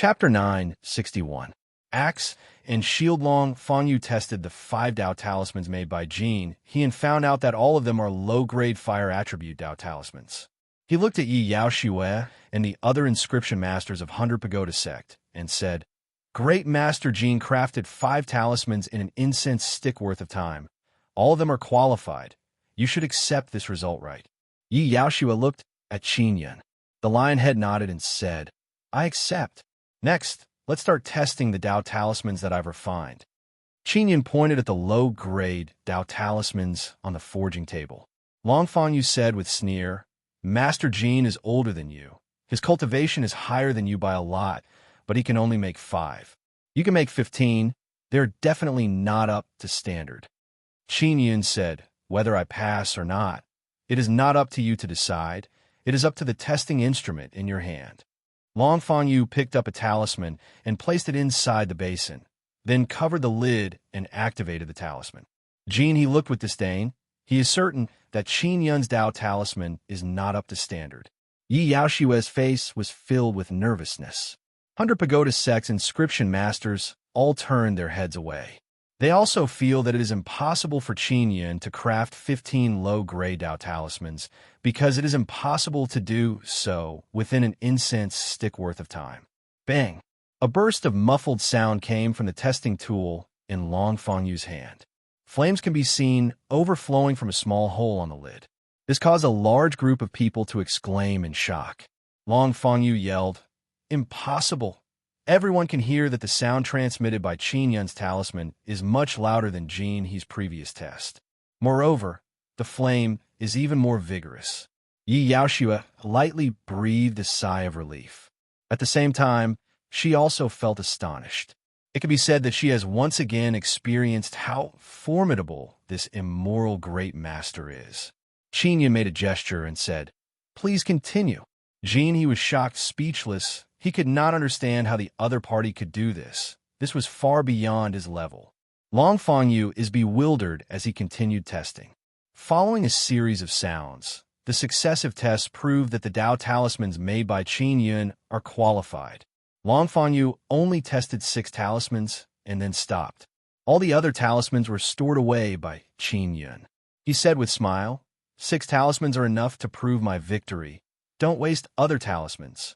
Chapter 961. Axe and Shield. Long Fangyu tested the 5 Dao talismans made by Jin. He found out that all of them are low-grade fire attribute Dao talismans. He looked at Yi Yaoshue and the other inscription masters of 100 Pagoda sect and said, "Great Master Jin crafted 5 talismans in an incense stick worth of time. All of them are qualified. You should accept this result, right?" Yi Yaoshue looked at Qin Yun. The lion head nodded and said, "I accept. Next, let's start testing the Dao talismans that I've refined." Qin Yun pointed at the low-grade Dao talismans on the forging table. Long Fangyu said with sneer, "Master Jin is older than you. His cultivation is higher than you by a lot, but he can only make 5. You can make 15. They're definitely not up to standard." Qin Yun said, "Whether I pass or not, it is not up to you to decide. It is up to the testing instrument in your hand." Long Fangyu picked up a talisman and placed it inside the basin, then covered the lid and activated the talisman. Jin, he looked with disdain. He is certain that Qin Yun's Dao talisman is not up to standard. Yi Yaoshue's face was filled with nervousness. 100 Pagoda sect's inscription masters all turned their heads away. They also feel that it is impossible for Qin Yun to craft 15 low-grade Dao talismans because it is impossible to do so within an incense stick worth of time. Bang! A burst of muffled sound came from the testing tool in Long Fangyu's hand. Flames can be seen overflowing from a small hole on the lid. This caused a large group of people to exclaim in shock. Long Fangyu yelled, "Impossible!" Everyone can hear that the sound transmitted by Qin Yun's talisman is much louder than Jin He's previous test. Moreover, the flame is even more vigorous. Yi Yaoshue lightly breathed a sigh of relief. At the same time, she also felt astonished. It can be said that she has once again experienced how formidable this immoral great master is. Qin Yun made a gesture and said, "Please continue." Jin, he was shocked, speechless. He could not understand how the other party could do this. This was far beyond his level. Long Fangyu is bewildered as he continued testing. Following a series of sounds, the successive tests proved that the Dao talismans made by Qin Yun are qualified. Long Fangyu only tested 6 talismans and then stopped. All the other talismans were stored away by Qin Yun. He said with smile, "6 talismans are enough to prove my victory. Don't waste other talismans."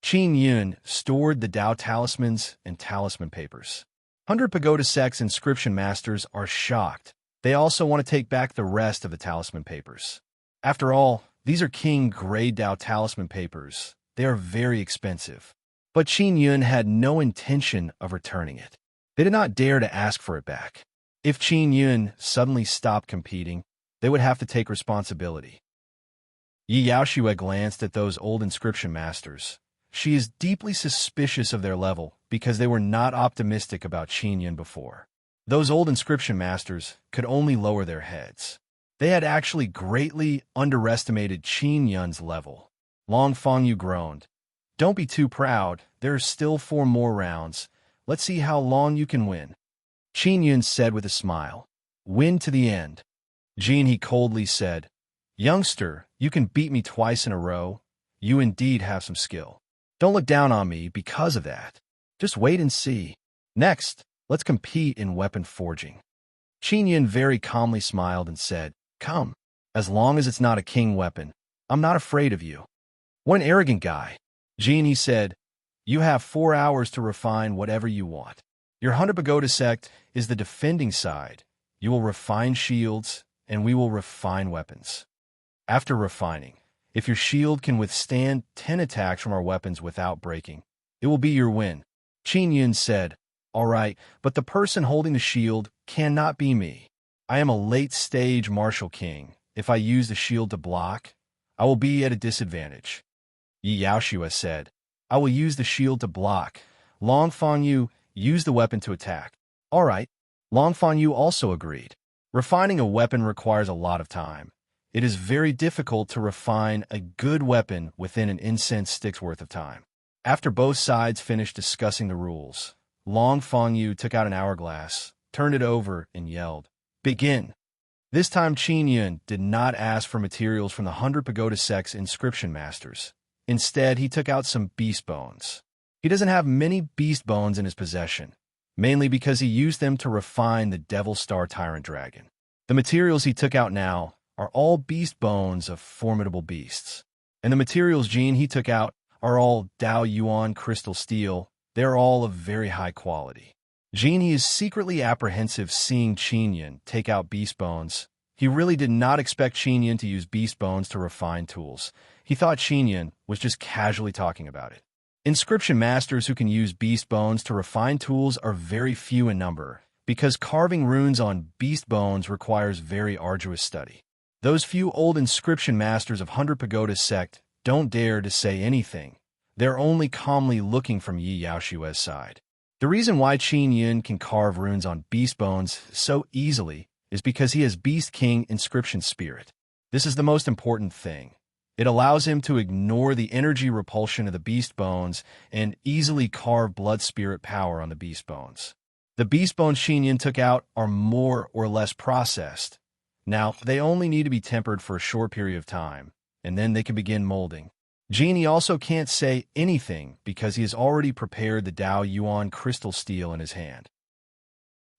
Qin Yun stored the Dao talismans and talisman papers. 100 Pagoda sect's inscription masters are shocked. They also want to take back the rest of the talisman papers. After all, these are king-grade Dao talisman papers. They are very expensive. But Qin Yun had no intention of returning it. They did not dare to ask for it back. If Qin Yun suddenly stopped competing, they would have to take responsibility. Yi Yaoshue glanced at those old inscription masters. She is deeply suspicious of their level because they were not optimistic about Qin Yun before. Those old inscription masters could only lower their heads. They had actually greatly underestimated Qin Yun's level. Long Fangyu groaned. "Don't be too proud. There are still 4 more rounds. Let's see how long you can win." Qin Yun said with a smile, "Win to the end." Jin, he coldly said, "Youngster, you can beat me twice in a row. You indeed have some skill. Don't look down on me because of that. Just wait and see. Next, let's compete in weapon forging." Qin Yun very calmly smiled and said, "Come. As long as it's not a king weapon, I'm not afraid of you." "What an arrogant guy." Jin, he said, "You have 4 hours to refine whatever you want. Your 100 Pagoda sect is the defending side. You will refine shields, and we will refine weapons. After refining, if your shield can withstand 10 attacks from our weapons without breaking, it will be your win." Qin Yun said, "All right, but the person holding the shield cannot be me. I am a late-stage martial king. If I use the shield to block, I will be at a disadvantage." Yi Yaoshue said, "I will use the shield to block. Long Fangyu, use the weapon to attack." "All right." Long Fangyu also agreed. Refining a weapon requires a lot of time. It is very difficult to refine a good weapon within an incense stick's worth of time. After both sides finished discussing the rules, Long Fangyu took out an hourglass, turned it over, and yelled, "Begin." This time Qin Yun did not ask for materials from the 100 Pagoda sect's inscription masters. Instead, he took out some beast bones. He doesn't have many beast bones in his possession, mainly because he used them to refine the Devil Star Tyrant Dragon. The materials he took out now are all beast bones of formidable beasts. And the materials Gene he took out are all Dao Yuan crystal steel. They're all of very high quality. Gene he is secretly apprehensive seeing Qinyan take out beast bones. He really did not expect Qinyan to use beast bones to refine tools. He thought Qinyan was just casually talking about it. Inscription masters who can use beast bones to refine tools are very few in number, because carving runes on beast bones requires very arduous study. Those few old inscription masters of 100 Pagoda sect don't dare to say anything. They're only calmly looking from Yi Yaoshue's side. The reason why Qinyan can carve runes on beast bones so easily is because he has Beast King inscription spirit. This is the most important thing. It allows him to ignore the energy repulsion of the beast bones and easily carve blood spirit power on the beast bones. The beast bones Qinyan took out are more or less processed. Now, they only need to be tempered for a short period of time, and then they can begin molding. Genie also can't say anything because he has already prepared the Dao Yuan crystal steel in his hand.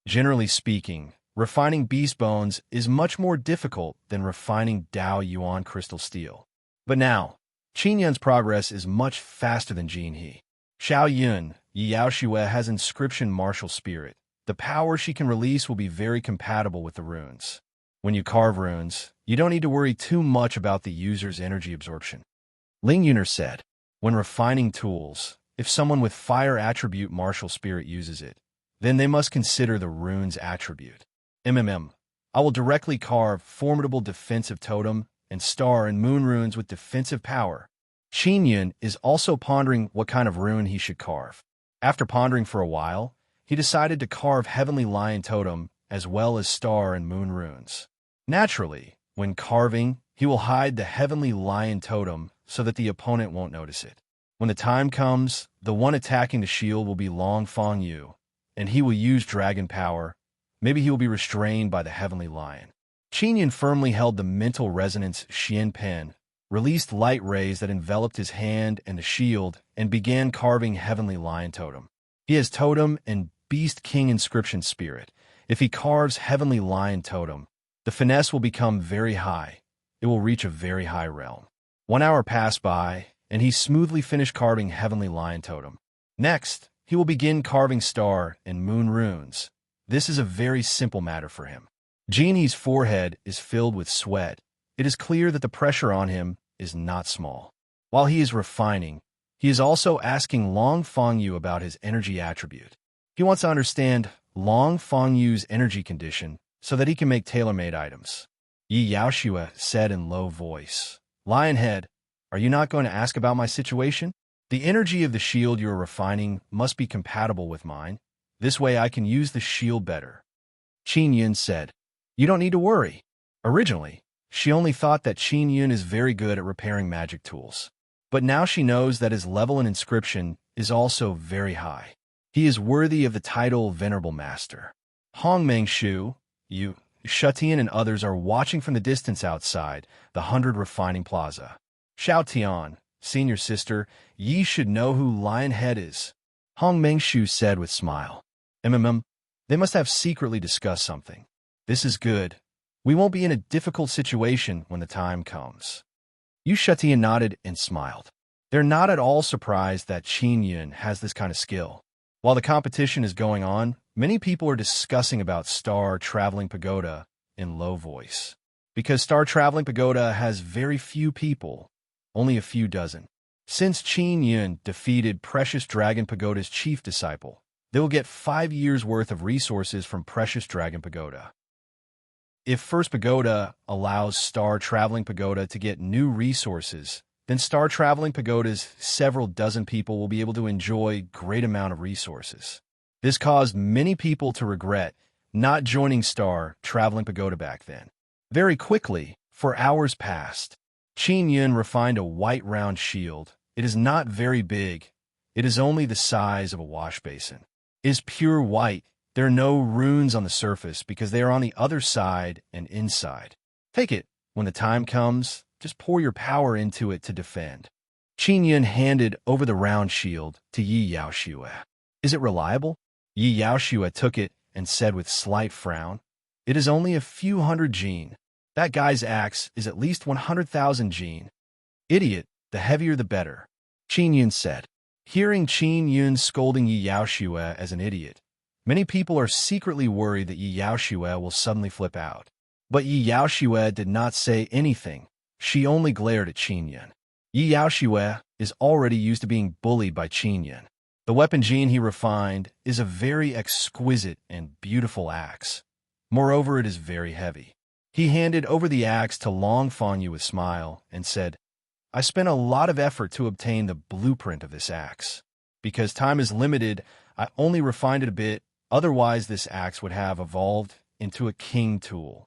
Generally speaking, refining beast bones is much more difficult than refining Dao Yuan crystal steel. But now, Qinyan's progress is much faster than Jin He. Xiao Yun, Yi Yaoshue has inscription martial spirit. The power she can release will be very compatible with the runes. When you carve runes, you don't need to worry too much about the user's energy absorption. Ling Yuner said, when refining tools, if someone with fire attribute martial spirit uses it, then they must consider the rune's attribute. I will directly carve formidable defensive totem and star and moon runes with defensive power. Qinyan is also pondering what kind of rune he should carve. After pondering for a while, he decided to carve Heavenly Lion Totem as well as star and moon runes. Naturally, when carving, he will hide the Heavenly Lion Totem so that the opponent won't notice it. When the time comes, the one attacking the shield will be Long Fong Yu, and he will use dragon power. Maybe he will be restrained by the Heavenly Lion. Qinyan firmly held the mental resonance Xian Pen, released light rays that enveloped his hand and the shield, and began carving Heavenly Lion Totem. He has Totem and Beast King inscription spirit. If he carves Heavenly Lion Totem, the finesse will become very high. It will reach a very high realm. 1 hour passed by, and he smoothly finished carving Heavenly Lion Totem. Next, he will begin carving star and moon runes. This is a very simple matter for him. Genie's forehead is filled with sweat. It is clear that the pressure on him is not small. While he is refining, he is also asking Long Fong Yu about his energy attribute. He wants to understand Long Fong Yu's energy condition so that he can make tailor-made items. Yi Yaoshue said in low voice, Lionhead, are you not going to ask about my situation? The energy of the shield you are refining must be compatible with mine. This way I can use the shield better. Qinyan said, you don't need to worry. Originally, she only thought that Qinyan is very good at repairing magic tools. But now she knows that his level in inscription is also very high. He is worthy of the title Venerable Master. Hong Mengshu, Yu, Shutian and others are watching from the distance outside the 100 Refining Plaza. Xiao Tian, senior sister, ye should know who Lionhead is. Hong Mengshu said with smile. They must have secretly discussed something. This is good. We won't be in a difficult situation when the time comes. Yu Shutian nodded and smiled. They're not at all surprised that Qinyan has this kind of skill. While the competition is going on, many people are discussing about Star Traveling Pagoda in low voice. Because Star Traveling Pagoda has very few people, only a few dozen. Since Qinyan defeated Precious Dragon Pagoda's chief disciple, they will get 5 years' worth of resources from Precious Dragon Pagoda. If First Pagoda allows Star Traveling Pagoda to get new resources, then Star Traveling Pagoda's several dozen people will be able to enjoy great amount of resources. This caused many people to regret not joining Star Traveling Pagoda back then. Very quickly, for hours passed, Qinyan refined a white round shield. It is not very big. It is only the size of a wash basin. It is pure white. There are no runes on the surface because they are on the other side and inside. Take it. When the time comes, just pour your power into it to defend. Qin Yun handed over the round shield to Yi Yaoshue. Is it reliable? Yi Yaoshue took it and said with slight frown, It is only a few hundred jin. That guy's axe is at least 100,000 jin. Idiot, the heavier the better, Qin Yun said. Hearing Qin Yun scolding Yi Yaoshue as an idiot, many people are secretly worried that Yi Yaoshue will suddenly flip out. But Yi Yaoshue did not say anything. She only glared at Qin Yun. Yi Yaoshue is already used to being bullied by Qin Yun. The weapon gene he refined is a very exquisite and beautiful axe. Moreover, it is very heavy. He handed over the axe to Long Fanyu with a smile and said, I spent a lot of effort to obtain the blueprint of this axe. Because time is limited, I only refined it a bit, otherwise this axe would have evolved into a king tool.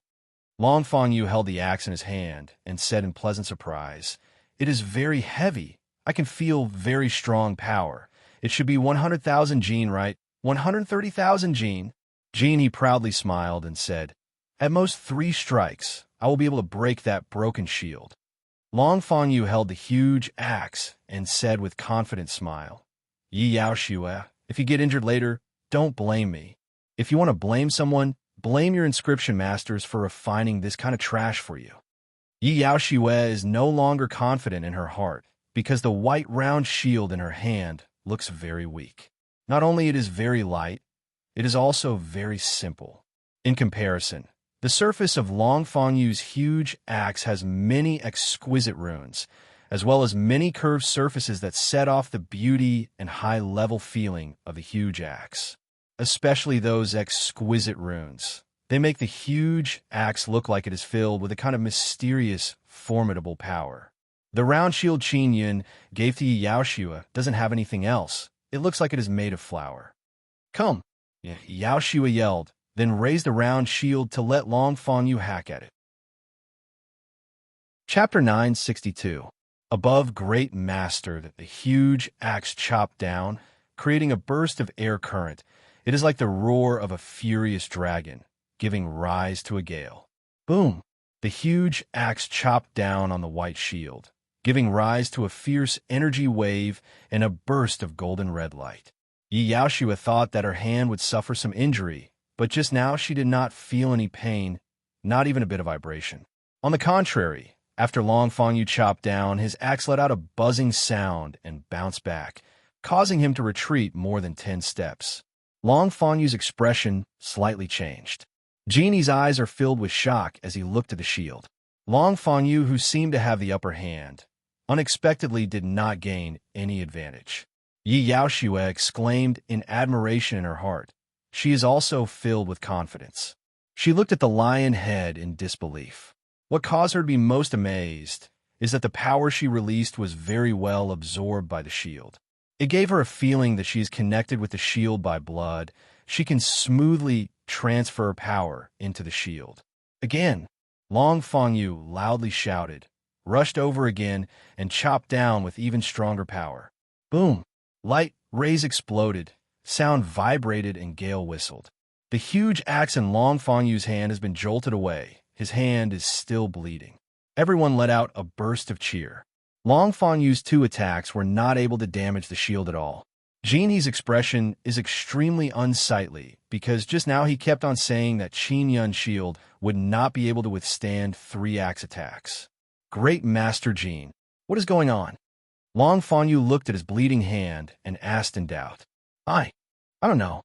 Long Fanyu held the axe in his hand and said in pleasant surprise, It is very heavy. I can feel very strong power. It should be 100,000 jin, right? 130,000 jin. Jin, he proudly smiled and said, At most 3 strikes, I will be able to break that broken shield. Long Fanyu held the huge axe and said with confident smile, Yi Yaoshue, if you get injured later, don't blame me. If you want to blame someone, blame your inscription masters for refining this kind of trash for you. Yi Yaoshue is no longer confident in her heart because the white round shield in her hand looks very weak. Not only it is very light, it is also very simple. In comparison, the surface of Long Fanyu's huge axe has many exquisite runes, as well as many curved surfaces that set off the beauty and high-level feeling of the huge axe. Especially those exquisite runes. They make the huge axe look like it is filled with a kind of mysterious, formidable power. The round shield Qin Yun gave to Yi Yaoshue doesn't have anything else. It looks like it is made of flour. Come, Yaoshue yelled, then raised the round shield to let Long Fanyu hack at it. Chapter 962. Above Great Master, the huge axe chopped down, creating a burst of air current. It is like the roar of a furious dragon, giving rise to a gale. Boom! The huge axe chopped down on the white shield, giving rise to a fierce energy wave and a burst of golden red light. Yi Yaoshue thought that her hand would suffer some injury, but just now she did not feel any pain, not even a bit of vibration. On the contrary, after Long Fanyu chopped down, his axe let out a buzzing sound and bounced back, causing him to retreat more than 10 steps. Long Fanyu's expression slightly changed. Genie's eyes are filled with shock as he looked at the shield. Long Fanyu, who seemed to have the upper hand, unexpectedly did not gain any advantage. Yi Yaoshue exclaimed in admiration in her heart. She is also filled with confidence. She looked at the lion head in disbelief. What caused her to be most amazed is that the power she released was very well absorbed by the shield. It gave her a feeling that she is connected with the shield by blood. She can smoothly transfer power into the shield. Again, Long Fanyu loudly shouted, rushed over again, and chopped down with even stronger power. Boom! Light rays exploded, sound vibrated, and gale whistled. The huge axe in Long Fanyu's hand has been jolted away. His hand is still bleeding. Everyone let out a burst of cheer. Long Fanyu's 2 attacks were not able to damage the shield at all. Genie's expression is extremely unsightly because just now he kept on saying that Qin Yun's shield would not be able to withstand 3 axe attacks. Great Master Jin, what is going on? Long Fanyu looked at his bleeding hand and asked in doubt. I don't know,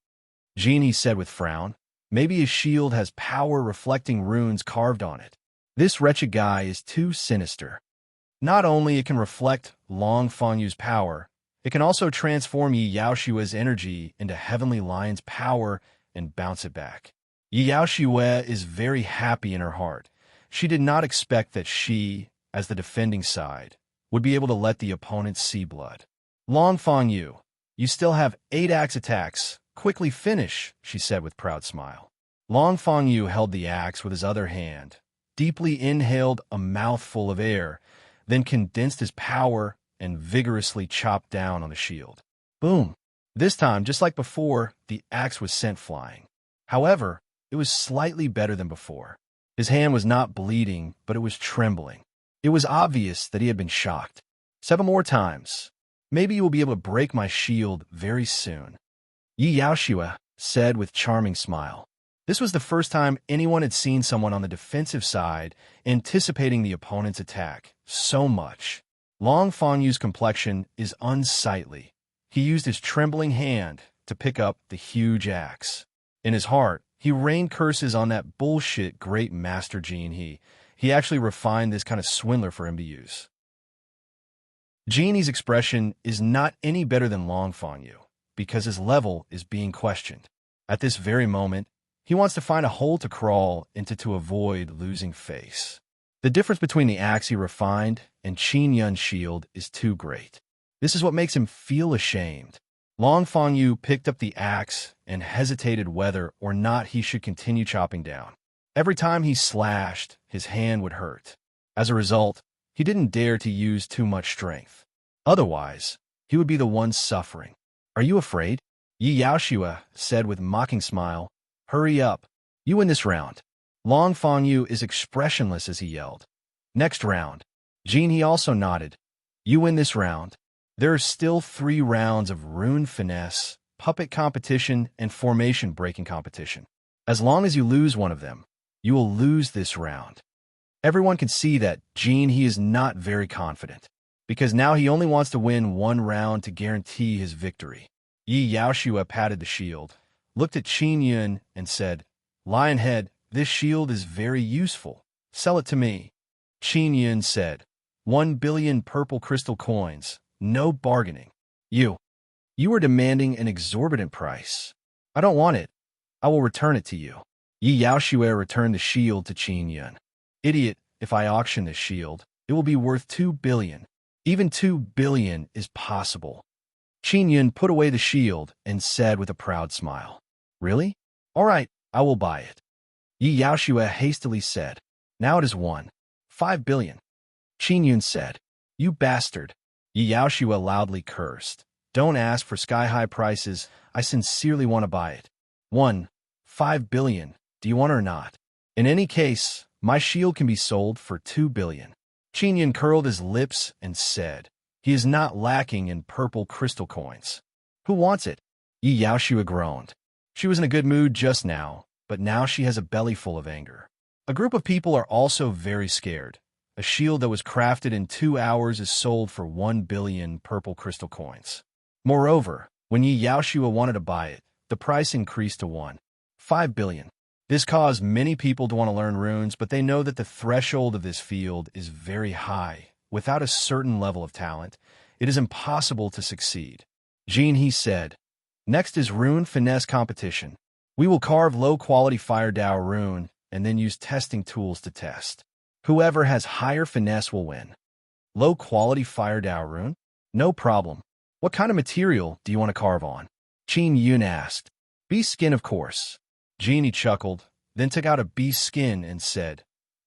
Genie said with frown. Maybe his shield has power-reflecting runes carved on it. This wretched guy is too sinister. Not only it can reflect Long Fanyu's power, it can also transform Yi Yaoshue's energy into Heavenly Lion's power and bounce it back. Yi Yaoshue is very happy in her heart. She did not expect that she, as the defending side, would be able to let the opponent see blood. Long Fanyu, you still have 8 axe attacks. Quickly finish, she said with proud smile. Long Fanyu held the axe with his other hand, deeply inhaled a mouthful of air, then condensed his power and vigorously chopped down on the shield. Boom! This time, just like before, the axe was sent flying. However, it was slightly better than before. His hand was not bleeding, but it was trembling. It was obvious that he had been shocked. 7 more times. Maybe you will be able to break my shield very soon. Yi Yaoshua said with charming smile. This was the first time anyone had seen someone on the defensive side anticipating the opponent's attack so much. Long Fanyu's complexion is unsightly. He used his trembling hand to pick up the huge axe. In his heart, he rained curses on that bullshit great master Jin He. He actually refined this kind of swindler for him to use. Jin He's expression is not any better than Long Fanyu, because his level is being questioned. At this very moment, he wants to find a hole to crawl into to avoid losing face. The difference between the axe he refined and Qin Yun's shield is too great. This is what makes him feel ashamed. Long Fanyu picked up the axe and hesitated whether or not he should continue chopping down. Every time he slashed, his hand would hurt. As a result, he didn't dare to use too much strength. Otherwise, he would be the one suffering. Are you afraid? Yi Yaoshua said with mocking smile. Hurry up. You win this round. Long Fanyu is expressionless as he yelled. Next round. Jin He also nodded. You win this round. There are still 3 rounds of rune finesse, puppet competition, and formation breaking competition. As long as you lose one of them, you will lose this round. Everyone can see that Jin He is not very confident, because now he only wants to win 1 round to guarantee his victory. Yi Yaoshua patted the shield, looked at Qin Yun, and said, Lionhead, this shield is very useful. Sell it to me. Qin Yun said, 1 billion purple crystal coins. No bargaining. You are demanding an exorbitant price. I don't want it. I will return it to you. Yi Yaoshua returned the shield to Qin Yun. Idiot, if I auction this shield, it will be worth 2 billion. Even 2 billion is possible. Qin Yun put away the shield and said with a proud smile, Really? All right, I will buy it. Yi Yaoshua hastily said, Now it is 5 billion. Qin Yun said, You bastard. Yi Yaoshua loudly cursed. Don't ask for sky-high prices. I sincerely want to buy it. 5 billion. Do you want it or not? In any case, my shield can be sold for 2 billion. Qin Yun curled his lips and said, He is not lacking in purple crystal coins. Who wants it? Yi Yaoshua groaned. She was in a good mood just now, but now she has a belly full of anger. A group of people are also very scared. A shield that was crafted in 2 hours is sold for 1 billion purple crystal coins. Moreover, when Yi Yaoshua wanted to buy it, the price increased to 5 billion. This caused many people to want to learn runes, but they know that the threshold of this field is very high. Without a certain level of talent, it is impossible to succeed. Jin He said, Next is rune finesse competition. We will carve low-quality fire Dao rune and then use testing tools to test. Whoever has higher finesse will win. Low-quality fire Dao rune? No problem. What kind of material do you want to carve on? Qin Yun asked. Beast skin, of course. Jin He chuckled, then took out a beast skin and said,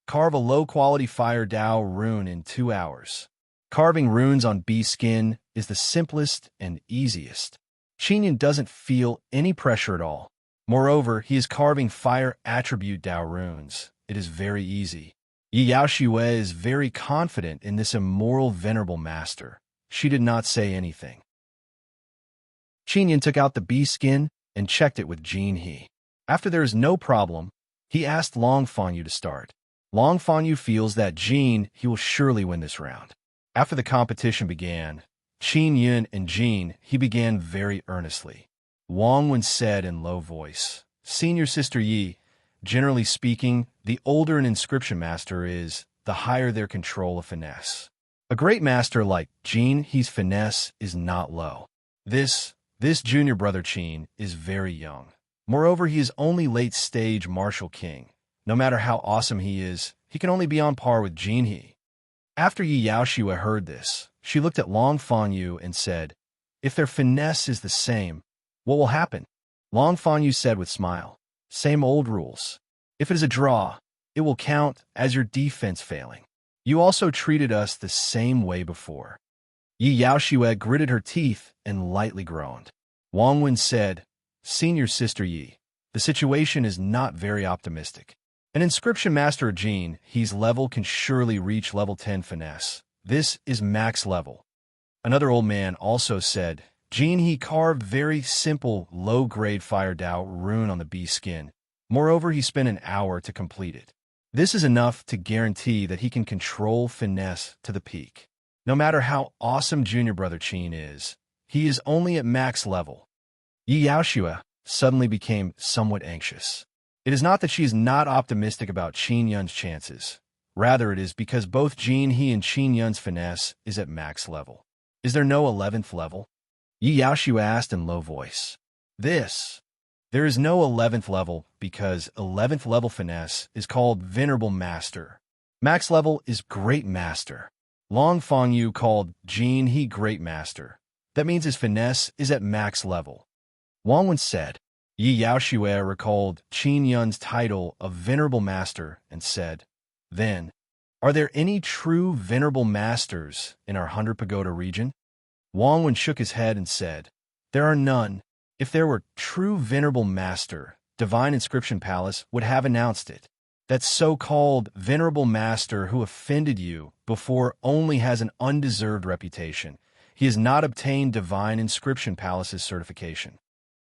Carve a low-quality fire Dao rune in 2 hours. Carving runes on beast skin is the simplest and easiest. Qin Yun doesn't feel any pressure at all. Moreover, he is carving fire attribute Dao runes. It is very easy. Yi Yaoshua is very confident in this immoral venerable master. She did not say anything. Qin Yun took out the beast skin and checked it with Jin He. After there is no problem, he asked Long Fanyu to start. Long Fanyu feels that Jin He will surely win this round. After the competition began, Qin Yun and Jin He began very earnestly. Wang Wen said in low voice, Senior Sister Yi, generally speaking, the older an inscription master is, the higher their control of finesse. A great master like Jin He's finesse is not low. This junior brother Qin is very young. Moreover, he is only late-stage martial king. No matter how awesome he is, he can only be on par with Jin He. After Yi Yaoshua heard this, she looked at Long Fanyu and said, If their finesse is the same, what will happen? Long Fanyu said with smile, Same old rules. If it is a draw, it will count as your defense failing. You also treated us the same way before. Yi Yaoshua gritted her teeth and lightly groaned. Wang Wen said, Senior Sister Yi, the situation is not very optimistic. An inscription master Jin He's level can surely reach level 10 finesse. This is max level. Another old man also said, Jin he carved very simple, low-grade fire Dao rune on the beast's skin. Moreover, he spent an hour to complete it. This is enough to guarantee that he can control finesse to the peak. No matter how awesome junior brother Qin is, he is only at max level. Yi Yaoxue suddenly became somewhat anxious. It is not that she is not optimistic about Qin Yun's chances. Rather, it is because both Jin He and Qin Yun's finesse is at max level. Is there no 11th level? Yi Yaoxue asked in low voice. There is no 11th level because 11th level finesse is called Venerable Master. Max level is Great Master. Long Fangyu called Jin He Great Master. That means his finesse is at max level. Wang Wen said. Yi Yaoxue recalled Qin Yun's title of Venerable Master and said, Then, are there any true Venerable Masters in our 100 Pagoda region? Wang Wen shook his head and said, There are none. If there were true Venerable Master, Divine Inscription Palace would have announced it. That so-called Venerable Master who offended you before only has an undeserved reputation. He has not obtained Divine Inscription Palace's certification.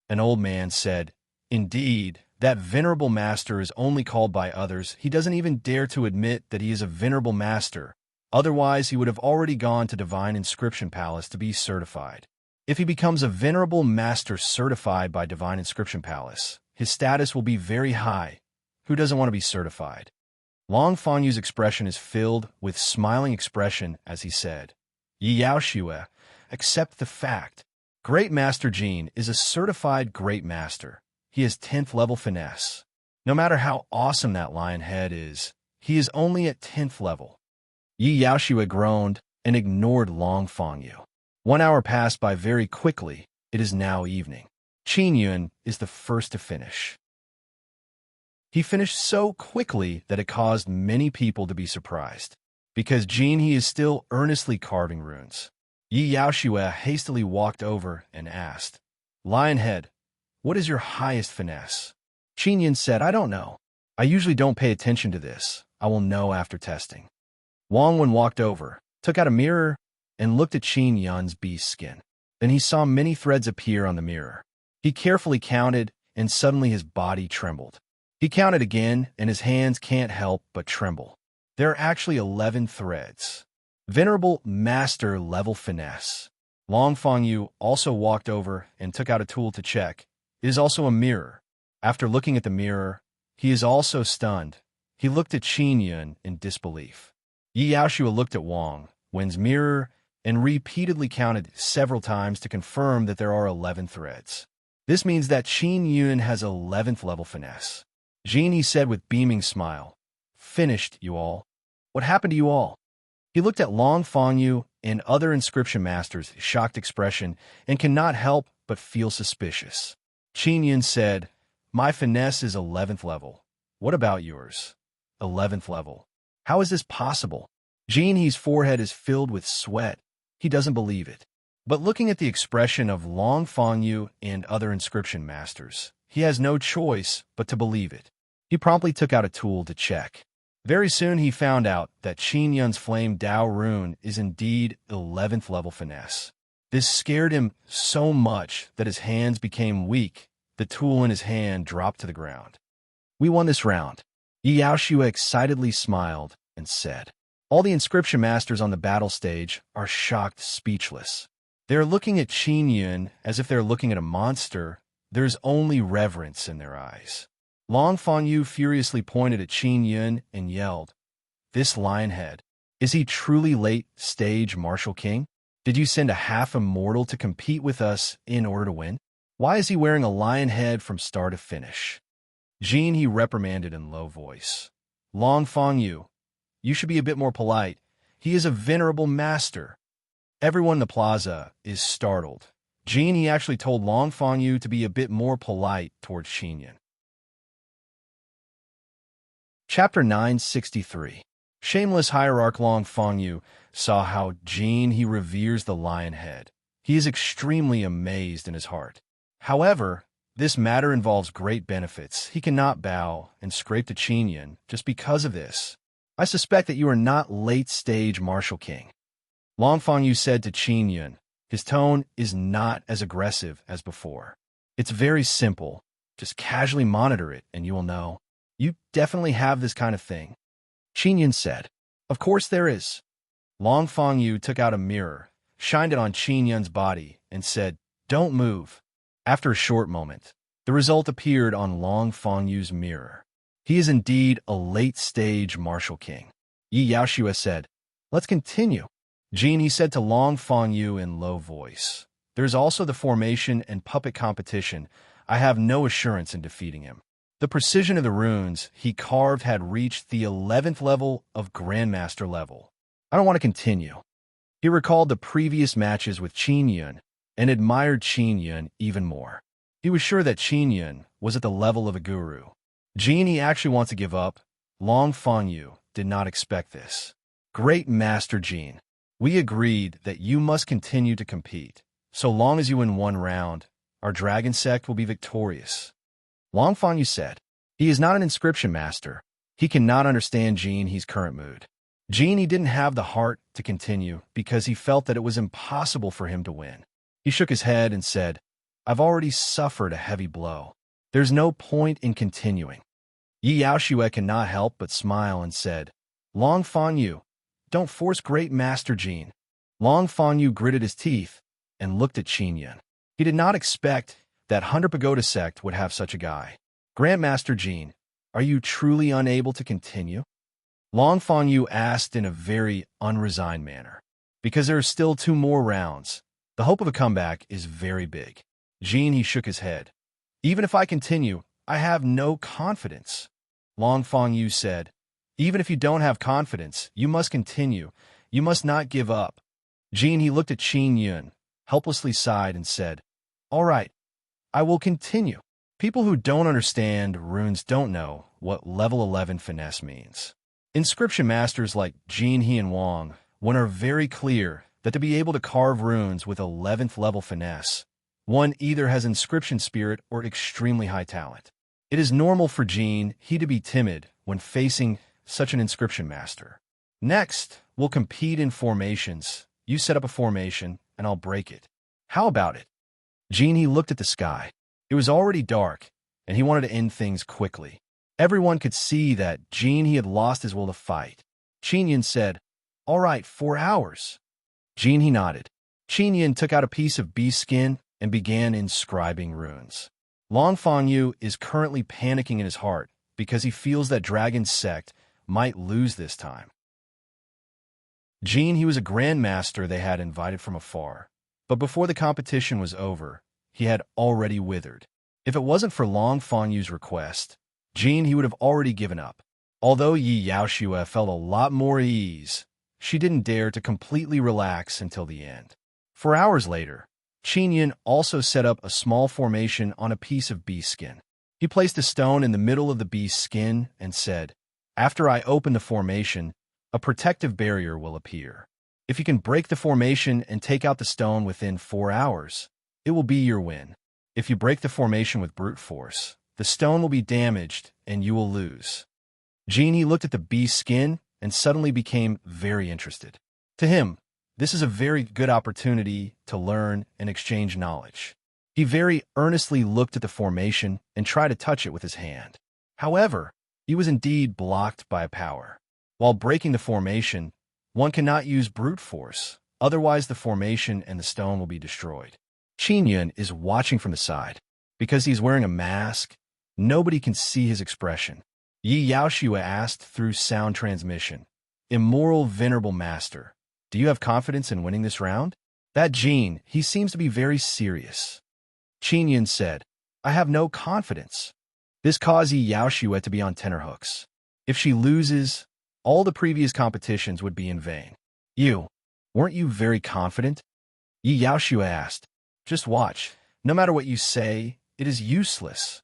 An old man said, Indeed, that Venerable Master is only called by others. He doesn't even dare to admit that he is a Venerable Master. Otherwise, he would have already gone to Divine Inscription Palace to be certified. If he becomes a Venerable Master certified by Divine Inscription Palace, his status will be very high. Who doesn't want to be certified? Long Fanyu's expression is filled with smiling expression as he said, Yi Yaoxue, accept the fact. Great Master Jin is a certified Great Master. He has 10th level finesse. No matter how awesome that lion head is, he is only at 10th level. Yi Yaoxue groaned and ignored Long Fangyu. 1 hour passed by very quickly. It is now evening. Qin Yun is the first to finish. He finished so quickly that it caused many people to be surprised. Because Jin He is still earnestly carving runes. Yi Yaoxue hastily walked over and asked, Lionhead, what is your highest finesse? Qin Yun said, I don't know. I usually don't pay attention to this. I will know after testing. Wang Wen walked over, took out a mirror, and looked at Qin Yun's beast skin. Then he saw many threads appear on the mirror. He carefully counted, and suddenly his body trembled. He counted again, and his hands can't help but tremble. There are actually 11 threads. Venerable Master level finesse. Long Fangyu also walked over and took out a tool to check. It is also a mirror. After looking at the mirror, he is also stunned. He looked at Qin Yun in disbelief. Yi Yaoxue looked at Wang Wen's mirror and repeatedly counted several times to confirm that there are 11 threads. This means that Qin Yun has 11th level finesse. Jin he said with beaming smile, Finished, you all. What happened to you all? He looked at Long Fangyu and other inscription masters' shocked expression and cannot help but feel suspicious. Qin Yun said, My finesse is 11th level. What about yours? 11th level. How is this possible? Jin He's forehead is filled with sweat. He doesn't believe it. But looking at the expression of Long Fangyu and other inscription masters, he has no choice but to believe it. He promptly took out a tool to check. Very soon he found out that Qin Yun's flame Dao rune is indeed 11th level finesse. This scared him so much that his hands became weak. The tool in his hand dropped to the ground. We won this round. Yi Yaoxue excitedly smiled and said, All the inscription masters on the battle stage are shocked speechless. They are looking at Qin Yun as if they're looking at a monster. There's only reverence in their eyes. Long Fangyu furiously pointed at Qin Yun and yelled, This lionhead, is he truly late-stage martial king? Did you send a half-immortal to compete with us in order to win? Why is he wearing a lion head from start to finish? Jin he reprimanded in low voice. Long Fangyu, you should be a bit more polite. He is a venerable master. Everyone in the plaza is startled. Jin he actually told Long Fangyu to be a bit more polite towards Qin Yun. Chapter 963. Shameless hierarch Long Fangyu saw how Jin he reveres the lion head. He is extremely amazed in his heart. However, this matter involves great benefits. He cannot bow and scrape to Qin Yun just because of this. I suspect that you are not late-stage martial king. Long Fangyu said to Qin Yun. His tone is not as aggressive as before. It's very simple. Just casually monitor it and you will know. You definitely have this kind of thing. Qin Yun said. Of course there is. Long Fangyu took out a mirror, shined it on Qin Yun's body, and said, Don't move. After a short moment, the result appeared on Long Fangyu's mirror. He is indeed a late-stage martial king. Yi Yaoshua said, Let's continue. Jin, he said to Long Fangyu in low voice. There's also the formation and puppet competition. I have no assurance in defeating him. The precision of the runes he carved had reached the 11th level of Grandmaster level. I don't want to continue. He recalled the previous matches with Qin Yun and admired Qin Yun even more. He was sure that Qin Yun was at the level of a guru. Jin, he actually wants to give up. Long Fangyu did not expect this. Great Master Jin, we agreed that you must continue to compete. So long as you win one round, our dragon sect will be victorious. Long Fangyu said. He is not an inscription master. He cannot understand Jin He's current mood. Jin he didn't have the heart to continue because he felt that it was impossible for him to win. He shook his head and said, I've already suffered a heavy blow. There's no point in continuing. Yi Yaoshua cannot help but smile and said, Long Fangyu, don't force great Master Jin. Long Fangyu gritted his teeth and looked at Qin Yun. He did not expect that 100 Pagoda sect would have such a guy. Grandmaster Jin, are you truly unable to continue? Long Fangyu asked in a very unresigned manner. Because there are still 2 more rounds, the hope of a comeback is very big. Jin he shook his head. Even if I continue, I have no confidence. Long Fangyu said, Even if you don't have confidence, you must continue. You must not give up. Jin he looked at Qin Yun, helplessly sighed and said, All right, I will continue. People who don't understand runes don't know what level 11 finesse means. Inscription masters like Jin He and Wang one are very clear that to be able to carve runes with 11th level finesse, one either has inscription spirit or extremely high talent. It is normal for Jin He to be timid when facing such an inscription master. Next, we'll compete in formations. You set up a formation, and I'll break it. How about it? Jin He looked at the sky. It was already dark, and he wanted to end things quickly. Everyone could see that Jin He had lost his will to fight. Qin Yun said, All right, 4 hours. Jin He nodded. Qin Yun took out a piece of bee skin and began inscribing runes. Long Fangyu is currently panicking in his heart because he feels that Dragon's sect might lose this time. Jin He was a grandmaster they had invited from afar, but before the competition was over, he had already withered. If it wasn't for Long Fangyu's request, Jin He would have already given up. Although Yi Yaoshua felt a lot more at ease, she didn't dare to completely relax until the end. 4 hours later, Qin Yun also set up a small formation on a piece of bee skin. He placed a stone in the middle of the bee's skin and said, After I open the formation, a protective barrier will appear. If you can break the formation and take out the stone within 4 hours, it will be your win. If you break the formation with brute force, the stone will be damaged and you will lose. Jin He looked at the bee's skin and suddenly became very interested. To him, this is a very good opportunity to learn and exchange knowledge. He very earnestly looked at the formation and tried to touch it with his hand. However, he was indeed blocked by a power. While breaking the formation, one cannot use brute force, otherwise the formation and the stone will be destroyed. Qin Yun is watching from the side. Because he's wearing a mask, nobody can see his expression. Yi Yaoshua asked through sound transmission, Immoral Venerable Master, do you have confidence in winning this round? That Jin, he seems to be very serious. Qin Yun said, I have no confidence. This caused Yi Yaoshua to be on tenterhooks. If she loses, all the previous competitions would be in vain. Weren't you very confident? Yi Yaoshua asked. Just watch. No matter what you say, it is useless.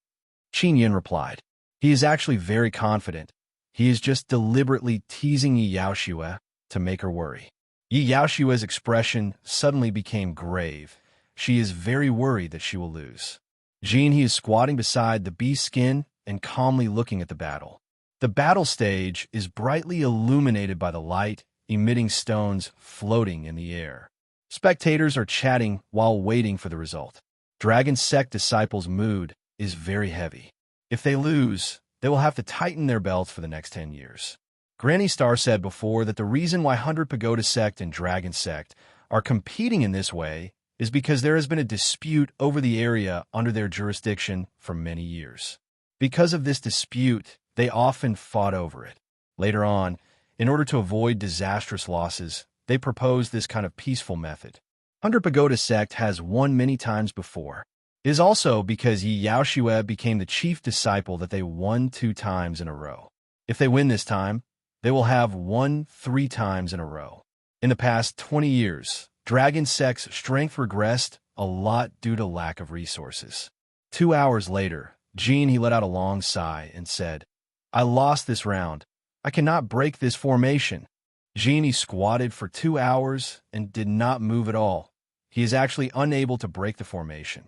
Qin Yun replied. He is actually very confident. He is just deliberately teasing Yi Yaoshua to make her worry. Yi Yaoshua's expression suddenly became grave. She is very worried that she will lose. Jin He is squatting beside the bee skin and calmly looking at the battle. The battle stage is brightly illuminated by the light emitting stones floating in the air. Spectators are chatting while waiting for the result. Dragon Sect disciples' mood is very heavy. If they lose, they will have to tighten their belts for the next 10 years. Granny Star said before that the reason why 100 Pagoda Sect and Dragon Sect are competing in this way is because there has been a dispute over the area under their jurisdiction for many years. Because of this dispute, they often fought over it. Later on, in order to avoid disastrous losses, they proposed this kind of peaceful method. 100 Pagoda Sect has won many times before. It is also because Yi Yaoshue became the chief disciple that they won 2 times in a row. If they win this time, they will have won 3 times in a row. In the past 20 years, Dragon Sect's strength regressed a lot due to lack of resources. 2 hours later, Jean he let out a long sigh and said, "I lost this round. I cannot break this formation." Jean he squatted for 2 hours and did not move at all. He is actually unable to break the formation.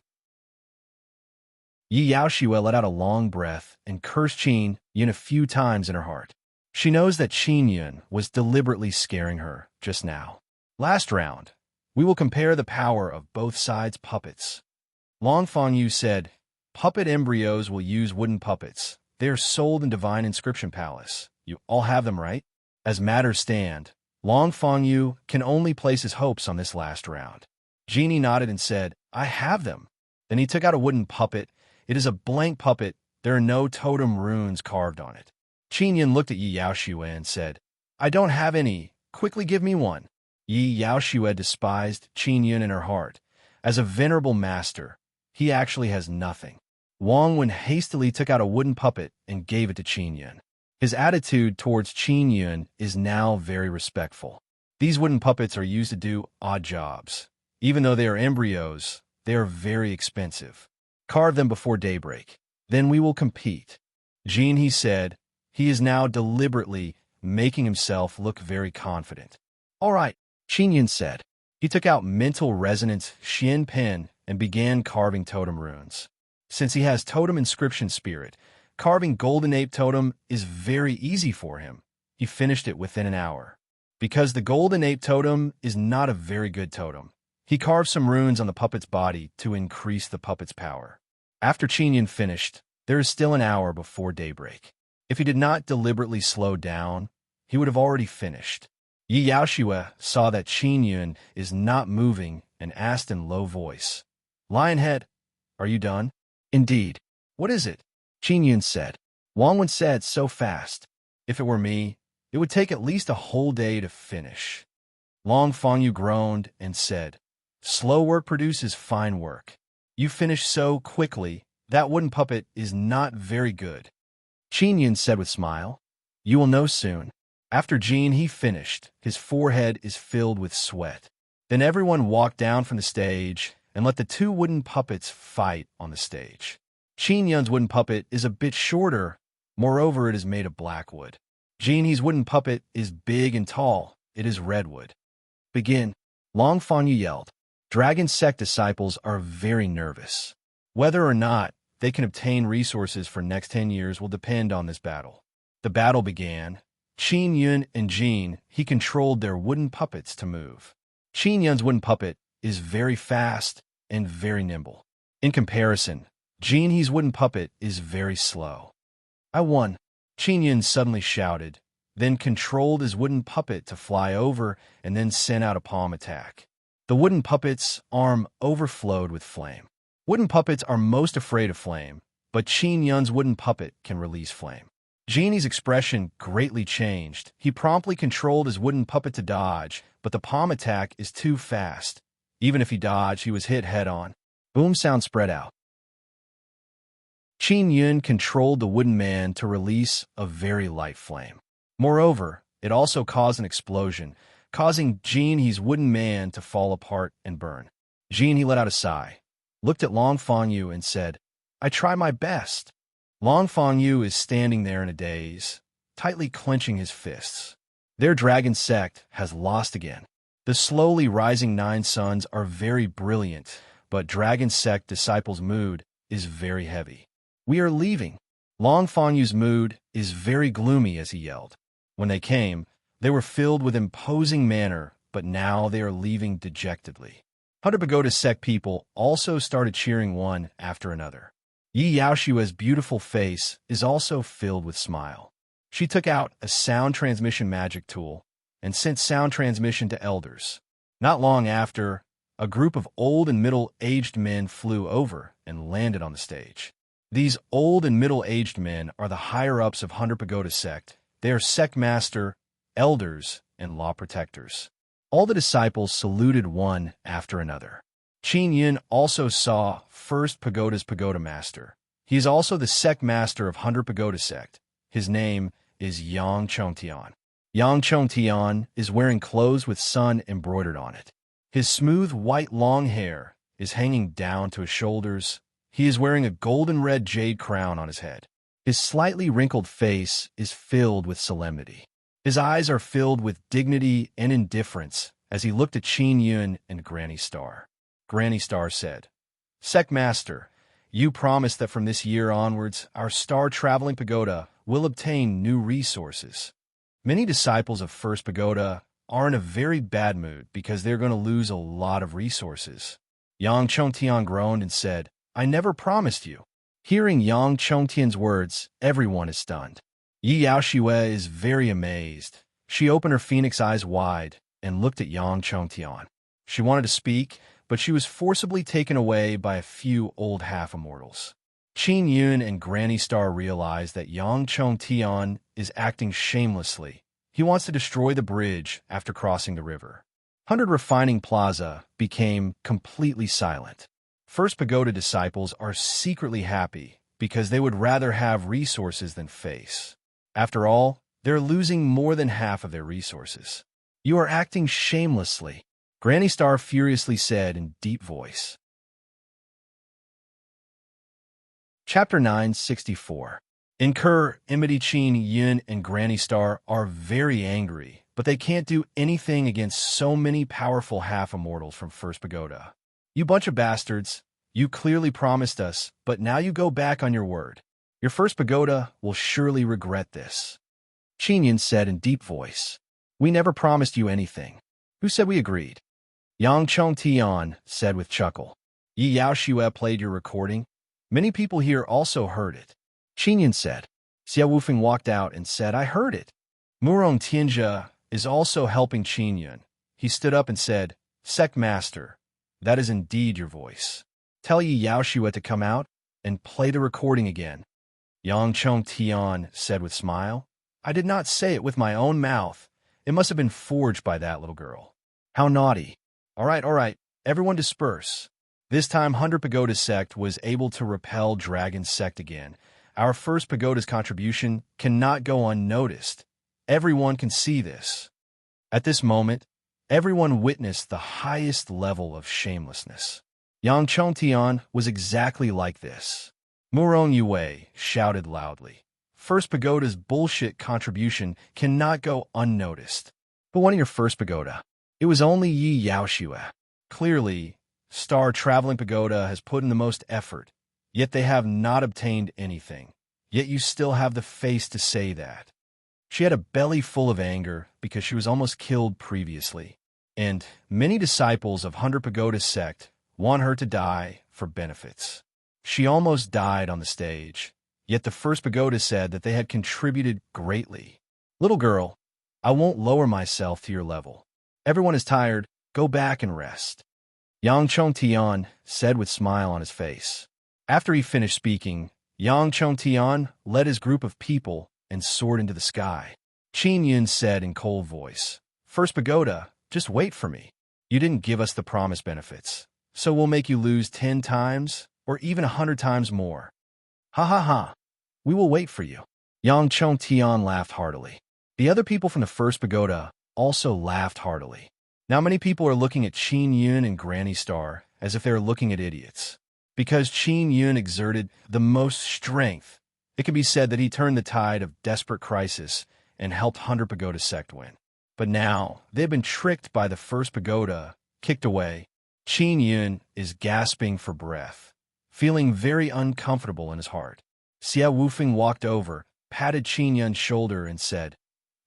Yi Yaoshue let out a long breath and cursed Qin Yun a few times in her heart. She knows that Qin Yun was deliberately scaring her just now. Last round, we will compare the power of both sides' puppets. Long Fangyu said, "Puppet embryos will use wooden puppets. They are sold in Divine Inscription Palace. You all have them, right?" As matters stand, Long Fangyu can only place his hopes on this last round. Genie nodded and said, "I have them." Then he took out a wooden puppet. It is a blank puppet. There are no totem runes carved on it. Qin Yun looked at Yi Yaoshue and said, "I don't have any. Quickly give me one." Yi Yaoshue despised Qin Yun in her heart. As a venerable master, he actually has nothing. Wang Wen hastily took out a wooden puppet and gave it to Qin Yun. His attitude towards Qin Yun is now very respectful. These wooden puppets are used to do odd jobs. Even though they are embryos, they are very expensive. Carve them before daybreak. Then we will compete. Jean, he said, he is now deliberately making himself look very confident. All right, Qin Yun said. He took out mental resonance Xian pen and began carving totem runes. Since he has totem inscription spirit, carving golden ape totem is very easy for him. He finished it within an hour. Because the golden ape totem is not a very good totem, he carved some runes on the puppet's body to increase the puppet's power. After Qin Yun finished, there is still an hour before daybreak. If he did not deliberately slow down, he would have already finished. Yi Yaoshue saw that Qin Yun is not moving and asked in low voice, "Lionhead, are you done?" "Indeed." "What is it?" Qin Yun said. Wang Wen said so fast. "If it were me, it would take at least a whole day to finish." Long Fangyu groaned and said, "Slow work produces fine work. You finish so quickly, that wooden puppet is not very good." Qin Yun said with a smile, "You will know soon." After Jean he finished, his forehead is filled with sweat. Then everyone walked down from the stage and let the 2 wooden puppets fight on the stage. Qin Yun's wooden puppet is a bit shorter, moreover it is made of black wood. Jean He's wooden puppet is big and tall, it is redwood. "Begin," Long Fangyu yelled. Dragon Sect disciples are very nervous. Whether or not they can obtain resources for next 10 years will depend on this battle. The battle began. Qin Yun and Jean, he controlled their wooden puppets to move. Qin Yun's wooden puppet is very fast and very nimble. In comparison, Jean He's wooden puppet is very slow. "I won," Qin Yun suddenly shouted, then controlled his wooden puppet to fly over and then sent out a palm attack. The wooden puppet's arm overflowed with flame. Wooden puppets are most afraid of flame, but Qin Yun's wooden puppet can release flame. Genie's expression greatly changed. He promptly controlled his wooden puppet to dodge, but the palm attack is too fast. Even if he dodged, he was hit head-on. Boom sound spread out. Qin Yun controlled the wooden man to release a very light flame. Moreover, it also caused an explosion, causing Jean He's wooden man to fall apart and burn. Jean he let out a sigh, looked at Long Fangyu and said, "I try my best." Long Fangyu is standing there in a daze, tightly clenching his fists. Their dragon sect has lost again. The slowly rising 9 suns are very brilliant, but dragon sect disciples' mood is very heavy. "We are leaving." Long Fangyu's mood is very gloomy as he yelled. When they came, They were filled with imposing manner, but now they are leaving dejectedly. 100 Pagoda sect people also started cheering one after another. Yi Yaoshua's beautiful face is also filled with smile. She took out a sound transmission magic tool and sent sound transmission to elders. Not long after, a group of old and middle-aged men flew over and landed on the stage. These old and middle-aged men are the higher-ups of 100 Pagoda sect. They are sect master, elders, and law protectors. All the disciples saluted one after another. Qin Yun also saw First Pagoda's pagoda master. He is also the sect master of 100 Pagoda sect. His name is Yang Chongtian. Yang Chongtian is wearing clothes with sun embroidered on it. His smooth white long hair is hanging down to his shoulders. He is wearing a golden red jade crown on his head. His slightly wrinkled face is filled with solemnity. His eyes are filled with dignity and indifference as he looked at Qin Yun and Granny Star. Granny Star said, "Sect Master, you promised that from this year onwards, our star-traveling pagoda will obtain new resources. Many disciples of First Pagoda are in a very bad mood because they're going to lose a lot of resources." Yang Chongtian groaned and said, "I never promised you." Hearing Yang Chongtian's words, everyone is stunned. Yi Yaoshue is very amazed. She opened her phoenix eyes wide and looked at Yang Chongtian. She wanted to speak, but she was forcibly taken away by a few old half-immortals. Qin Yun and Granny Star realized that Yang Chongtian is acting shamelessly. He wants to destroy the bridge after crossing the river. 100 Refining Plaza became completely silent. First Pagoda disciples are secretly happy because they would rather have resources than face. After all, they're losing more than half of their resources. "You are acting shamelessly," Granny Star furiously said in deep voice. Chapter 964. Incur Imity Qin Yun and Granny Star are very angry, but they can't do anything against so many powerful half-immortals from First Pagoda. "You bunch of bastards, you clearly promised us, but now you go back on your word. Your First Pagoda will surely regret this," Qin Yun said in deep voice. "We never promised you anything. Who said we agreed?" Yang Chongtian said with chuckle. "Yi Yaoshue played your recording. Many people here also heard it." Qin Yun said. Xia Wufeng walked out and said, "I heard it." Murong Tianjia is also helping Qin Yun. He stood up and said, "Sect Master, that is indeed your voice. Tell Yi Yaoshue to come out and play the recording again." Yang Chongtian said with smile, "I did not say it with my own mouth. It must have been forged by that little girl. How naughty. All right, everyone disperse." This time 100 Pagoda sect was able to repel Dragon sect again. Our First Pagoda's contribution cannot go unnoticed. Everyone can see this. At this moment, everyone witnessed the highest level of shamelessness. Yang Chongtian was exactly like this. Murong Yue shouted loudly, "First Pagoda's bullshit contribution cannot go unnoticed." But one of your First Pagoda, it was only Yi Yaoshue. Clearly, Star Traveling Pagoda has put in the most effort, yet they have not obtained anything. Yet you still have the face to say that. She had a belly full of anger because she was almost killed previously, and many disciples of 100 Pagoda sect want her to die for benefits. She almost died on the stage, yet the First Pagoda said that they had contributed greatly. "Little girl, I won't lower myself to your level. Everyone is tired. Go back and rest," Yang Chongtian said with a smile on his face. After he finished speaking, Yang Chongtian led his group of people and soared into the sky. Qin Yun said in cold voice, "First Pagoda, just wait for me. You didn't give us the promised benefits, so we'll make you lose 10 times or even 100 times more. Ha ha ha. We will wait for you." Yang Chongtian laughed heartily. The other people from the First Pagoda also laughed heartily. Now many people are looking at Qin Yun and Granny Star as if they are looking at idiots. Because Qin Yun exerted the most strength, it can be said that he turned the tide of desperate crisis and helped 100 Pagoda sect win. But now, they have been tricked by the First Pagoda, kicked away. Qin Yun is gasping for breath, feeling very uncomfortable in his heart. Xia Wufeng walked over, patted Qin Yun's shoulder and said,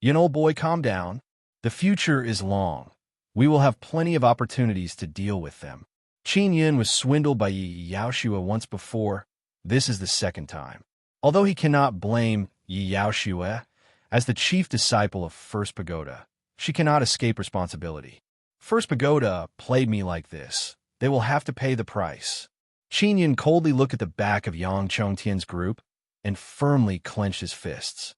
Yin, old boy, calm down. The future is long. We will have plenty of opportunities to deal with them. Qin Yin was swindled by Yi Yaoshua once before. This is the second time. Although he cannot blame Yi Yaoshua, as the chief disciple of First Pagoda, she cannot escape responsibility. First Pagoda played me like this. They will have to pay the price. Qin Yin coldly looked at the back of Yang Chongtian's group and firmly clenched his fists.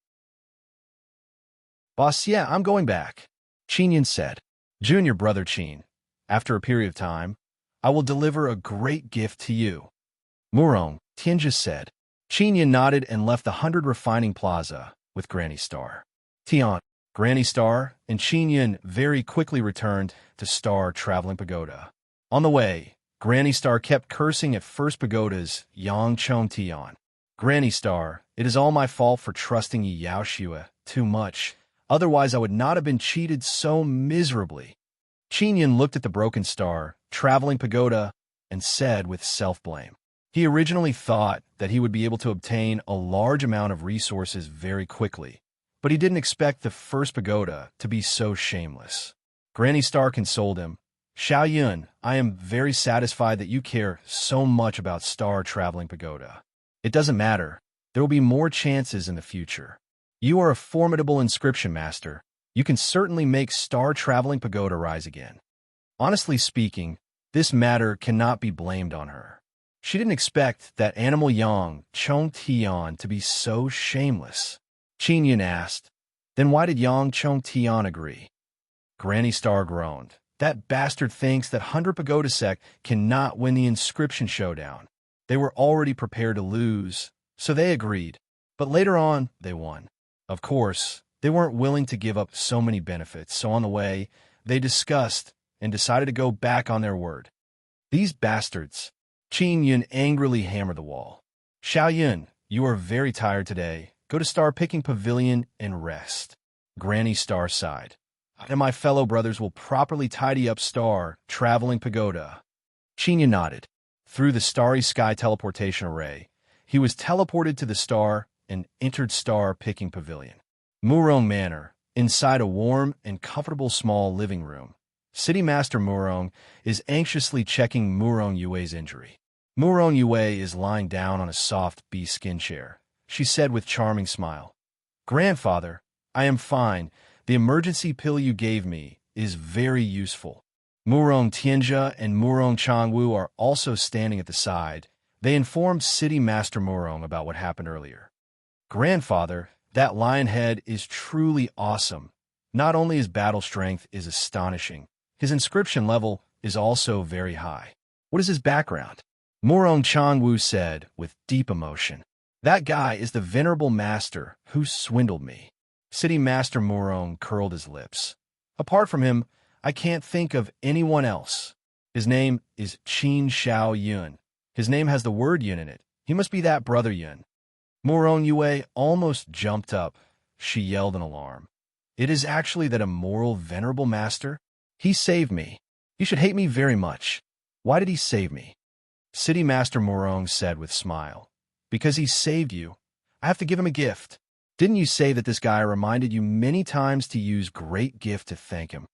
Boss, yeah, I'm going back, Qin Yin said. Junior brother Qin, after a period of time, I will deliver a great gift to you. Murong, Tianjia said. Qin Yin nodded and left the 100 Refining Plaza with Granny Star. Tian, Granny Star, and Qin Yin very quickly returned to Star Traveling Pagoda. On the way, Granny Star kept cursing at First Pagoda's Yang Chong Tian. Granny Star, it is all my fault for trusting Yi Yaoshua too much. Otherwise, I would not have been cheated so miserably. Qin Yin looked at the broken Star Traveling Pagoda and said with self-blame. He originally thought that he would be able to obtain a large amount of resources very quickly, but he didn't expect the First Pagoda to be so shameless. Granny Star consoled him. Xiao Yun, I am very satisfied that you care so much about Star Traveling Pagoda. It doesn't matter. There will be more chances in the future. You are a formidable inscription master. You can certainly make Star Traveling Pagoda rise again. Honestly speaking, this matter cannot be blamed on her. She didn't expect that animal Yang Chong Tian to be so shameless. Qin Yin asked, then why did Yang Chong Tian agree? Granny Star groaned. That bastard thinks that 100 Pagoda Sect cannot win the inscription showdown. They were already prepared to lose, so they agreed. But later on, they won. Of course, they weren't willing to give up so many benefits, so on the way, they discussed and decided to go back on their word. These bastards. Qin Yin angrily hammered the wall. Xiao Yun, you are very tired today. Go to Star Picking Pavilion and rest. Granny Star sighed. I and my fellow brothers will properly tidy up Star Traveling Pagoda. Qin Yin nodded. Through the starry sky teleportation array, he was teleported to the star and entered Star Picking Pavilion. Murong Manor, inside a warm and comfortable small living room. City Master Murong is anxiously checking Murong Yue's injury. Murong Yue is lying down on a soft bee skin chair. She said with charming smile, Grandfather, I am fine. The emergency pill you gave me is very useful. Murong Tianjia and Murong Changwu are also standing at the side. They informed City Master Murong about what happened earlier. Grandfather, that lion head is truly awesome. Not only his battle strength is astonishing, his inscription level is also very high. What is his background? Murong Changwu said with deep emotion. That guy is the venerable master who swindled me. City Master Murong curled his lips. Apart from him, I can't think of anyone else. His name is Qin Xiao Yun. His name has the word Yun in it. He must be that brother Yun. Murong Yue almost jumped up. She yelled in alarm. It is actually that immoral, venerable master. He saved me. You should hate me very much. Why did he save me? City Master Murong said with smile. Because he saved you. I have to give him a gift. Didn't you say that this guy reminded you many times to use great gift to thank him?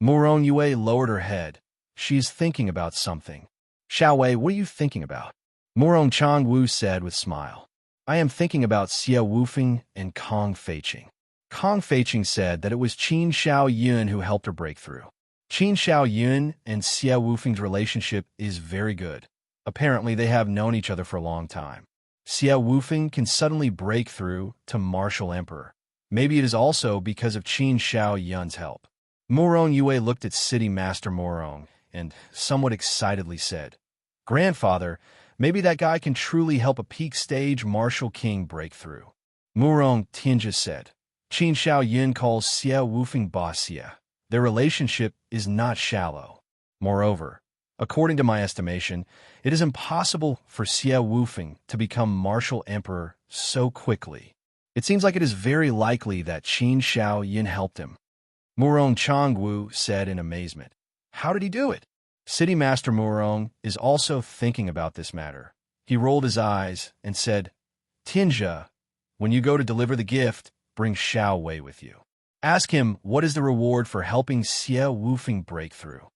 Murong Yue lowered her head. She is thinking about something. Xiao Wei, what are you thinking about? Murong Changwu said with smile. I am thinking about Xia Wufeng and Kong Feiqing. Kong Feiqing said that it was Qin Xiao Yun who helped her break through. Qin Xiao Yun and Xia Wufeng's relationship is very good. Apparently, they have known each other for a long time. Xia Wufeng can suddenly break through to Martial Emperor. Maybe it is also because of Qin Xiao Yun's help. Murong Yue looked at City Master Murong and somewhat excitedly said, Grandfather, maybe that guy can truly help a peak stage martial king break through. Murong Tianjia said, Qin Xiao Yun calls Xia Wufeng boss Xia. Their relationship is not shallow. Moreover, according to my estimation, it is impossible for Xia Wufeng to become martial emperor so quickly. It seems like it is very likely that Qin Xiao Yun helped him. Murong Changwu said in amazement. How did he do it? City Master Murong is also thinking about this matter. He rolled his eyes and said, Tianjia, when you go to deliver the gift, bring Xiao Wei with you. Ask him what is the reward for helping Xie Wufeng break through.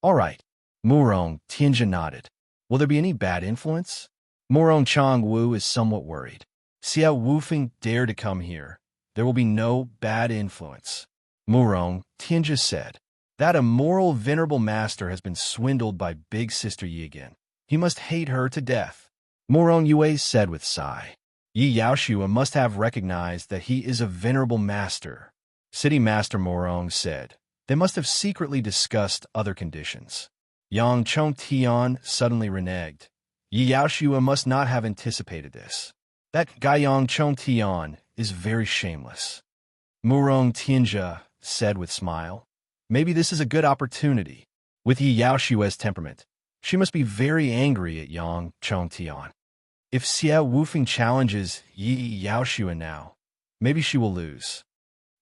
All right. Murong Tianjia nodded. Will there be any bad influence? Murong Changwu is somewhat worried. Xie Wufeng dare to come here. There will be no bad influence. Murong Tianjia said. That immoral venerable master has been swindled by big sister Yi again. He must hate her to death. Murong Yue said with sigh. Yi Yaoshua must have recognized that he is a venerable master. City Master Murong said. They must have secretly discussed other conditions. Yang Chongtian suddenly reneged. Yi Yaoshua must not have anticipated this. That guy Yang Chongtian is very shameless. Murong Tianjia said with smile. Maybe this is a good opportunity. With Yi Yaoshua's temperament, she must be very angry at Yang Chongtian. If Xie Wufeng challenges Yi Yaoshua now, maybe she will lose.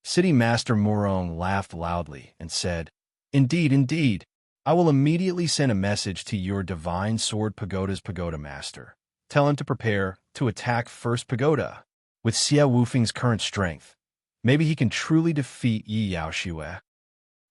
City Master Murong laughed loudly and said, Indeed, indeed, I will immediately send a message to your Divine Sword Pagoda's Pagoda Master. Tell him to prepare to attack First Pagoda. With Xie Wufeng's current strength, maybe he can truly defeat Yi Yaoshua.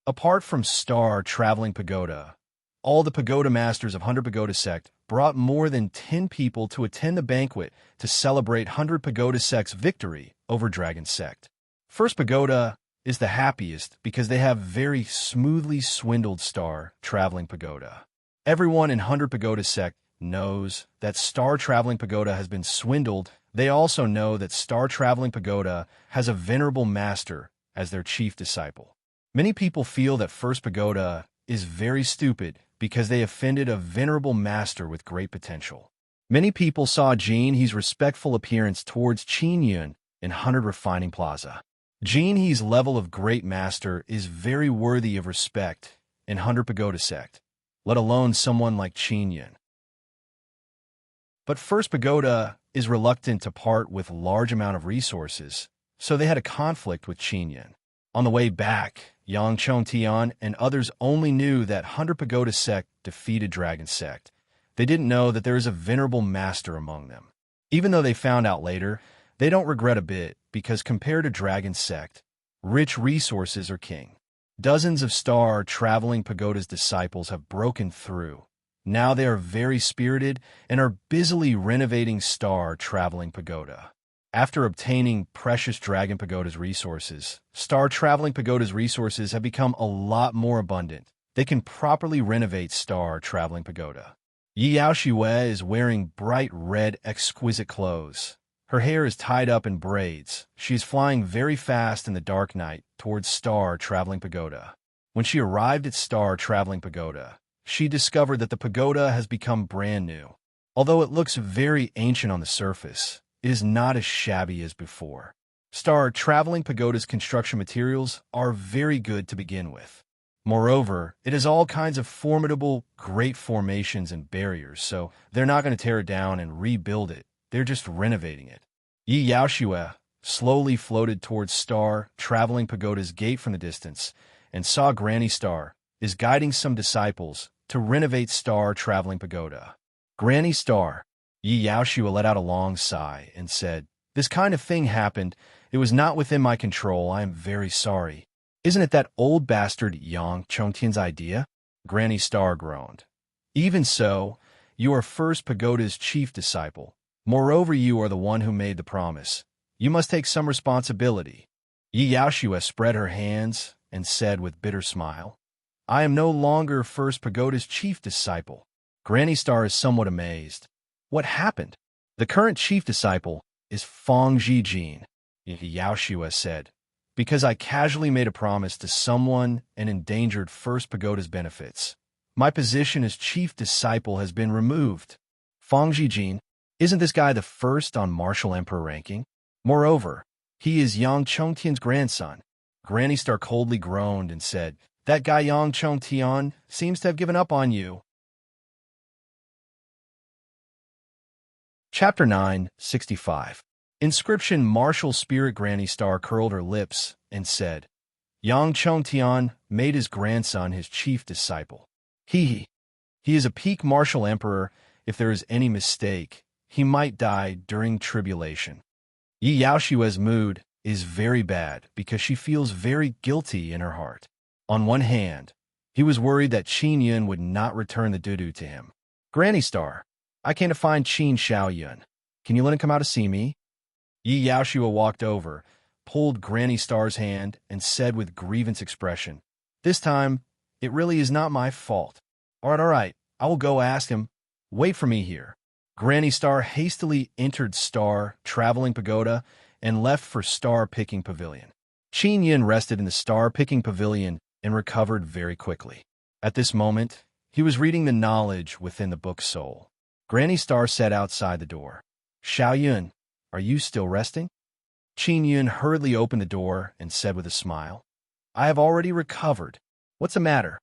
Apart from Star Traveling Pagoda, all the Pagoda Masters of 100 Pagoda Sect brought more than 10 people to attend the banquet to celebrate 100 Pagoda Sect's victory over Dragon Sect. First Pagoda is the happiest because they have very smoothly swindled Star Traveling Pagoda. Everyone in 100 Pagoda Sect knows that Star Traveling Pagoda has been swindled. They also know that Star Traveling Pagoda has a venerable master as their chief disciple. Many people feel that First Pagoda is very stupid because they offended a venerable master with great potential. Many people saw Jin He's respectful appearance towards Qin Yun in 100 Refining Plaza. Jin He's level of great master is very worthy of respect in 100 Pagoda Sect, let alone someone like Qin Yun. But First Pagoda is reluctant to part with a large amount of resources, so they had a conflict with Qin Yun. On the way back, Yang Chongtian and others only knew that 100 Pagoda Sect defeated Dragon Sect. They didn't know that there is a venerable master among them. Even though they found out later, they don't regret a bit because compared to Dragon Sect, rich resources are king. Dozens of Star Traveling Pagoda's disciples have broken through. Now they are very spirited and are busily renovating Star Traveling Pagoda. After obtaining precious Dragon Pagoda's resources, Star Traveling Pagoda's resources have become a lot more abundant. They can properly renovate Star Traveling Pagoda. Yi Yaoshua is wearing bright red exquisite clothes. Her hair is tied up in braids. She is flying very fast in the dark night towards Star Traveling Pagoda. When she arrived at Star Traveling Pagoda, she discovered that the pagoda has become brand new. Although it looks very ancient on the surface, it is not as shabby as before. Star Traveling Pagoda's construction materials are very good to begin with. Moreover, it has all kinds of formidable, great formations and barriers, so they're not going to tear it down and rebuild it. They're just renovating it. Yi Yaoshua slowly floated towards Star Traveling Pagoda's gate from the distance and saw Granny Star is guiding some disciples to renovate Star Traveling Pagoda. Granny Star, Yi Yaoshua let out a long sigh and said, This kind of thing happened. It was not within my control. I am very sorry. Isn't it that old bastard Yang Chongtian's idea? Granny Star groaned. Even so, you are First Pagoda's chief disciple. Moreover, you are the one who made the promise. You must take some responsibility. Yi Yaoshua spread her hands and said with bitter smile, I am no longer First Pagoda's chief disciple. Granny Star is somewhat amazed. What happened? The current chief disciple is Feng Zhijin, Yi Yaoshua said, because I casually made a promise to someone and endangered First Pagoda's benefits. My position as chief disciple has been removed. Feng Zhijin, isn't this guy the first on Martial Emperor ranking? Moreover, he is Yang Chongtian's grandson. Granny Star coldly groaned and said, That guy Yang Chongtian seems to have given up on you. Chapter 9, 65. Inscription Martial Spirit. Granny Star curled her lips and said, Yang Chongtian made his grandson his chief disciple. He is a peak martial emperor. If there is any mistake, he might die during tribulation. Yi Yaoshua's mood is very bad because she feels very guilty in her heart. On one hand, he was worried that Qin Yun would not return the dudu to him. Granny Star, I came to find Qin Xiao Yun. Can you let him come out to see me? Yi Yaoshua walked over, pulled Granny Star's hand, and said with grievance expression, "This time, it really is not my fault. All right, I will go ask him. Wait for me here." Granny Star hastily entered Star Traveling Pagoda and left for Star Picking Pavilion. Qin Yin rested in the Star Picking Pavilion and recovered very quickly. At this moment, he was reading the knowledge within the book's soul. Granny Star said outside the door, "Xiao Yun, are you still resting?" Qin Yun hurriedly opened the door and said with a smile, "I have already recovered. What's the matter?"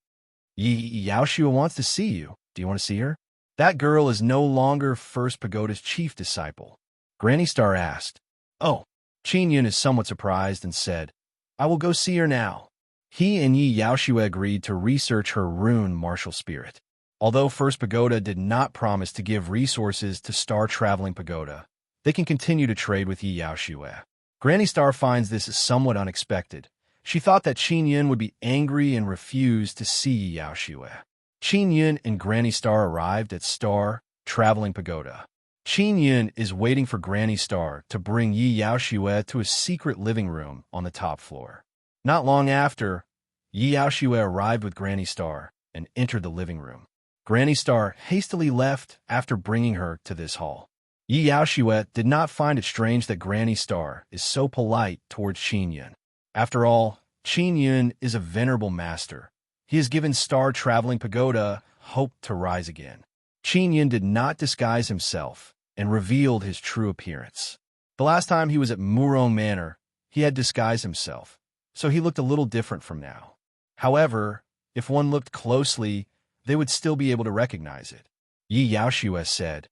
"Yi Yaoshua wants to see you. Do you want to see her?" "That girl is no longer First Pagoda's chief disciple." Granny Star asked. "Oh." Qin Yun is somewhat surprised and said, "I will go see her now." He and Yi Yaoshua agreed to research her rune martial spirit. Although First Pagoda did not promise to give resources to Star Traveling Pagoda, they can continue to trade with Yi Yaoshua. Granny Star finds this somewhat unexpected. She thought that Qin Yun would be angry and refuse to see Yi Yaoshua. Qin Yun and Granny Star arrived at Star Traveling Pagoda. Qin Yun is waiting for Granny Star to bring Yi Yaoshua to a secret living room on the top floor. Not long after, Yi Yaoshua arrived with Granny Star and entered the living room. Granny Star hastily left after bringing her to this hall. Yi Yaoshua did not find it strange that Granny Star is so polite towards Qin Yun. After all, Qin Yun is a venerable master. He has given Star Traveling Pagoda hope to rise again. Qin Yun did not disguise himself and revealed his true appearance. The last time he was at Murong Manor, he had disguised himself, so he looked a little different from now. However, if one looked closely, they would still be able to recognize it. Yi Yaoshua said,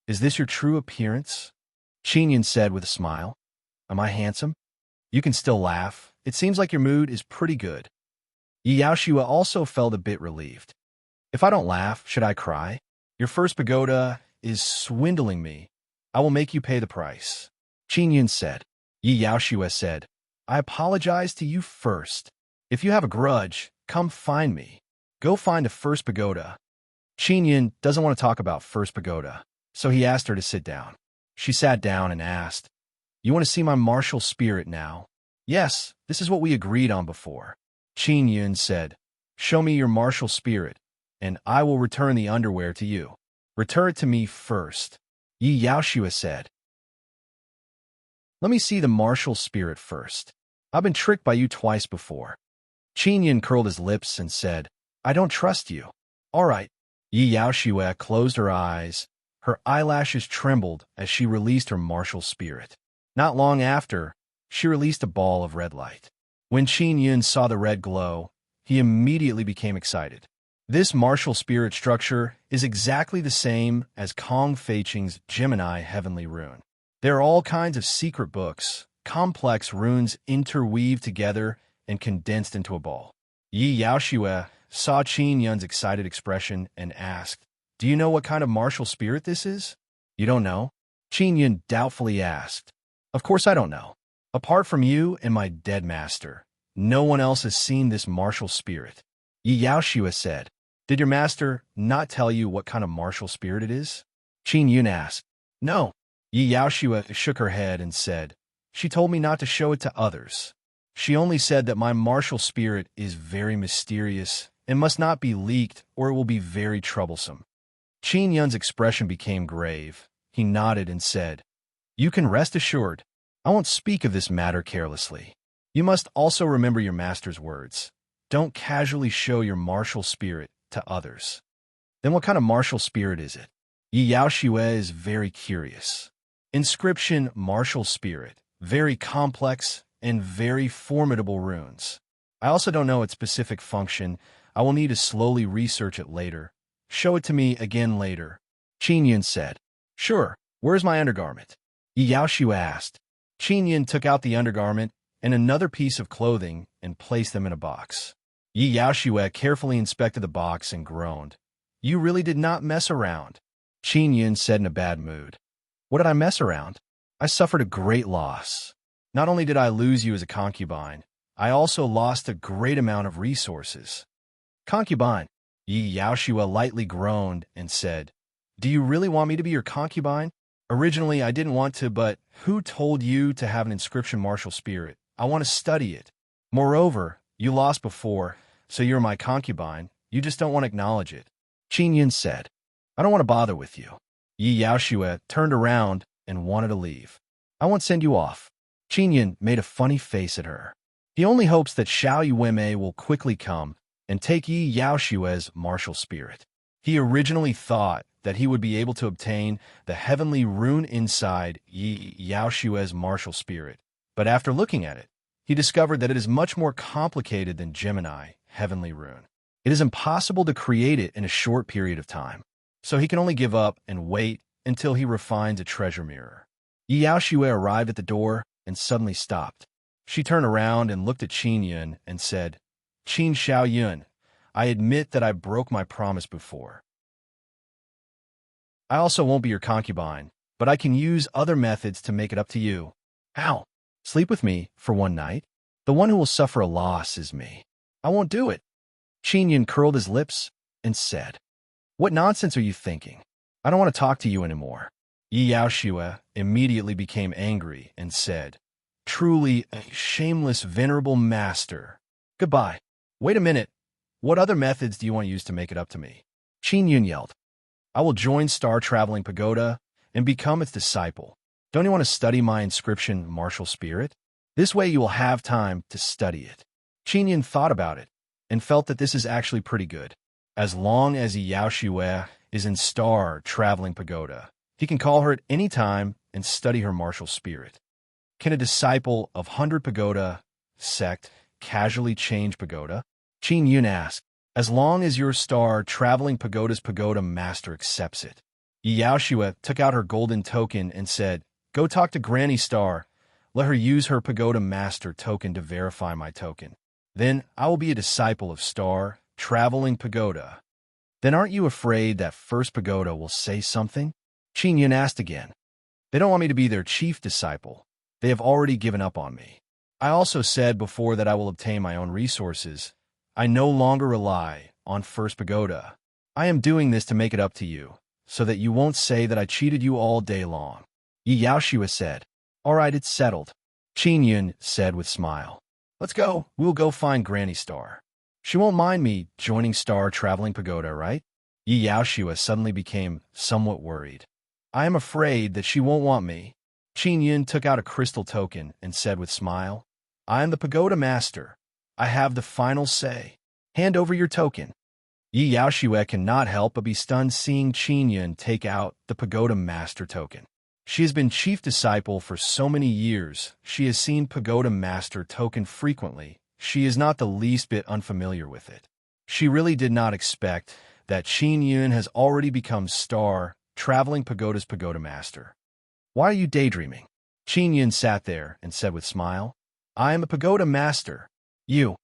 "Is this your true appearance?" Qin Yun said with a smile, "Am I handsome?" "You can still laugh. It seems like your mood is pretty good." Yi Yaoshua also felt a bit relieved. "If I don't laugh, should I cry? Your First Pagoda is swindling me. I will make you pay the price." Qin Yun said. Yi Yaoshua said, "I apologize to you first. If you have a grudge, come find me. Go find a First Pagoda." Qin Yun doesn't want to talk about First Pagoda, so he asked her to sit down. She sat down and asked, "You want to see my martial spirit now?" "Yes, this is what we agreed on before." Qin Yun said, "Show me your martial spirit, and I will return the underwear to you." "Return it to me first," Yi Yaoshua said. "Let me see the martial spirit first. I've been tricked by you twice before." Qin Yun curled his lips and said, "I don't trust you." "All right." Yi Yaoshua closed her eyes. Her eyelashes trembled as she released her martial spirit. Not long after, she released a ball of red light. When Qin Yun saw the red glow, he immediately became excited. This martial spirit structure is exactly the same as Kong Feiqing's Gemini Heavenly Rune. There are all kinds of secret books, complex runes interweaved together and condensed into a ball. Yi Yaoshua saw Qin Yun's excited expression and asked, "Do you know what kind of martial spirit this is?" "You don't know?" Qin Yun doubtfully asked. "Of course I don't know. Apart from you and my dead master, no one else has seen this martial spirit." Yi Yaoshua said, "Did your master not tell you what kind of martial spirit it is?" Qin Yun asked. "No." Yi Yaoshua shook her head and said, "She told me not to show it to others. She only said that my martial spirit is very mysterious and must not be leaked or it will be very troublesome." Qin Yun's expression became grave. He nodded and said, "You can rest assured. I won't speak of this matter carelessly. You must also remember your master's words. Don't casually show your martial spirit to others." "Then what kind of martial spirit is it?" Yi Yaoshua is very curious. Inscription martial spirit, very complex and very formidable runes. I also don't know its specific function. I will need to slowly research it later. Show it to me again later." Qin Yun said. "Sure. Where's my undergarment?" Yi Yaoshua asked. Qin Yun took out the undergarment and another piece of clothing and placed them in a box. Yi Yaoshua carefully inspected the box and groaned. "You really did not mess around." Qin Yun said in a bad mood. "What did I mess around? I suffered a great loss." Not only did I lose you as a concubine, I also lost a great amount of resources. Concubine. Yi Yaoshua lightly groaned and said, Do you really want me to be your concubine? Originally, I didn't want to, but who told you to have an inscription martial spirit? I want to study it. Moreover, you lost before, so you're my concubine. You just don't want to acknowledge it. Qin Yun said, I don't want to bother with you. Yi Yaoshua turned around and wanted to leave. I won't send you off. Qin Yun made a funny face at her. He only hopes that Xiao Yuemei will quickly come and take Yi Yaoshua's martial spirit. He originally thought that he would be able to obtain the heavenly rune inside Yi Yaoshua's martial spirit, but after looking at it, he discovered that it is much more complicated than Gemini heavenly rune. It is impossible to create it in a short period of time, so he can only give up and wait until he refines a treasure mirror. Yi Yaoshua arrived at the door and suddenly stopped. She turned around and looked at Qin Yun and said, Qin Xiao Yun, I admit that I broke my promise before. I also won't be your concubine, but I can use other methods to make it up to you. How? Sleep with me for one night? The one who will suffer a loss is me. I won't do it. Qin Yun curled his lips and said, What nonsense are you thinking? I don't want to talk to you anymore. Yi Yaoshua immediately became angry and said, Truly a shameless, venerable master. Goodbye. Wait a minute. What other methods do you want to use to make it up to me? Qin Yun yelled, I will join Star Traveling Pagoda and become its disciple. Don't you want to study my inscription, martial spirit? This way you will have time to study it. Qin Yun thought about it and felt that this is actually pretty good. As long as Yi Yaoshua is in Star Traveling Pagoda, he can call her at any time and study her martial spirit. Can a disciple of 100 Pagoda sect casually change pagoda? Qin Yun asked. As long as your Star Traveling Pagoda's pagoda master accepts it. Yi Yaoshua took out her golden token and said, Go talk to Granny Star. Let her use her pagoda master token to verify my token. Then I will be a disciple of Star Traveling Pagoda. Then aren't you afraid that First Pagoda will say something? Qin Yun asked again. They don't want me to be their chief disciple. They have already given up on me. I also said before that I will obtain my own resources. I no longer rely on First Pagoda. I am doing this to make it up to you, so that you won't say that I cheated you all day long. Yi Yaoshua said, All right, it's settled. Qin Yun said with a smile. Let's go. We'll go find Granny Star. She won't mind me joining Star Traveling Pagoda, right? Yi Yaoshua suddenly became somewhat worried. I am afraid that she won't want me. Qin Yun took out a crystal token and said with a smile, I am the Pagoda Master. I have the final say. Hand over your token. Yi Yaoshua cannot help but be stunned seeing Qin Yun take out the Pagoda Master token. She has been chief disciple for so many years. She has seen Pagoda Master token frequently. She is not the least bit unfamiliar with it. She really did not expect that Qin Yun has already become Star Traveling Pagoda's Pagoda Master. Why are you daydreaming? Qin Yun sat there and said with a smile, I am a Pagoda Master. You.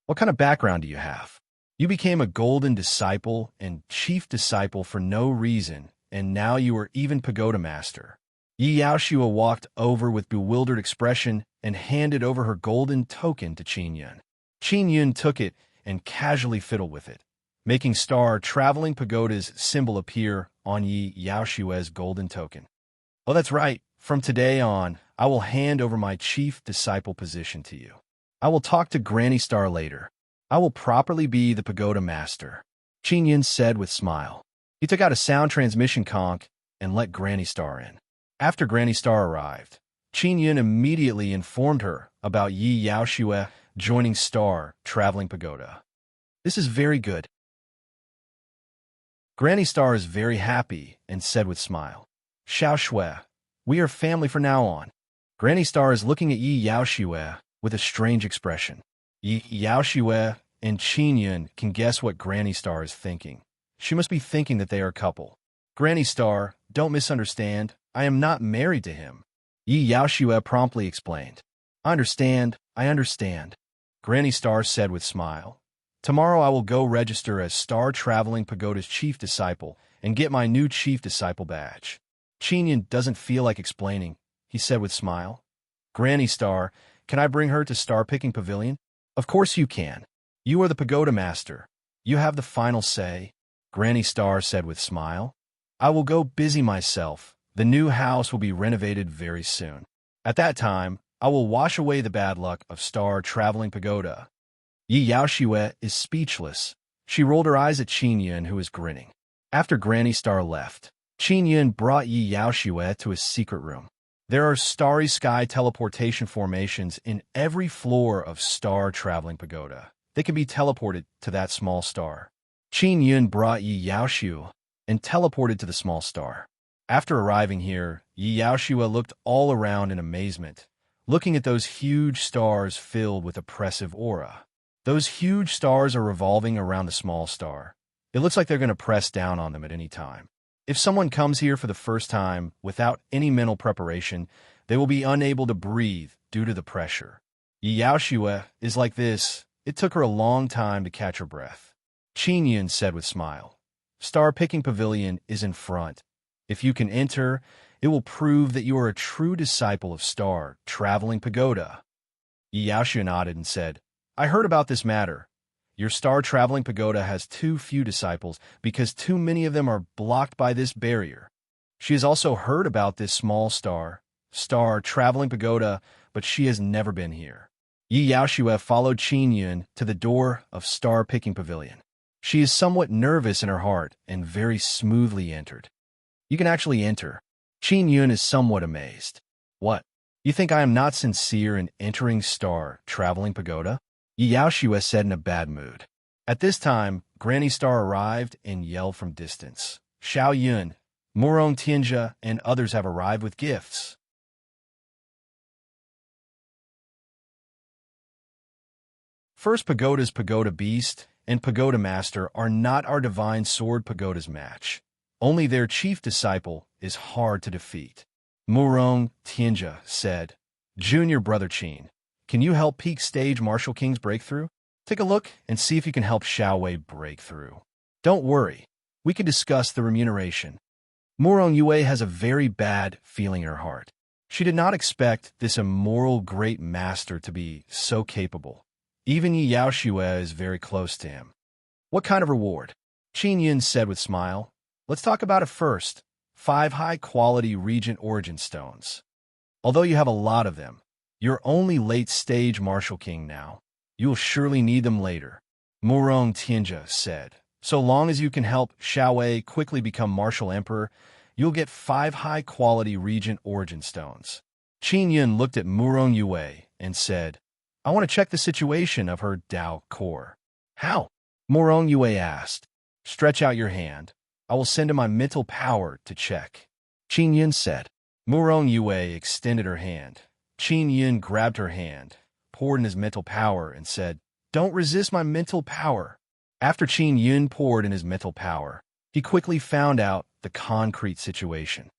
What kind of background do you have? You became a golden disciple and chief disciple for no reason, and now you are even Pagoda Master. Yi Yaoshua walked over with bewildered expression and handed over her golden token to Qin Yun. Qin Yun took it and casually fiddled with it, making Star Traveling Pagoda's symbol appear on Yi Yaoshua's golden token. Oh, that's right. From today on, I will hand over my chief disciple position to you. I will talk to Granny Star later. I will properly be the Pagoda Master. Qin Yun said with a smile. He took out a sound transmission conch and let Granny Star in. After Granny Star arrived, Qin Yun immediately informed her about Yi Yaoshua joining Star Traveling Pagoda. This is very good. Granny Star is very happy and said with a smile, Xiao Shui, we are family from now on. Granny Star is looking at Yi Yaoshua with a strange expression. Yi Yaoshua and Qin Yun can guess what Granny Star is thinking. She must be thinking that they are a couple. Granny Star, don't misunderstand. I am not married to him. Yi Yaoshua promptly explained. I understand. Granny Star said with a smile. Tomorrow I will go register as Star Traveling Pagoda's chief disciple and get my new chief disciple badge. Qin Yun doesn't feel like explaining, he said with a smile. Granny Star, can I bring her to Star-Picking Pavilion? Of course you can. You are the pagoda master. You have the final say, Granny Star said with smile. I will go busy myself. The new house will be renovated very soon. At that time, I will wash away the bad luck of Star Traveling Pagoda. Yi Yaoshue is speechless. She rolled her eyes at Qin Yun, who was grinning. After Granny Star left, Qin Yun brought Yi Yaoshue to his secret room. There are starry sky teleportation formations in every floor of Star Traveling Pagoda. They can be teleported to that small star. Qin Yun brought Yi Yaoshue and teleported to the small star. After arriving here, Yi Yaoshue looked all around in amazement, looking at those huge stars filled with oppressive aura. Those huge stars are revolving around the small star. It looks like they're going to press down on them at any time. If someone comes here for the first time without any mental preparation, they will be unable to breathe due to the pressure. Yi Yaoshue is like this. It took her a long time to catch her breath. Qin Yun said with smile, Star-Picking Pavilion is in front. If you can enter, it will prove that you are a true disciple of Star Traveling Pagoda. Yi Yaoshue nodded and said, I heard about this matter. Your Star Traveling Pagoda has too few disciples because too many of them are blocked by this barrier. She has also heard about this small Star Traveling Pagoda, but she has never been here. Yi Yaoshue followed Qin Yun to the door of Star-Picking Pavilion. She is somewhat nervous in her heart and very smoothly entered. You can actually enter. Qin Yun is somewhat amazed. What? You think I am not sincere in entering Star Traveling Pagoda? Yi Yaoshue said in a bad mood. At this time, Granny Star arrived and yelled from distance. Xiao Yun, Murong Tianjia, and others have arrived with gifts. First Pagoda's Pagoda Beast and Pagoda Master are not our Divine Sword Pagoda's match. Only their chief disciple is hard to defeat. Murong Tianjia said, Junior Brother Qin, can you help Peak Stage Martial King's breakthrough? Take a look and see if you can help Xiaowei break through. Don't worry, we can discuss the remuneration. Murong Yue has a very bad feeling in her heart. She did not expect this immoral great master to be so capable. Even Yi Yaoshue is very close to him. What kind of reward? Qin Yun said with smile. Let's talk about it first. 5 high-quality Regent Origin Stones. Although you have a lot of them, you're only late-stage Martial King now. You will surely need them later. Murong Tianjia said. So long as you can help Xiaowei quickly become Martial Emperor, you'll get 5 high-quality Regent Origin Stones. Qin Yun looked at Murong Yue and said, I want to check the situation of her Dao core. How? Murong Yue asked. Stretch out your hand. I will send in my mental power to check. Qin Yun said. Murong Yue extended her hand. Qin Yun grabbed her hand, poured in his mental power, and said, Don't resist my mental power. After Qin Yun poured in his mental power, he quickly found out the concrete situation.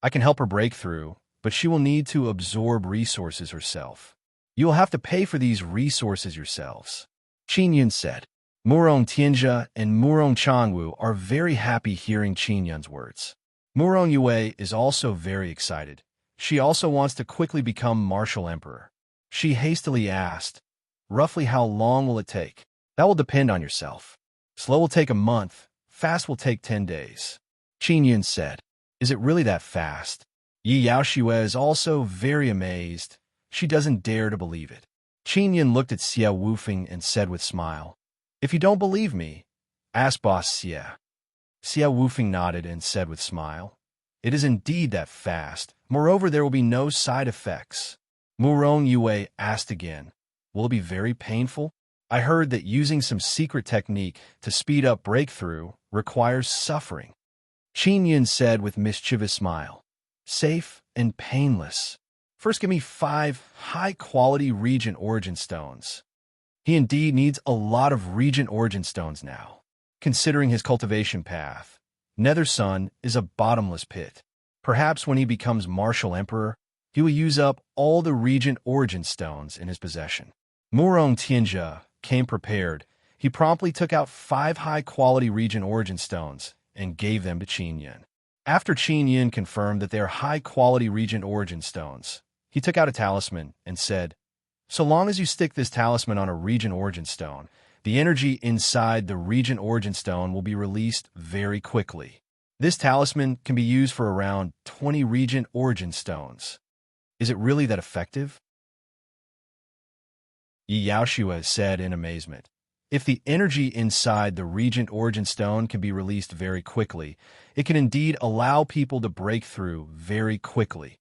I can help her break through, but she will need to absorb resources herself. You will have to pay for these resources yourselves. Qin Yun said. Murong Tianjia and Murong Changwu are very happy hearing Qin Yun's words. Murong Yue is also very excited. She also wants to quickly become Martial Emperor. She hastily asked, Roughly how long will it take? That will depend on yourself. Slow will take a month, fast will take 10 days. Qin Yun said. Is it really that fast? Yi Yaoshue is also very amazed. She doesn't dare to believe it. Qin Yun looked at Xia Wufeng and said with smile, If you don't believe me, ask Boss Xia. Xia Wufeng nodded and said with smile, It is indeed that fast. Moreover, there will be no side effects. Murong Yue asked again, Will it be very painful? I heard that using some secret technique to speed up breakthrough requires suffering. Qin Yun said with mischievous smile, Safe and painless. First give me 5 high-quality Regent Origin Stones. He indeed needs a lot of Regent Origin Stones now. Considering his cultivation path, Nether Sun is a bottomless pit. Perhaps when he becomes Martial Emperor, he will use up all the Regent Origin Stones in his possession. Murong Tianjia came prepared. He promptly took out 5 high-quality Regent Origin Stones and gave them to Qin Yun. After Qin Yun confirmed that they are high-quality Regent Origin Stones, He took out a talisman and said, "So long as you stick this talisman on a Regent Origin Stone, the energy inside the Regent Origin Stone will be released very quickly. This talisman can be used for around 20 Regent Origin Stones. Is it really that effective?" Yi Yaoshua said in amazement. If the energy inside the Regent Origin Stone can be released very quickly, it can indeed allow people to break through very quickly.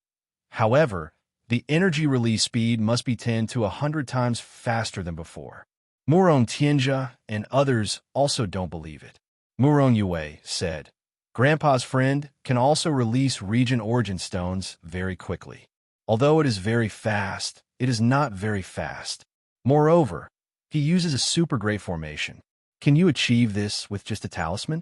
However, the energy release speed must be 10 to 100 times faster than before. Murong Tianjia and others also don't believe it. Murong Yue said, "Grandpa's friend can also release Regent Origin Stones very quickly. Although it is very fast, it is not very fast. Moreover, he uses a super great formation. Can you achieve this with just a talisman?"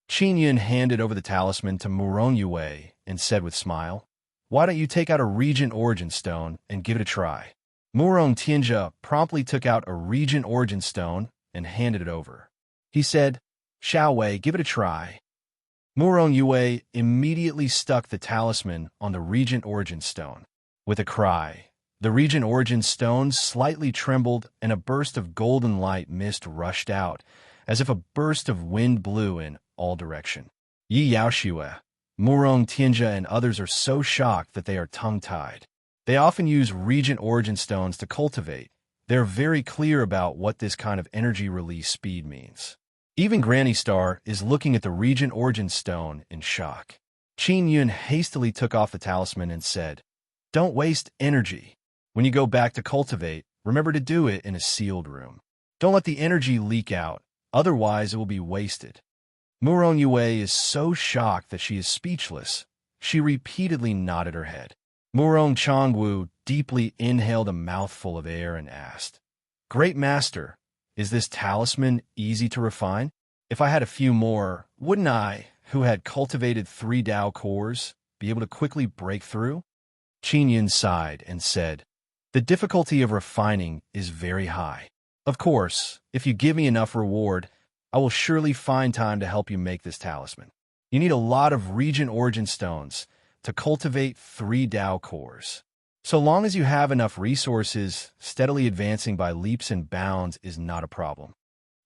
Qin Yun handed over the talisman to Murong Yue and said with smile, "Why don't you take out a Regent Origin Stone and give it a try?" Murong Tianjia promptly took out a Regent Origin Stone and handed it over. He said, "Xiao Wei, give it a try." Murong Yue immediately stuck the talisman on the Regent Origin Stone. With a cry, the Regent Origin Stone slightly trembled and a burst of golden light mist rushed out, as if a burst of wind blew in all direction. Yi Yaoshua, Murong Tianjia and others are so shocked that they are tongue-tied. They often use Regent Origin Stones to cultivate. They're very clear about what this kind of energy release speed means. Even Granny Star is looking at the Regent Origin Stone in shock. Qin Yun hastily took off the talisman and said, "Don't waste energy. When you go back to cultivate, remember to do it in a sealed room. Don't let the energy leak out, otherwise it will be wasted." Murong Yue is so shocked that she is speechless. She repeatedly nodded her head. Murong Chongwu deeply inhaled a mouthful of air and asked, "Great Master, is this talisman easy to refine? If I had a few more, wouldn't I, who had cultivated 3 Dao cores, be able to quickly break through?" Qin Yun sighed and said, "The difficulty of refining is very high. Of course, if you give me enough reward, I will surely find time to help you make this talisman. You need a lot of Regent Origin Stones to cultivate 3 Dao cores. So long as you have enough resources, steadily advancing by leaps and bounds is not a problem."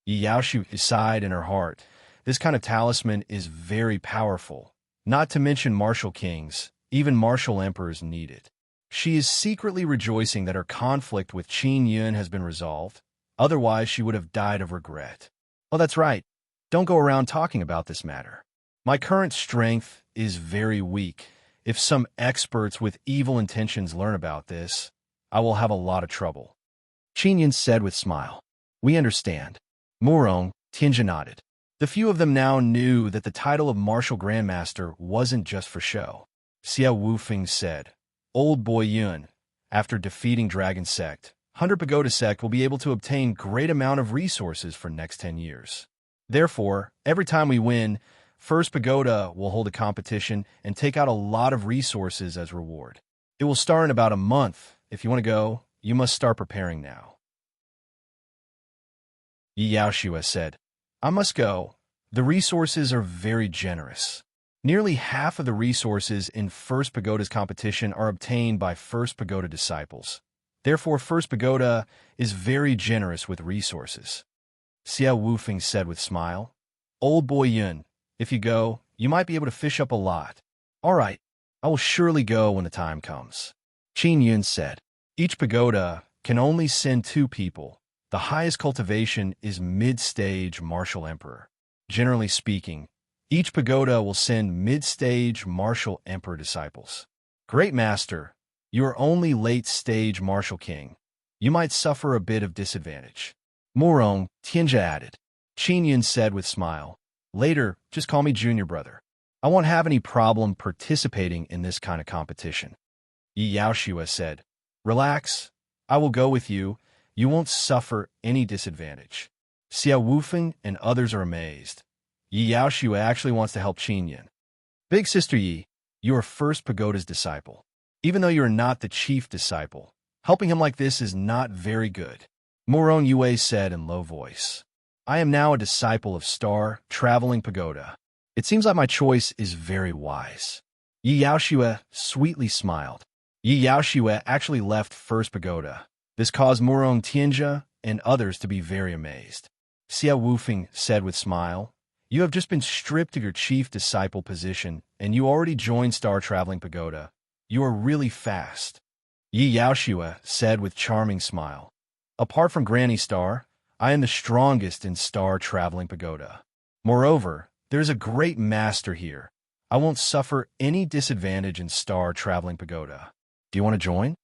Yi Yaoshu sighed in her heart. This kind of talisman is very powerful. Not to mention martial kings, even martial emperors need it. She is secretly rejoicing that her conflict with Qin Yun has been resolved. Otherwise, she would have died of regret. "Oh, that's right. Don't go around talking about this matter. My current strength is very weak. If some experts with evil intentions learn about this, I will have a lot of trouble." Qin Yun said with smile, "We understand." Murong Tianjia nodded. The few of them now knew that the title of Martial Grandmaster wasn't just for show. Xia Wufeng said, "Old Boy Yun, after defeating Dragon Sect, 100 Pagoda Sect will be able to obtain great amount of resources for next 10 years. Therefore, every time we win, First Pagoda will hold a competition and take out a lot of resources as reward. It will start in about a month. If you want to go, you must start preparing now." Yi Yaoshua said, "I must go. The resources are very generous. Nearly half of the resources in First Pagoda's competition are obtained by First Pagoda disciples. Therefore, First Pagoda is very generous with resources." Xia Wufeng said with smile, "Old Boy Yun, if you go, you might be able to fish up a lot." "All right, I will surely go when the time comes." Qin Yun said, "Each pagoda can only send 2 people. The highest cultivation is mid-stage martial emperor. Generally speaking, each pagoda will send mid-stage martial emperor disciples. Great Master, you are only late-stage martial king. You might suffer a bit of disadvantage." Murong Tianjia added. Qin Yun said with smile, "Later, just call me Junior Brother. I won't have any problem participating in this kind of competition." Yi Yaoshua said, "Relax. I will go with you. You won't suffer any disadvantage." Xia Wufeng and others are amazed. Yi Yaoshua actually wants to help Qin Yun. "Big Sister Yi, you are First Pagoda's disciple. Even though you are not the chief disciple, helping him like this is not very good." Murong Yue said in low voice, "I am now a disciple of Star Traveling Pagoda. It seems like my choice is very wise." Yi Yaoshua sweetly smiled. Yi Yaoshue actually left First Pagoda. This caused Murong Tianjia and others to be very amazed. Xia Wufeng said with smile, "You have just been stripped of your chief disciple position, and you already joined Star Traveling Pagoda. You are really fast." Yi Yaoshue said with charming smile, "Apart from Granny Star, I am the strongest in Star Traveling Pagoda. Moreover, there is a great master here. I won't suffer any disadvantage in Star Traveling Pagoda. Do you want to join?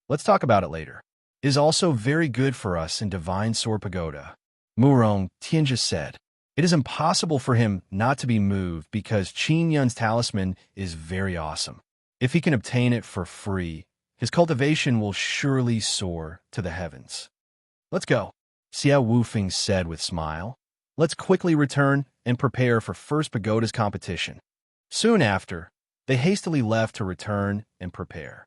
Let's talk about it later. It is also very good for us in Divine Sword Pagoda." Murong Tianjia said. It is impossible for him not to be moved because Qin Yun's talisman is very awesome. If he can obtain it for free, his cultivation will surely soar to the heavens. "Let's go," Xia Wufeng said with smile. "Let's quickly return and prepare for First Pagoda's competition." Soon after, they hastily left to return and prepare.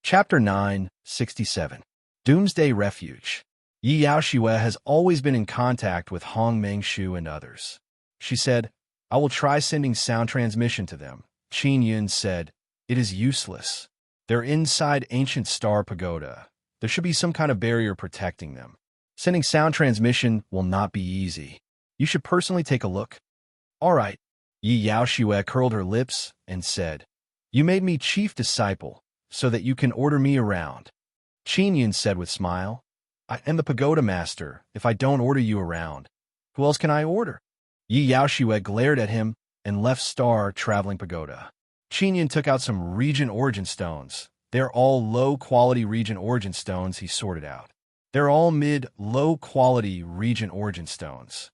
Chapter 967. Doomsday Refuge. Yi Yaoshue has always been in contact with Hong Mengshu and others. She said, "I will try sending sound transmission to them." Qin Yun said, "It is useless. They're inside Ancient Star Pagoda. There should be some kind of barrier protecting them. Sending sound transmission will not be easy. You should personally take a look." "All right." Yi Yaoshue curled her lips and said, "You made me chief disciple, so that you can order me around." Qin Yun said with smile, "I am the pagoda master. If I don't order you around, who else can I order?" Yi Yaoshue glared at him and left Star Traveling Pagoda. Qin Yun took out some Regent Origin Stones. They're all low-quality Regent Origin Stones he sorted out. They're all mid-low-quality Regent Origin Stones.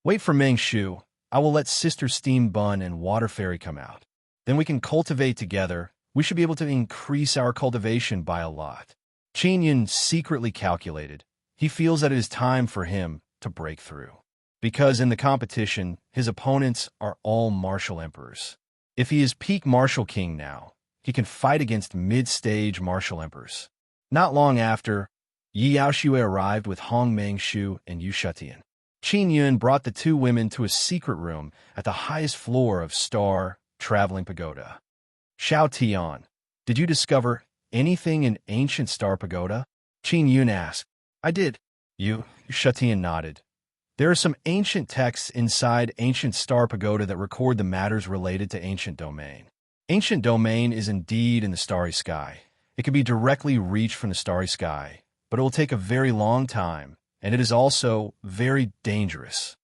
"Wait for Mengshu. I will let Sister Steam Bun and Water Fairy come out. Then we can cultivate together. We should be able to increase our cultivation by a lot." Qin Yun secretly calculated. He feels that it is time for him to break through. Because in the competition, his opponents are all martial emperors. If he is peak martial king now, he can fight against mid-stage martial emperors. Not long after, Yi Yaoshue arrived with Hong Mengshu and Yu Shutian. Qin Yun brought the two women to a secret room at the highest floor of Star Traveling Pagoda. "Xiao Tian, did you discover anything in Ancient Star Pagoda?" Qin Yun asked. "I did." Yu Shutian nodded. "There are some ancient texts inside Ancient Star Pagoda that record the matters related to Ancient Domain. Ancient Domain is indeed in the starry sky. It can be directly reached from the starry sky, but it will take a very long time, and it is also very dangerous.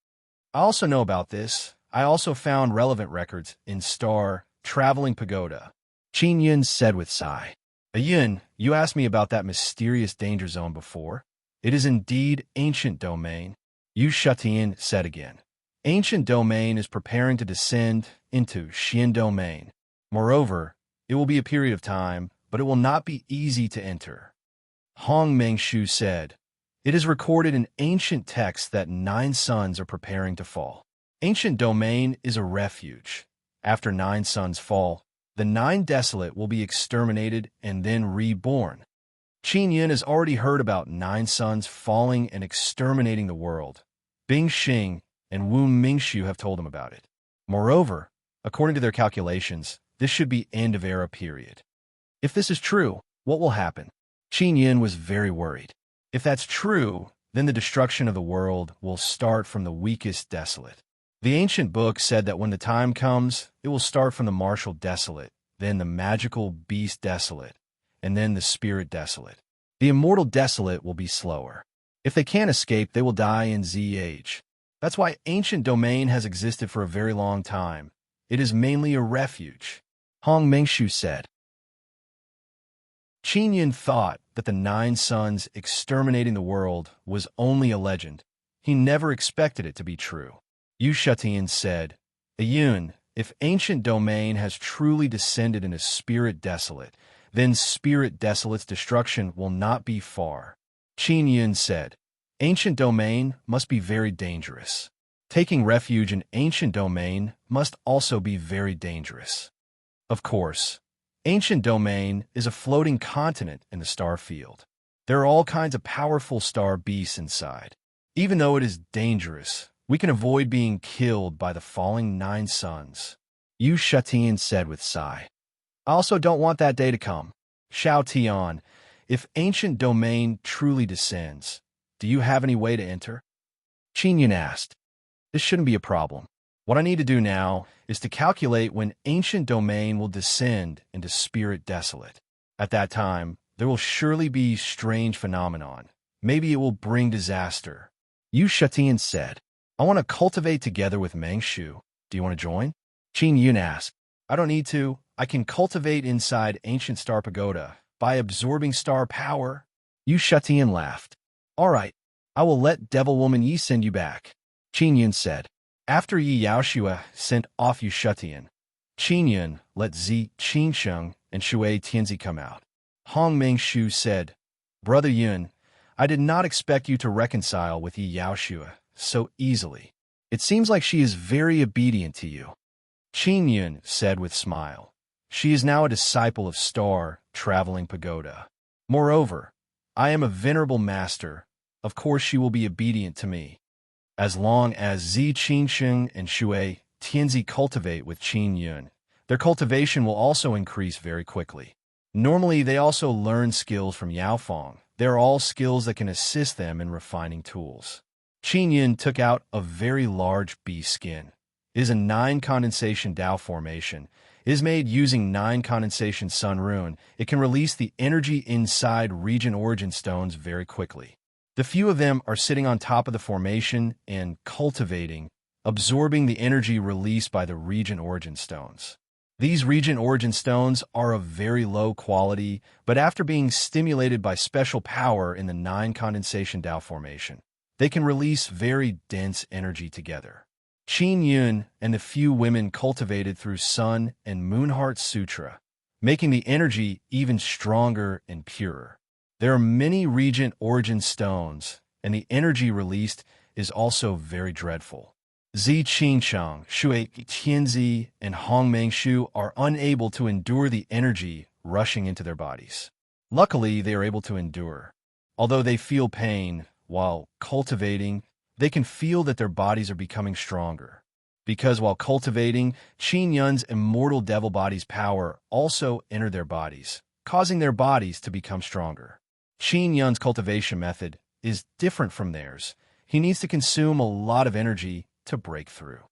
I also know about this. I also found relevant records in Star Traveling Pagoda." Qin Yun said with sigh. "Yun, you asked me about that mysterious danger zone before. It is indeed Ancient Domain." Yu Shutian said again. "Ancient Domain is preparing to descend into Xian Domain. Moreover, it will be a period of time, but it will not be easy to enter." Hong Mengshu said, "It is recorded in ancient texts that 9 suns are preparing to fall. Ancient Domain is a refuge. After 9 suns fall, the 9 desolate will be exterminated and then reborn." Qin Yun has already heard about 9 suns falling and exterminating the world. Bing Xing and Wu Mingshu have told him about it. Moreover, according to their calculations, this should be end of era period. If this is true, what will happen? Qin Yun was very worried. If that's true, then the destruction of the world will start from the weakest desolate. The ancient book said that when the time comes, it will start from the martial desolate, then the magical beast desolate, and then the spirit desolate. The immortal desolate will be slower. If they can't escape, they will die in ZH. That's why Ancient Domain has existed for a very long time. It is mainly a refuge, Hong Mengshu said. Qin Yun thought that the 9 suns exterminating the world was only a legend. He never expected it to be true. Yu Shutian said, "Yun, if Ancient Domain has truly descended in a spirit desolate, then spirit desolate's destruction will not be far." Qin Yun said, "Ancient Domain must be very dangerous. Taking refuge in Ancient Domain must also be very dangerous." Of course, Ancient Domain is a floating continent in the star field. There are all kinds of powerful star beasts inside. Even though it is dangerous, we can avoid being killed by the falling 9 suns. Yu Shutian said with sigh. I also don't want that day to come. Xiao Tian, if ancient domain truly descends, do you have any way to enter? Qin Yun asked. This shouldn't be a problem. What I need to do now is to calculate when ancient domain will descend into spirit desolate. At that time, there will surely be strange phenomenon. Maybe it will bring disaster. Yu Shutian said, I want to cultivate together with Meng Shu. Do you want to join? Qin Yun asked. I don't need to. I can cultivate inside ancient star pagoda by absorbing star power. Yu Shutian laughed. All right, I will let Devil Woman Yi send you back. Qin Yun said. After Yi Yaoshua sent off Yu Shutian, Qin Yun let Zi Qingsheng and Shui Tianzi come out. Hong Meng Shu said, Brother Yun, I did not expect you to reconcile with Yi Yaoshua so easily. It seems like she is very obedient to you. Qin Yun said with smile. She is now a disciple of Star Traveling Pagoda. Moreover, I am a venerable master. Of course she will be obedient to me. As long as Zi Qingsheng and Shui Tianzi cultivate with Qin Yun, their cultivation will also increase very quickly. Normally, they also learn skills from Yao Fong. They are all skills that can assist them in refining tools. Qin Yun took out a very large bee skin. It is a 9-condensation Dao formation. It is made using 9-condensation Sun Rune. It can release the energy inside region origin stones very quickly. The few of them are sitting on top of the formation and cultivating, absorbing the energy released by the region origin stones. These region origin stones are of very low quality, but after being stimulated by special power in the 9-condensation Dao formation, they can release very dense energy together. Qin Yun and the few women cultivated through Sun and Moonheart Sutra, making the energy even stronger and purer. There are many region origin stones, and the energy released is also very dreadful. Zi Qingsheng, Shui Tianzi, and Hong Meng Shu are unable to endure the energy rushing into their bodies. Luckily, they are able to endure. Although they feel pain while cultivating, they can feel that their bodies are becoming stronger. Because while cultivating, Qin Yun's immortal devil body's power also entered their bodies, causing their bodies to become stronger. Qin Yun's cultivation method is different from theirs. He needs to consume a lot of energy to break through.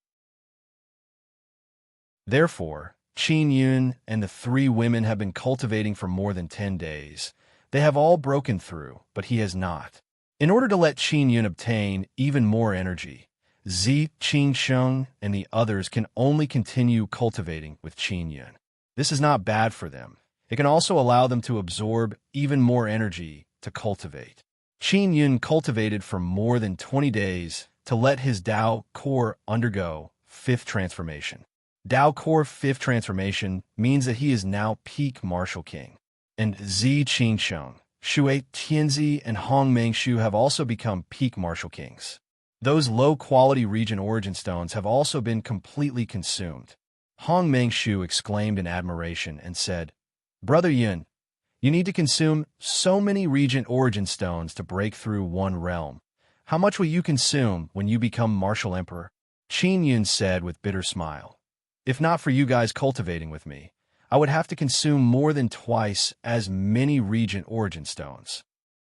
Therefore, Qin Yun and the 3 women have been cultivating for more than 10 days. They have all broken through, but he has not. In order to let Qin Yun obtain even more energy, Zi Qingsheng and the others can only continue cultivating with Qin Yun. This is not bad for them. It can also allow them to absorb even more energy to cultivate. Qin Yun cultivated for more than 20 days to let his Dao core undergo 5th transformation. Dao core 5th transformation means that he is now peak martial king. And Zi Qingsheng, Shui Tianzi, and Hong Meng Shu have also become peak martial kings. Those low-quality region origin stones have also been completely consumed. Hong Meng Shu exclaimed in admiration and said, Brother Yun, you need to consume so many region origin stones to break through one realm. How much will you consume when you become martial emperor? Qin Yun said with bitter smile. If not for you guys cultivating with me, I would have to consume more than twice as many region origin stones.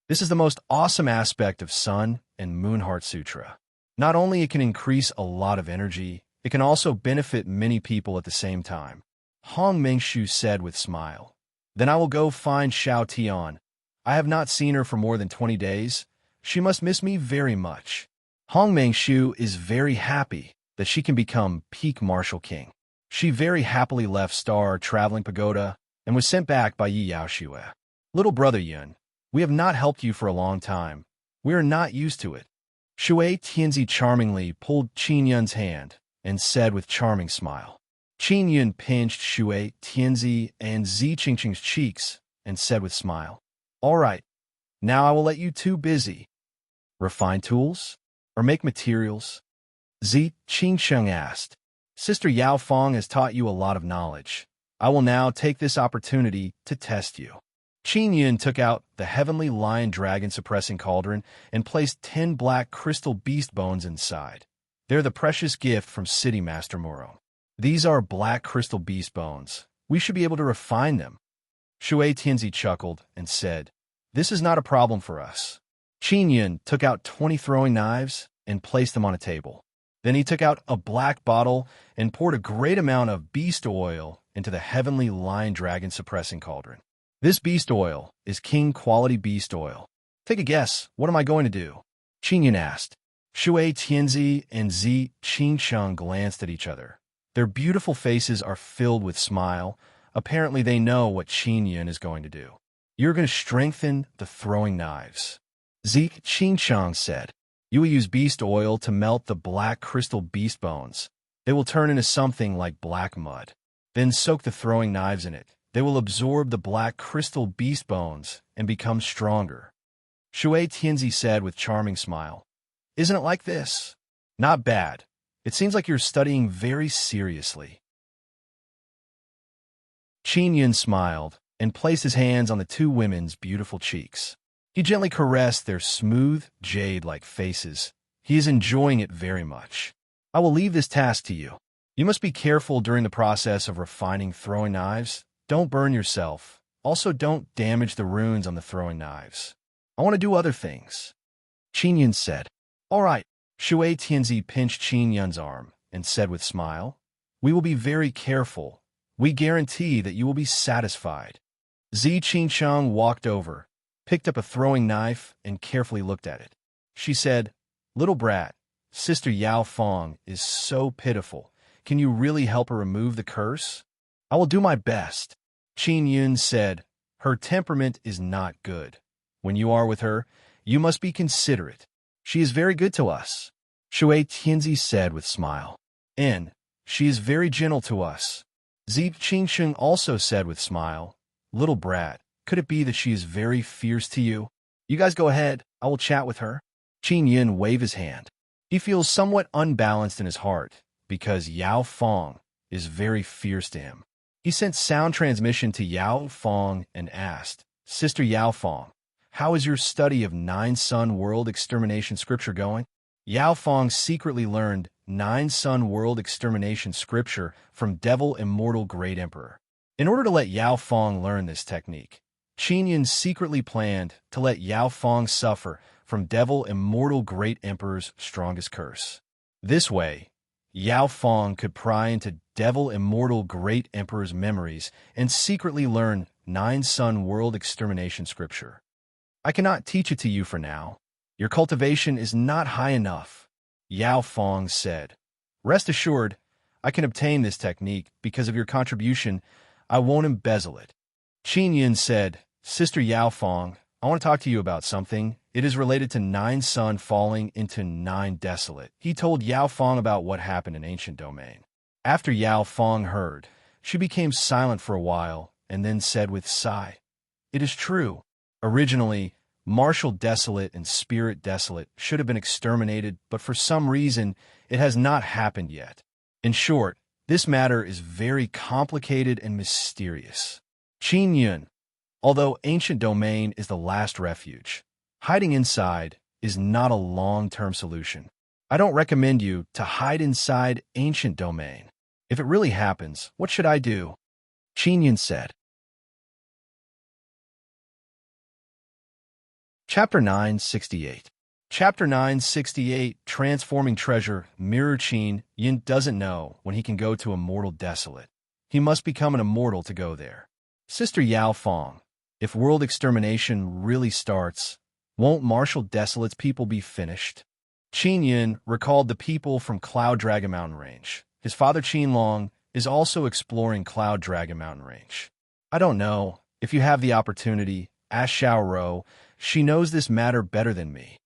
This is the most awesome aspect of Sun and Moonheart Sutra. Not only it can increase a lot of energy, it can also benefit many people at the same time. Hong Meng Shu said with smile. Then I will go find Xiao Tian. I have not seen her for more than 20 days. She must miss me very much. Hong Meng Shu is very happy that she can become peak martial king. She very happily left Star Traveling Pagoda and was sent back by Yi Yaoshua. Little brother Yun, we have not helped you for a long time. We are not used to it. Shui Tianzi charmingly pulled Qin Yun's hand and said with charming smile. Qin Yun pinched Shui Tianzi and Zi Qingqing's cheeks and said with smile, All right, now I will let you 2 busy. Refine tools? Or make materials? Zi Qingsheng asked. Sister Yao Fong has taught you a lot of knowledge. I will now take this opportunity to test you. Qin Yun took out the heavenly lion dragon suppressing cauldron and placed 10 black crystal beast bones inside. They're the precious gift from City Master Moro. These are black crystal beast bones. We should be able to refine them. Shui Tianzi chuckled and said, "This is not a problem for us." Qin Yun took out 20 throwing knives and placed them on a table. Then he took out a black bottle and poured a great amount of beast oil into the heavenly lion dragon suppressing cauldron. This beast oil is king quality beast oil. Take a guess, what am I going to do? Qin Yun asked. Shui Tianzi and Zi Qingsheng glanced at each other. Their beautiful faces are filled with smile. Apparently they know what Qin Yun is going to do. You're going to strengthen the throwing knives. Zi Qingsheng said. You will use beast oil to melt the black crystal beast bones. They will turn into something like black mud. Then soak the throwing knives in it. They will absorb the black crystal beast bones and become stronger. Shui Tianzi said with charming smile. Isn't it like this? Not bad. It seems like you're studying very seriously. Qin Yun smiled and placed his hands on the two women's beautiful cheeks. He gently caressed their smooth, jade-like faces. He is enjoying it very much. I will leave this task to you. You must be careful during the process of refining throwing knives. Don't burn yourself. Also, don't damage the runes on the throwing knives. I want to do other things. Qin Yun said. All right. Shui Tianzi pinched Qin Yun's arm and said with smile, We will be very careful. We guarantee that you will be satisfied. Zi Qingsheng walked over, picked up a throwing knife, and carefully looked at it. She said, Little brat, Sister Yao Fong is so pitiful. Can you really help her remove the curse? I will do my best. Qin Yun said, Her temperament is not good. When you are with her, you must be considerate. She is very good to us. Shui Tianzi said with smile. And she is very gentle to us. Zi Qingsheng also said with smile, Little brat, could it be that she is very fierce to you? You guys go ahead, I will chat with her. Qin Yun waved his hand. He feels somewhat unbalanced in his heart because Yao Fong is very fierce to him. He sent sound transmission to Yao Fong and asked, Sister Yao Fong, how is your study of Nine Sun World Extermination Scripture going? Yao Fong secretly learned Nine Sun World Extermination Scripture from Devil Immortal Great Emperor. In order to let Yao Fong learn this technique, Qin Yun secretly planned to let Yao Fong suffer from Devil Immortal Great Emperor's strongest curse. This way, Yao Fong could pry into Devil Immortal Great Emperor's memories and secretly learn Nine Sun World Extermination Scripture. I cannot teach it to you for now. Your cultivation is not high enough, Yao Fong said. Rest assured, I can obtain this technique because of your contribution. I won't embezzle it. Qin Yun said, Sister Yao Fong, I want to talk to you about something. It is related to Nine Sun falling into Nine Desolate. He told Yao Fong about what happened in Ancient Domain. After Yao Fong heard, she became silent for a while and then said with sigh, It is true. Originally, Martial Desolate and Spirit Desolate should have been exterminated, but for some reason, it has not happened yet. In short, this matter is very complicated and mysterious. Qin Yun, although Ancient Domain is the last refuge, hiding inside is not a long-term solution. I don't recommend you to hide inside Ancient Domain. If it really happens, what should I do? Qin Yun said. Chapter 968. Chapter 968, Transforming Treasure. Mirror. Qin Yun doesn't know when he can go to Immortal Desolate. He must become an immortal to go there. Sister Yao Fong, if world extermination really starts, won't Martial Desolate's people be finished? Qin Yun recalled the people from Cloud Dragon Mountain Range. His father Qin Long is also exploring Cloud Dragon Mountain Range. I don't know. If you have the opportunity, ask Xiao Rou. She knows this matter better than me.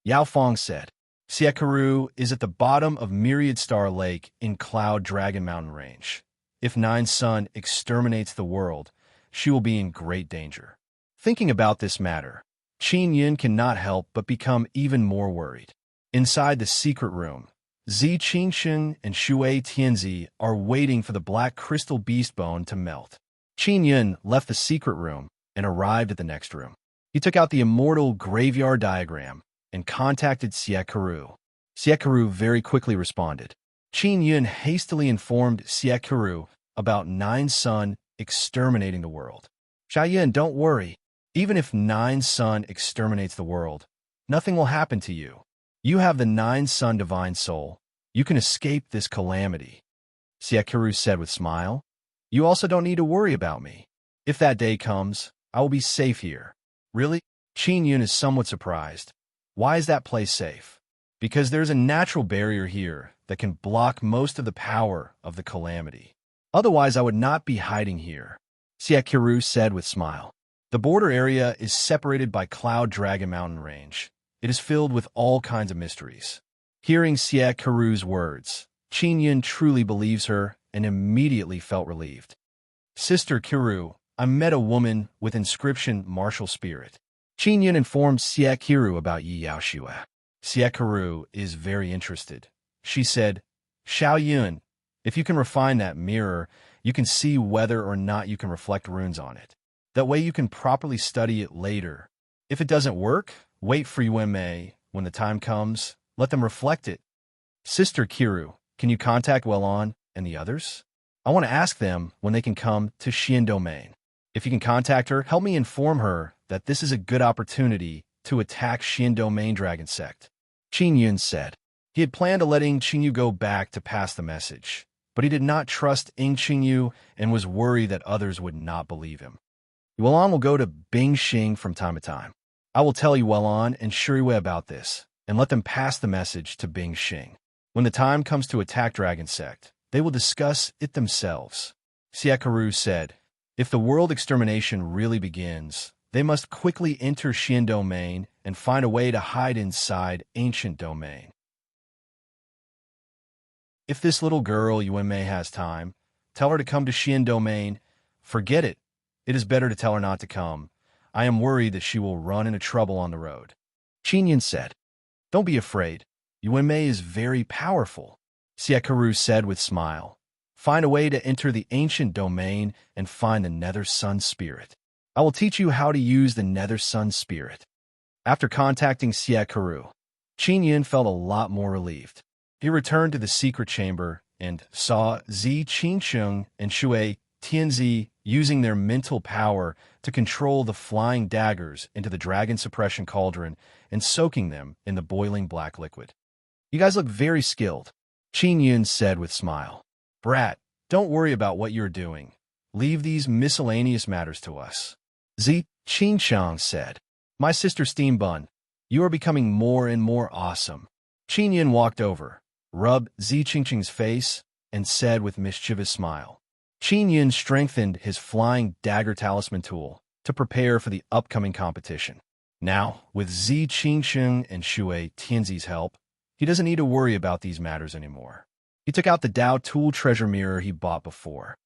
Yao Fong said, Siekaru is at the bottom of Myriad Star Lake in Cloud Dragon Mountain Range. If Nine Sun exterminates the world, she will be in great danger. Thinking about this matter, Qin Yun cannot help but become even more worried. Inside the secret room, Zi Qingsheng and Shui Tianzi are waiting for the black crystal beast bone to melt. Qin Yun left the secret room and arrived at the next room. He took out the immortal graveyard diagram and contacted Siekaru. Siekaru very quickly responded. Qin Yun hastily informed Siekaru about Nine Sun exterminating the world. Xia Yun, don't worry. Even if Nine Sun exterminates the world, nothing will happen to you. You have the Nine Sun divine soul. You can escape this calamity. Siekaru said with a smile. You also don't need to worry about me. If that day comes, I will be safe here. Really? Qin Yun is somewhat surprised. Why is that place safe? Because there's a natural barrier here that can block most of the power of the calamity. Otherwise, I would not be hiding here. Siekaru said with a smile. The border area is separated by Cloud Dragon Mountain Range. It is filled with all kinds of mysteries. Hearing Siekaru's words, Qin Yun truly believes her and immediately felt relieved. Sister Kiru, I met a woman with inscription Martial Spirit. Qin Yun informed Siekaru about Yi Yaoshua. Siekaru is very interested. She said, Xiao Yun, if you can refine that mirror, you can see whether or not you can reflect runes on it. That way you can properly study it later. If it doesn't work, wait for Yuenmei. When the time comes, let them reflect it. Sister Kiru, can you contact Welon and the others? I want to ask them when they can come to Xian Domain. If you can contact her, help me inform her that this is a good opportunity to attack Xian Domain Dragon Sect. Qin Yun said. He had planned to let Ing Qingyu go back to pass the message, but he did not trust Ing Qingyu and was worried that others would not believe him. Yuelon will go to Bingxing from time to time. I will tell Yuelon and Shuriwei about this, and let them pass the message to Bingxing. When the time comes to attack Dragon Sect, they will discuss it themselves. Siekaru said, if the world extermination really begins, they must quickly enter Xian Domain and find a way to hide inside Ancient Domain. If this little girl Yuenmei has time, tell her to come to Xian Domain. Forget it. It is better to tell her not to come. I am worried that she will run into trouble on the road. Qin Yun said. Don't be afraid. Yuenmei is very powerful. Siekaru said with a smile. Find a way to enter the Ancient Domain and find the Nether Sun Spirit. I will teach you how to use the Nether Sun Spirit. After contacting Siekaru, Qin Yun felt a lot more relieved. He returned to the secret chamber and saw Zi Qingsheng and Shui Tianzi using their mental power to control the flying daggers into the dragon suppression cauldron and soaking them in the boiling black liquid. You guys look very skilled, Qin Yun said with a smile. Brat, don't worry about what you're doing. Leave these miscellaneous matters to us. Zi Qingsheng said. My sister Steam Bun, you are becoming more and more awesome. Qin Yun walked over, rubbed Zi Qingsheng's face, and said with mischievous smile. Qin Yun strengthened his flying dagger talisman tool to prepare for the upcoming competition. Now, with Zi Qingsheng and Shui Tianzi's help, he doesn't need to worry about these matters anymore. He took out the Dao Tool treasure mirror he bought before.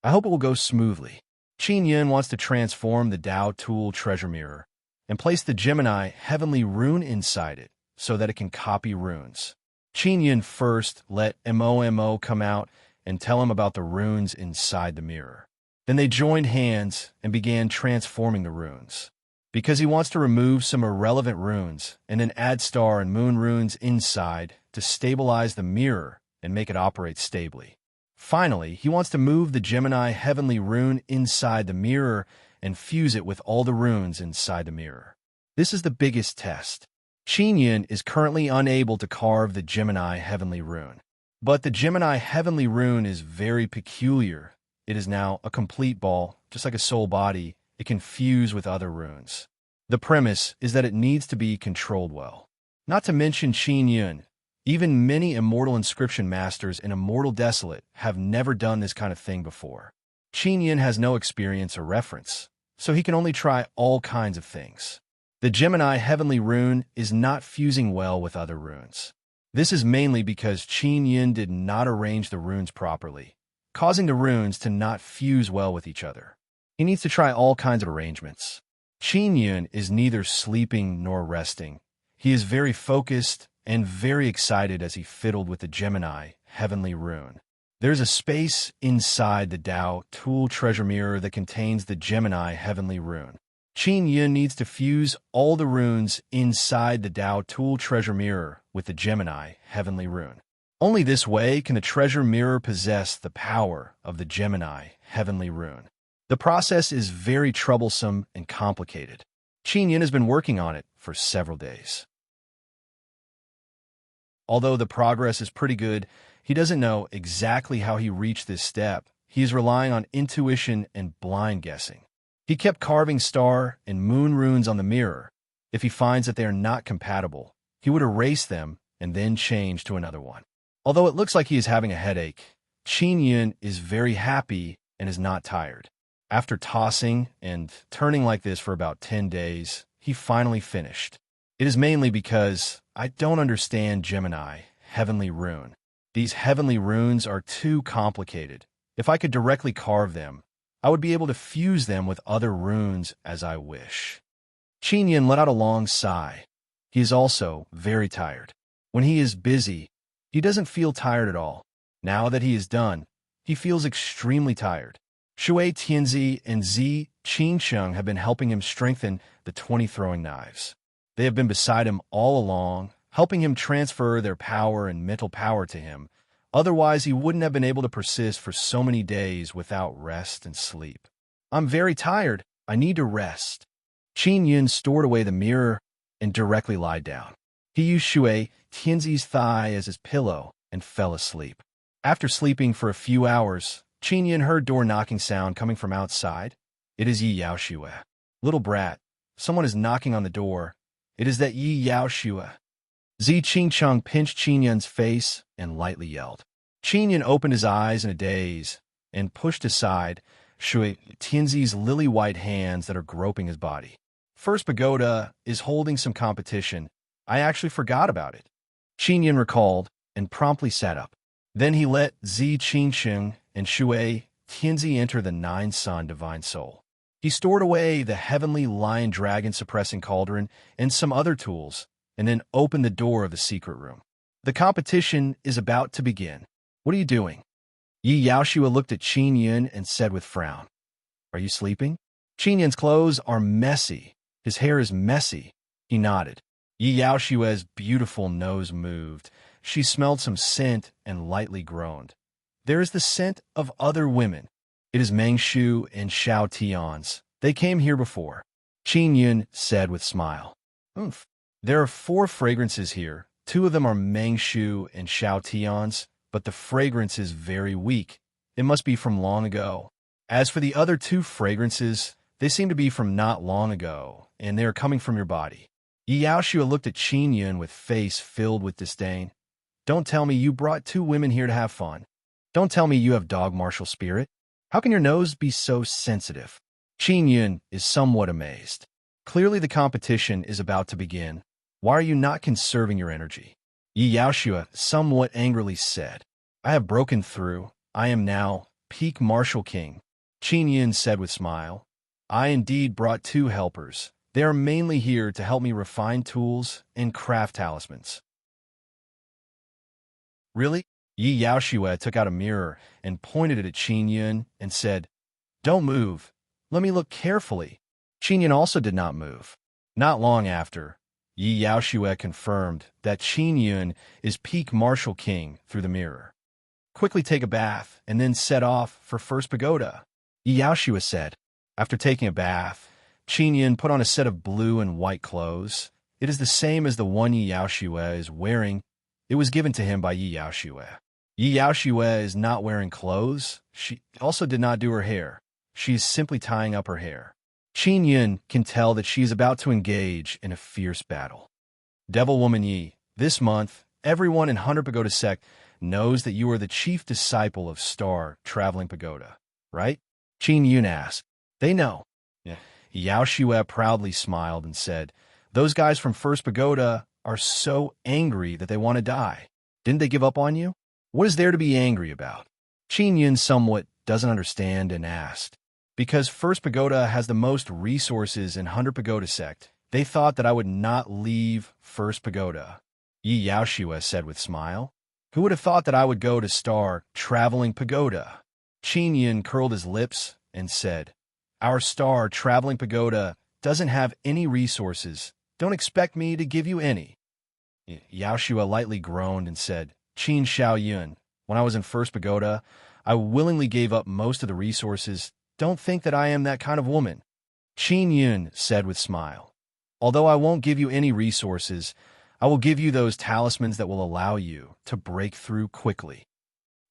I hope it will go smoothly. Qin Yun wants to transform the Dao Tool treasure mirror and place the Gemini heavenly rune inside it so that it can copy runes. Qin Yun first let Mo come out and tell him about the runes inside the mirror. Then they joined hands and began transforming the runes. Because he wants to remove some irrelevant runes and then add star and moon runes inside to stabilize the mirror and make it operate stably. Finally, he wants to move the Gemini heavenly rune inside the mirror and fuse it with all the runes inside the mirror. This is the biggest test. Qin Yun is currently unable to carve the Gemini heavenly rune. But the Gemini heavenly rune is very peculiar. It is now a complete ball, just like a soul body. It can fuse with other runes. The premise is that it needs to be controlled well. Not to mention Qin Yun, even many Immortal Inscription Masters and Immortal Desolate have never done this kind of thing before. Qin Yun has no experience or reference, so he can only try all kinds of things. The Gemini heavenly rune is not fusing well with other runes. This is mainly because Qin Yun did not arrange the runes properly, causing the runes to not fuse well with each other. He needs to try all kinds of arrangements. Qin Yun is neither sleeping nor resting. He is very focused and very excited as he fiddled with the Gemini heavenly rune. There's a space inside the Dao Tool treasure mirror that contains the Gemini heavenly rune. Qin Yun needs to fuse all the runes inside the Dao Tool treasure mirror with the Gemini heavenly rune. Only this way can the treasure mirror possess the power of the Gemini heavenly rune. The process is very troublesome and complicated. Qin Yun has been working on it for several days. Although the progress is pretty good, he doesn't know exactly how he reached this step. He is relying on intuition and blind guessing. He kept carving star and moon runes on the mirror. If he finds that they are not compatible, he would erase them and then change to another one. Although it looks like he is having a headache, Qin Yun is very happy and is not tired. After tossing and turning like this for about 10 days, he finally finished. It is mainly because I don't understand Gemini heavenly rune. These heavenly runes are too complicated. If I could directly carve them, I would be able to fuse them with other runes as I wish. Qin Yun let out a long sigh. He is also very tired. When he is busy, he doesn't feel tired at all. Now that he is done, he feels extremely tired. Shui Tianzi and Zi Qingsheng have been helping him strengthen the 20 throwing knives. They have been beside him all along, helping him transfer their power and mental power to him. Otherwise, he wouldn't have been able to persist for so many days without rest and sleep. I'm very tired. I need to rest. Qin Yun stored away the mirror and directly lied down. He used Shui Tianzi's thigh as his pillow and fell asleep. After sleeping for a few hours, Qin Yun heard door knocking sound coming from outside. It is Yi Yaoshue. Little brat, someone is knocking on the door. It is that Yi Yaoshue. Zi Qingcheng pinched Qin Yun's face and lightly yelled. Qin Yun opened his eyes in a daze and pushed aside Shui Tianzi's lily-white hands that are groping his body. First Pagoda is holding some competition. I actually forgot about it. Qin Yun recalled and promptly sat up. Then he let Zi Qingsheng and Shui Tianzi enter the Nine-Sun Divine Soul. He stored away the heavenly lion-dragon suppressing cauldron and some other tools, and then opened the door of the secret room. The competition is about to begin. What are you doing? Yi Yaoshua looked at Qin Yun and said with frown, Are you sleeping? Qin Yun's clothes are messy. His hair is messy. He nodded. Yi Yaoshua's beautiful nose moved. She smelled some scent and lightly groaned. There is the scent of other women. It is Meng Shu and Xiao Tian's. They came here before. Qin Yun said with smile. Oomph. There are 4 fragrances here. 2 of them are Meng Shu and Xiao Tian's, but the fragrance is very weak. It must be from long ago. As for the other 2 fragrances, they seem to be from not long ago, and they are coming from your body. Yi Yaoshua looked at Qin Yun with face filled with disdain. Don't tell me you brought 2 women here to have fun. Don't tell me you have dog martial spirit. How can your nose be so sensitive? Qin Yun is somewhat amazed. Clearly the competition is about to begin. Why are you not conserving your energy? Yi Yaoshua somewhat angrily said. I have broken through. I am now peak martial king. Qin Yun said with smile. I indeed brought 2 helpers. They are mainly here to help me refine tools and craft talismans. Really? Yi Yaoshua took out a mirror and pointed it at Qin Yun and said, Don't move. Let me look carefully. Qin Yun also did not move. Not long after, Yi Yaoshua confirmed that Qin Yun is peak martial king through the mirror. Quickly take a bath and then set off for First Pagoda, Yi Yaoshua said. After taking a bath, Qin Yun put on a set of blue and white clothes. It is the same as the one Yi Yaoshua is wearing. It was given to him by Yi Yaoshua. Yi Yaoshua is not wearing clothes. She also did not do her hair. She is simply tying up her hair. Qin Yun can tell that she is about to engage in a fierce battle. Devil Woman Yi, this month, everyone in 100 Pagoda sect knows that you are the chief disciple of Star Traveling Pagoda, right? Qin Yun asked. They know. Yeah. Yaoshua proudly smiled and said, Those guys from First Pagoda are so angry that they want to die. Didn't they give up on you? What is there to be angry about? Qin Yun somewhat doesn't understand and asked. Because First Pagoda has the most resources in 100 Pagoda sect, they thought that I would not leave First Pagoda. Yi Yaoshua said with smile. Who would have thought that I would go to Star Traveling Pagoda? Qin Yun curled his lips and said, Our Star Traveling Pagoda doesn't have any resources. Don't expect me to give you any. Yaoshua lightly groaned and said, Qin Xiaoyun, when I was in First Pagoda, I willingly gave up most of the resources. Don't think that I am that kind of woman. Qin Yun said with smile. Although I won't give you any resources, I will give you those talismans that will allow you to break through quickly.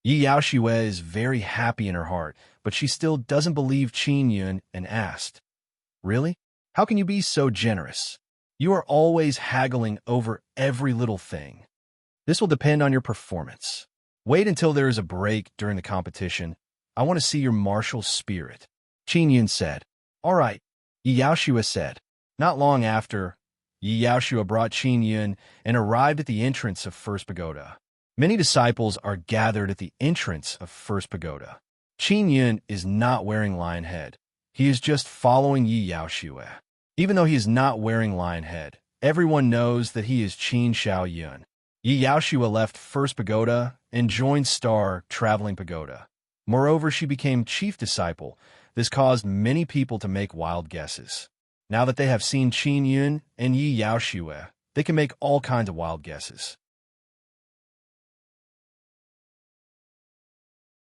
Yi Yaoshue is very happy in her heart, but she still doesn't believe Qin Yun and asked, "Really? How can you be so generous? You are always haggling over every little thing. This will depend on your performance. Wait until there is a break during the competition. I want to see your martial spirit." Qin Yun said. "All right," Yi Yaoshue said. Not long after, Yi Yaoshue brought Qin Yun and arrived at the entrance of First Pagoda. Many disciples are gathered at the entrance of First Pagoda. Qin Yun is not wearing lion head. He is just following Yi Yaoshue. Even though he is not wearing lion head, everyone knows that he is Qin Xiaoyun. Yi Yaoshue left First Pagoda and joined Star Traveling Pagoda. Moreover, she became chief disciple. This caused many people to make wild guesses. Now that they have seen Qin Yun and Yi Yaoshue, they can make all kinds of wild guesses.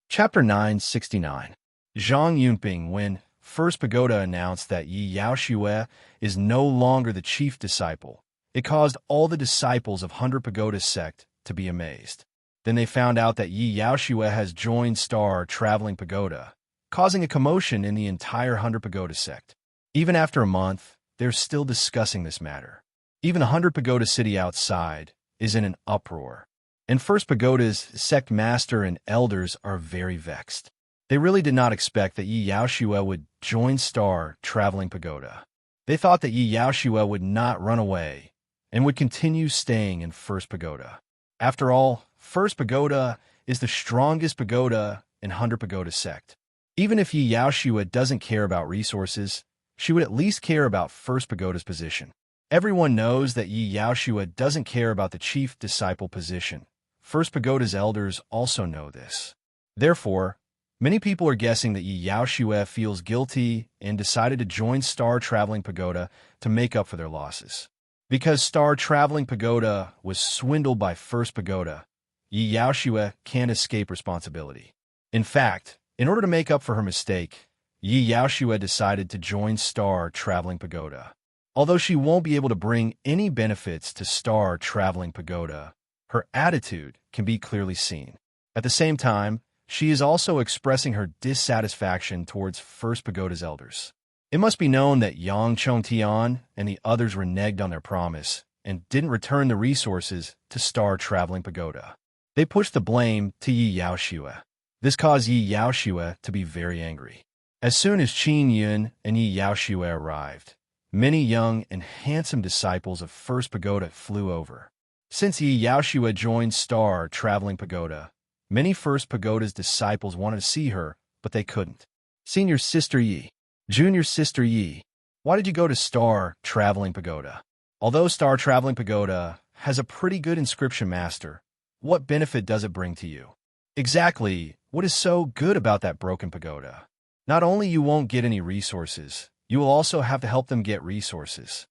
Chapter 969. Zhang Yunping. When First Pagoda announced that Yi Yaoshue is no longer the chief disciple, it caused all the disciples of 100 Pagoda sect to be amazed. Then they found out that Yi Yaoshue has joined Star Traveling Pagoda, causing a commotion in the entire 100 Pagoda sect. Even after a month, they're still discussing this matter. Even 100 Pagoda city outside is in an uproar. And First Pagoda's sect master and elders are very vexed. They really did not expect that Yi Yaoshue would join Star Traveling Pagoda. They thought that Yi Yaoshue would not run away and would continue staying in First Pagoda. After all, First Pagoda is the strongest pagoda in 100 Pagoda sect. Even if Yi Yaoshue doesn't care about resources, she would at least care about First Pagoda's position. Everyone knows that Yi Yaoshue doesn't care about the chief disciple position. First Pagoda's elders also know this. Therefore, many people are guessing that Yi Yaoshue feels guilty and decided to join Star Traveling Pagoda to make up for their losses. Because Star Traveling Pagoda was swindled by First Pagoda, Yi Yaoshue can't escape responsibility. In fact, in order to make up for her mistake, Yi Yaoshue decided to join Star Traveling Pagoda. Although she won't be able to bring any benefits to Star Traveling Pagoda, her attitude can be clearly seen. At the same time, she is also expressing her dissatisfaction towards First Pagoda's elders. It must be known that Yang Chongtian and the others reneged on their promise and didn't return the resources to Star Traveling Pagoda. They pushed the blame to Yi Yaoshue. This caused Yi Yaoshue to be very angry. As soon as Qin Yun and Yi Yaoshue arrived, many young and handsome disciples of First Pagoda flew over. Since Yi Yaoshue joined Star Traveling Pagoda, many First Pagoda's disciples wanted to see her, but they couldn't. Senior Sister Yi, Junior Sister Yi, why did you go to Star Traveling Pagoda? Although Star Traveling Pagoda has a pretty good inscription master, what benefit does it bring to you? Exactly, what is so good about that broken pagoda? Not only you won't get any resources, you will also have to help them get resources.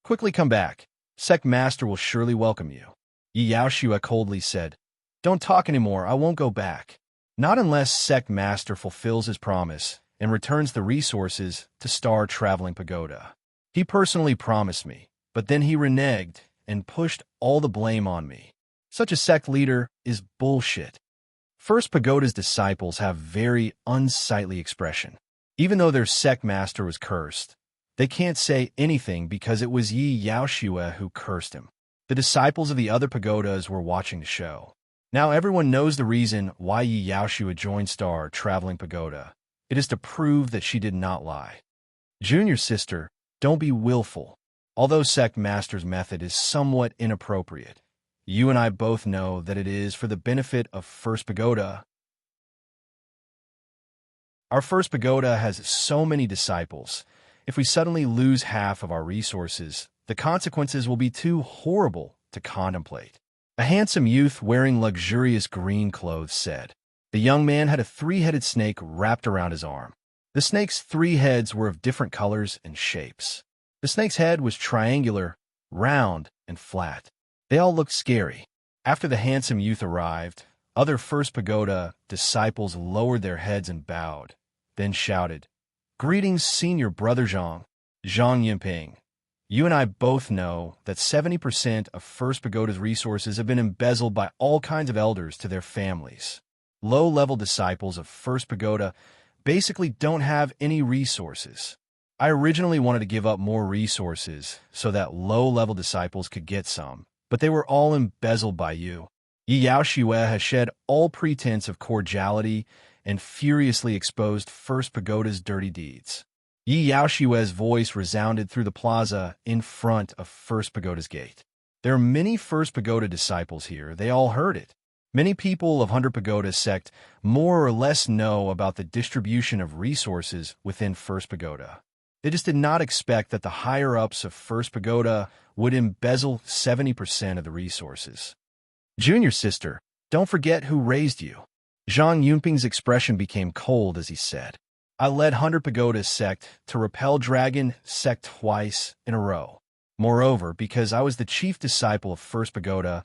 Quickly come back. Sect Master will surely welcome you. Yi Yaoshue coldly said, "Don't talk anymore, I won't go back. Not unless Sect Master fulfills his promise and returns the resources to Star Traveling Pagoda. He personally promised me, but then he reneged and pushed all the blame on me. Such a sect leader is bullshit." First Pagoda's disciples have very unsightly expression. Even though their sect master was cursed, they can't say anything because it was Yi Yaoshue who cursed him. The disciples of the other pagodas were watching the show. Now everyone knows the reason why Yi Yaoshue joined Star Traveling Pagoda. It is to prove that she did not lie. Junior sister, don't be willful. Although sect master's method is somewhat inappropriate, you and I both know that it is for the benefit of First Pagoda. Our First Pagoda has so many disciples. If we suddenly lose half of our resources, the consequences will be too horrible to contemplate. A handsome youth wearing luxurious green clothes said. The young man had a three-headed snake wrapped around his arm. The snake's three heads were of different colors and shapes. The snake's head was triangular, round, and flat. They all looked scary. After the handsome youth arrived, other First Pagoda disciples lowered their heads and bowed, then shouted, "Greetings, Senior Brother Zhang, Zhang Yinping. You and I both know that 70% of First Pagoda's resources have been embezzled by all kinds of elders to their families. Low-level disciples of First Pagoda basically don't have any resources. I originally wanted to give up more resources so that low-level disciples could get some, but they were all embezzled by you." Yi Yaoshue has shed all pretense of cordiality and furiously exposed First Pagoda's dirty deeds. Yi Yaoshue's voice resounded through the plaza in front of First Pagoda's gate. There are many First Pagoda disciples here. They all heard it. Many people of 100 Pagoda sect more or less know about the distribution of resources within First Pagoda. They just did not expect that the higher-ups of First Pagoda would embezzle 70% of the resources. "Junior sister, don't forget who raised you." Zhang Yunping's expression became cold as he said, "I led 100 Pagoda sect to repel Dragon sect twice in a row. Moreover, because I was the chief disciple of First Pagoda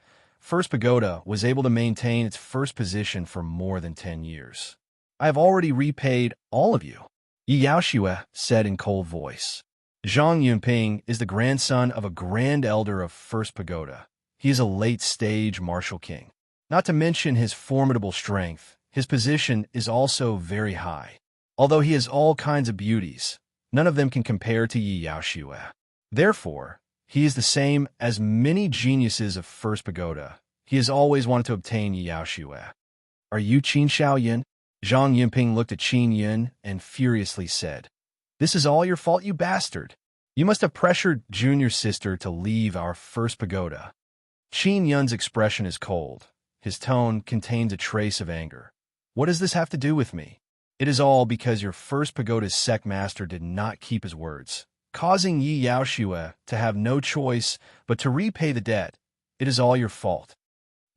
was able to maintain its first position for more than 10 years. I have already repaid all of you," Yi Yaoshue said in cold voice. Zhang Yunping is the grandson of a grand elder of First Pagoda. He is a late-stage martial king. Not to mention his formidable strength, his position is also very high. Although he has all kinds of beauties, none of them can compare to Yi Yaoshue. Therefore, he is the same as many geniuses of First Pagoda. He has always wanted to obtain Yi Yaoshue. "Are you Qin Shaoyan?" Zhang Yunping looked at Qin Yun and furiously said, "This is all your fault, you bastard. You must have pressured junior sister to leave our First Pagoda." Qin Yun's expression is cold. His tone contains a trace of anger. "What does this have to do with me? It is all because your First Pagoda's sect master did not keep his words, causing Yi Yaoshue to have no choice but to repay the debt. It is all your fault."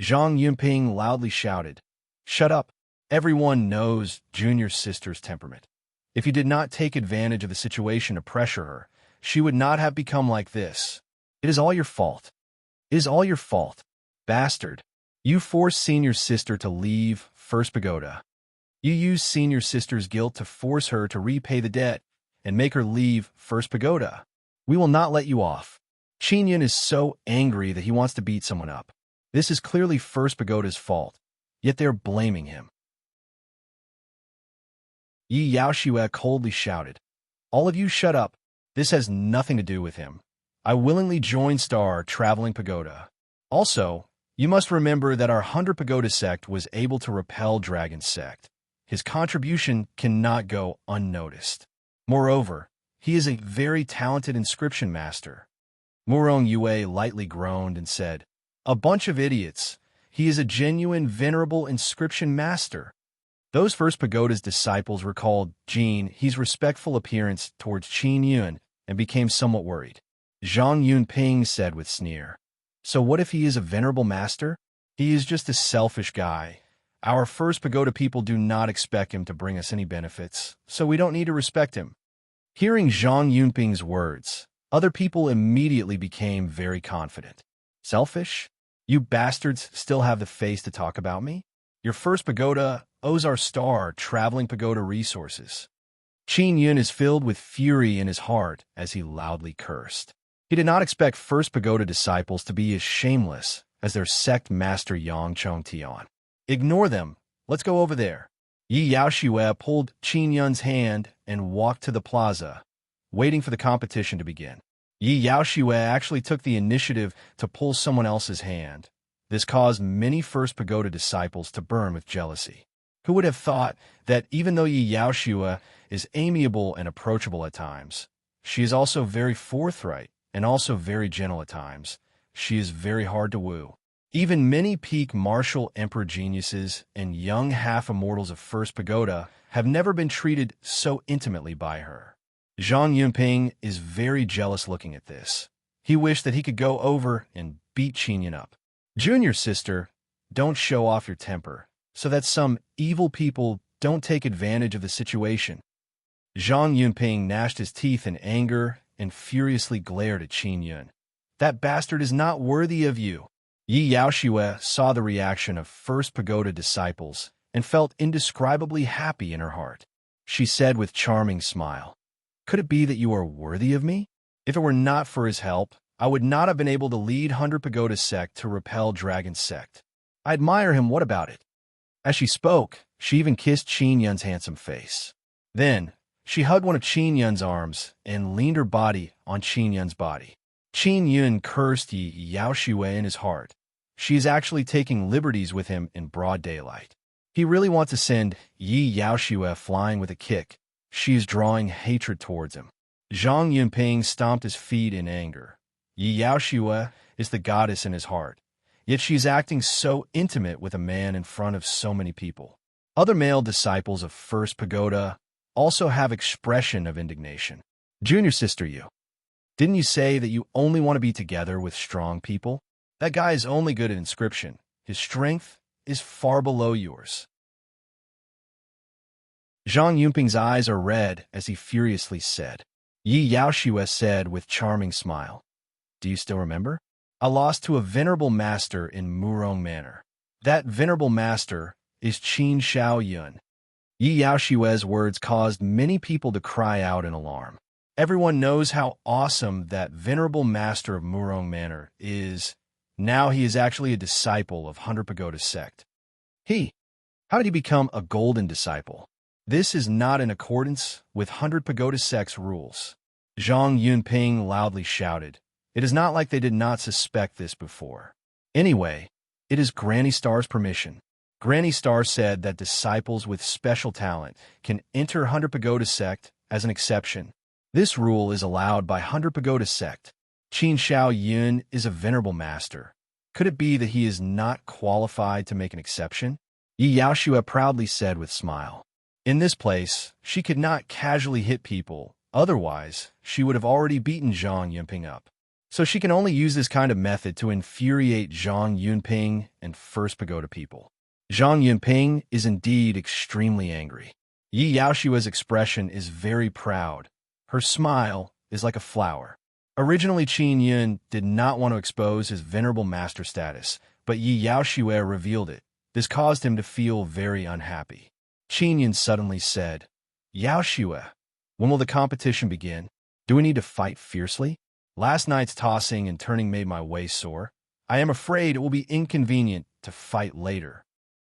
Zhang Yunping loudly shouted, "Shut up. Everyone knows junior sister's temperament. If you did not take advantage of the situation to pressure her, she would not have become like this. It is all your fault. It is all your fault. Bastard. You forced senior sister to leave First Pagoda. You used senior sister's guilt to force her to repay the debt and make her leave First Pagoda. We will not let you off." Qin Yun is so angry that he wants to beat someone up. This is clearly First Pagoda's fault, yet they're blaming him. Yi Yaoshue coldly shouted, "All of you shut up. This has nothing to do with him. I willingly joined Star Traveling Pagoda. Also, you must remember that our 100 Pagoda sect was able to repel Dragon sect. His contribution cannot go unnoticed. Moreover, he is a very talented inscription master." Murong Yue lightly groaned and said, "A bunch of idiots. He is a genuine venerable inscription master." Those First Pagoda's disciples recalled His respectful appearance towards Qin Yun and became somewhat worried. Zhang Yunping said with sneer, "So what if he is a venerable master? He is just a selfish guy. Our First Pagoda people do not expect him to bring us any benefits, so we don't need to respect him." Hearing Zhang Yunping's words, other people immediately became very confident. "Selfish? You bastards still have the face to talk about me? Your First Pagoda owes our Star Traveling Pagoda resources." Qin Yun is filled with fury in his heart as he loudly cursed. He did not expect First Pagoda disciples to be as shameless as their sect master Yang Chongtian. "Ignore them. Let's go over there." Yi Yaoshue pulled Qin Yun's hand and walked to the plaza, waiting for the competition to begin. Yi Yaoshue actually took the initiative to pull someone else's hand. This caused many First Pagoda disciples to burn with jealousy. Who would have thought that even though Yi Yaoshue is amiable and approachable at times, she is also very forthright and also very gentle at times. She is very hard to woo. Even many peak martial emperor geniuses and young half-immortals of First Pagoda have never been treated so intimately by her. Zhang Yunping is very jealous looking at this. He wished that he could go over and beat Qin Yun up. "Junior sister, don't show off your temper, so that some evil people don't take advantage of the situation." Zhang Yunping gnashed his teeth in anger and furiously glared at Qin Yun. "That bastard is not worthy of you. Yi Yaoshue saw the reaction of First Pagoda disciples and felt indescribably happy in her heart. She said with charming smile, "Could it be that you are worthy of me? If it were not for his help, I would not have been able to lead 100 Pagoda sect to repel Dragon sect. I admire him, what about it?" As she spoke, she even kissed Qin Yun's handsome face. Then, she hugged one of Qin Yun's arms and leaned her body on Qin Yun's body. Qin Yun cursed Yi Yaoshue in his heart. She is actually taking liberties with him in broad daylight. He really wants to send Yi Yaoshue flying with a kick. She is drawing hatred towards him. Zhang Yunping stomped his feet in anger. Yi Yaoshue is the goddess in his heart, yet she is acting so intimate with a man in front of so many people. Other male disciples of First Pagoda also have expression of indignation. Junior sister, didn't you say that you only want to be together with strong people? That guy is only good at inscription. His strength is far below yours. Zhang Yunping's eyes are red as he furiously said. Yi Yaoshue said with charming smile, "Do you still remember? I lost to a venerable master in Murong Manor. That venerable master is Qin Shao Yun." Yi Yaoshue's words caused many people to cry out in alarm. Everyone knows how awesome that venerable master of Murong Manor is. Now he is actually a disciple of 100 Pagoda sect. How did he become a golden disciple? This is not in accordance with 100 Pagoda sect's rules. Zhang Yunping loudly shouted. It is not like they did not suspect this before. Anyway, it is Granny Star's permission. Granny Star said that disciples with special talent can enter 100 Pagoda sect as an exception. This rule is allowed by 100 Pagoda sect. Qin Shao Yun is a venerable master. Could it be that he is not qualified to make an exception? Yi Yaoshue proudly said with smile. In this place, she could not casually hit people, otherwise she would have already beaten Zhang Yunping up. So she can only use this kind of method to infuriate Zhang Yunping and First Pagoda people. Zhang Yunping is indeed extremely angry. Yi Yaoshue's expression is very proud. Her smile is like a flower. Originally, Qin Yun did not want to expose his venerable master status, but Yi Yaoshue revealed it. This caused him to feel very unhappy. Qin Yun suddenly said, "Yaoshue, when will the competition begin? Do we need to fight fiercely? Last night's tossing and turning made my waist sore. I am afraid it will be inconvenient to fight later."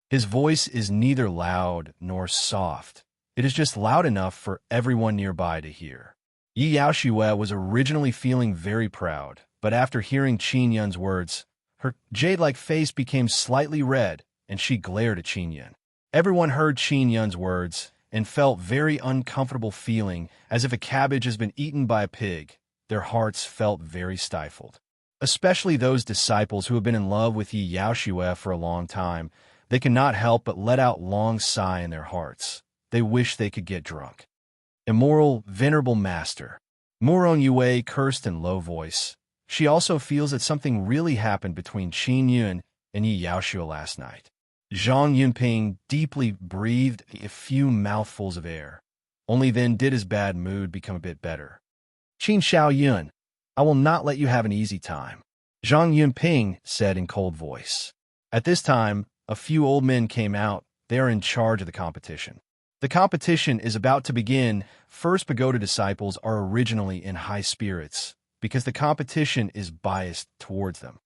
His voice is neither loud nor soft. It is just loud enough for everyone nearby to hear. Yi Yaoshue was originally feeling very proud, but after hearing Qin Yun's words, her jade-like face became slightly red, and she glared at Qin Yun. Everyone heard Qin Yun's words and felt very uncomfortable, feeling as if a cabbage has been eaten by a pig. Their hearts felt very stifled. Especially those disciples who have been in love with Yi Yaoshue for a long time. They cannot help but let out long sigh in their hearts. They wish they could get drunk. Immoral, venerable master. Murong Yue cursed in low voice. She also feels that something really happened between Qin Yun and Yi Yaoshue last night. Zhang Yunping deeply breathed a few mouthfuls of air. Only then did his bad mood become a bit better. "Qin Shao Yun, I will not let you have an easy time," Zhang Yunping said in cold voice. At this time, a few old men came out. They are in charge of the competition. The competition is about to begin. First Pagoda disciples are originally in high spirits because the competition is biased towards them.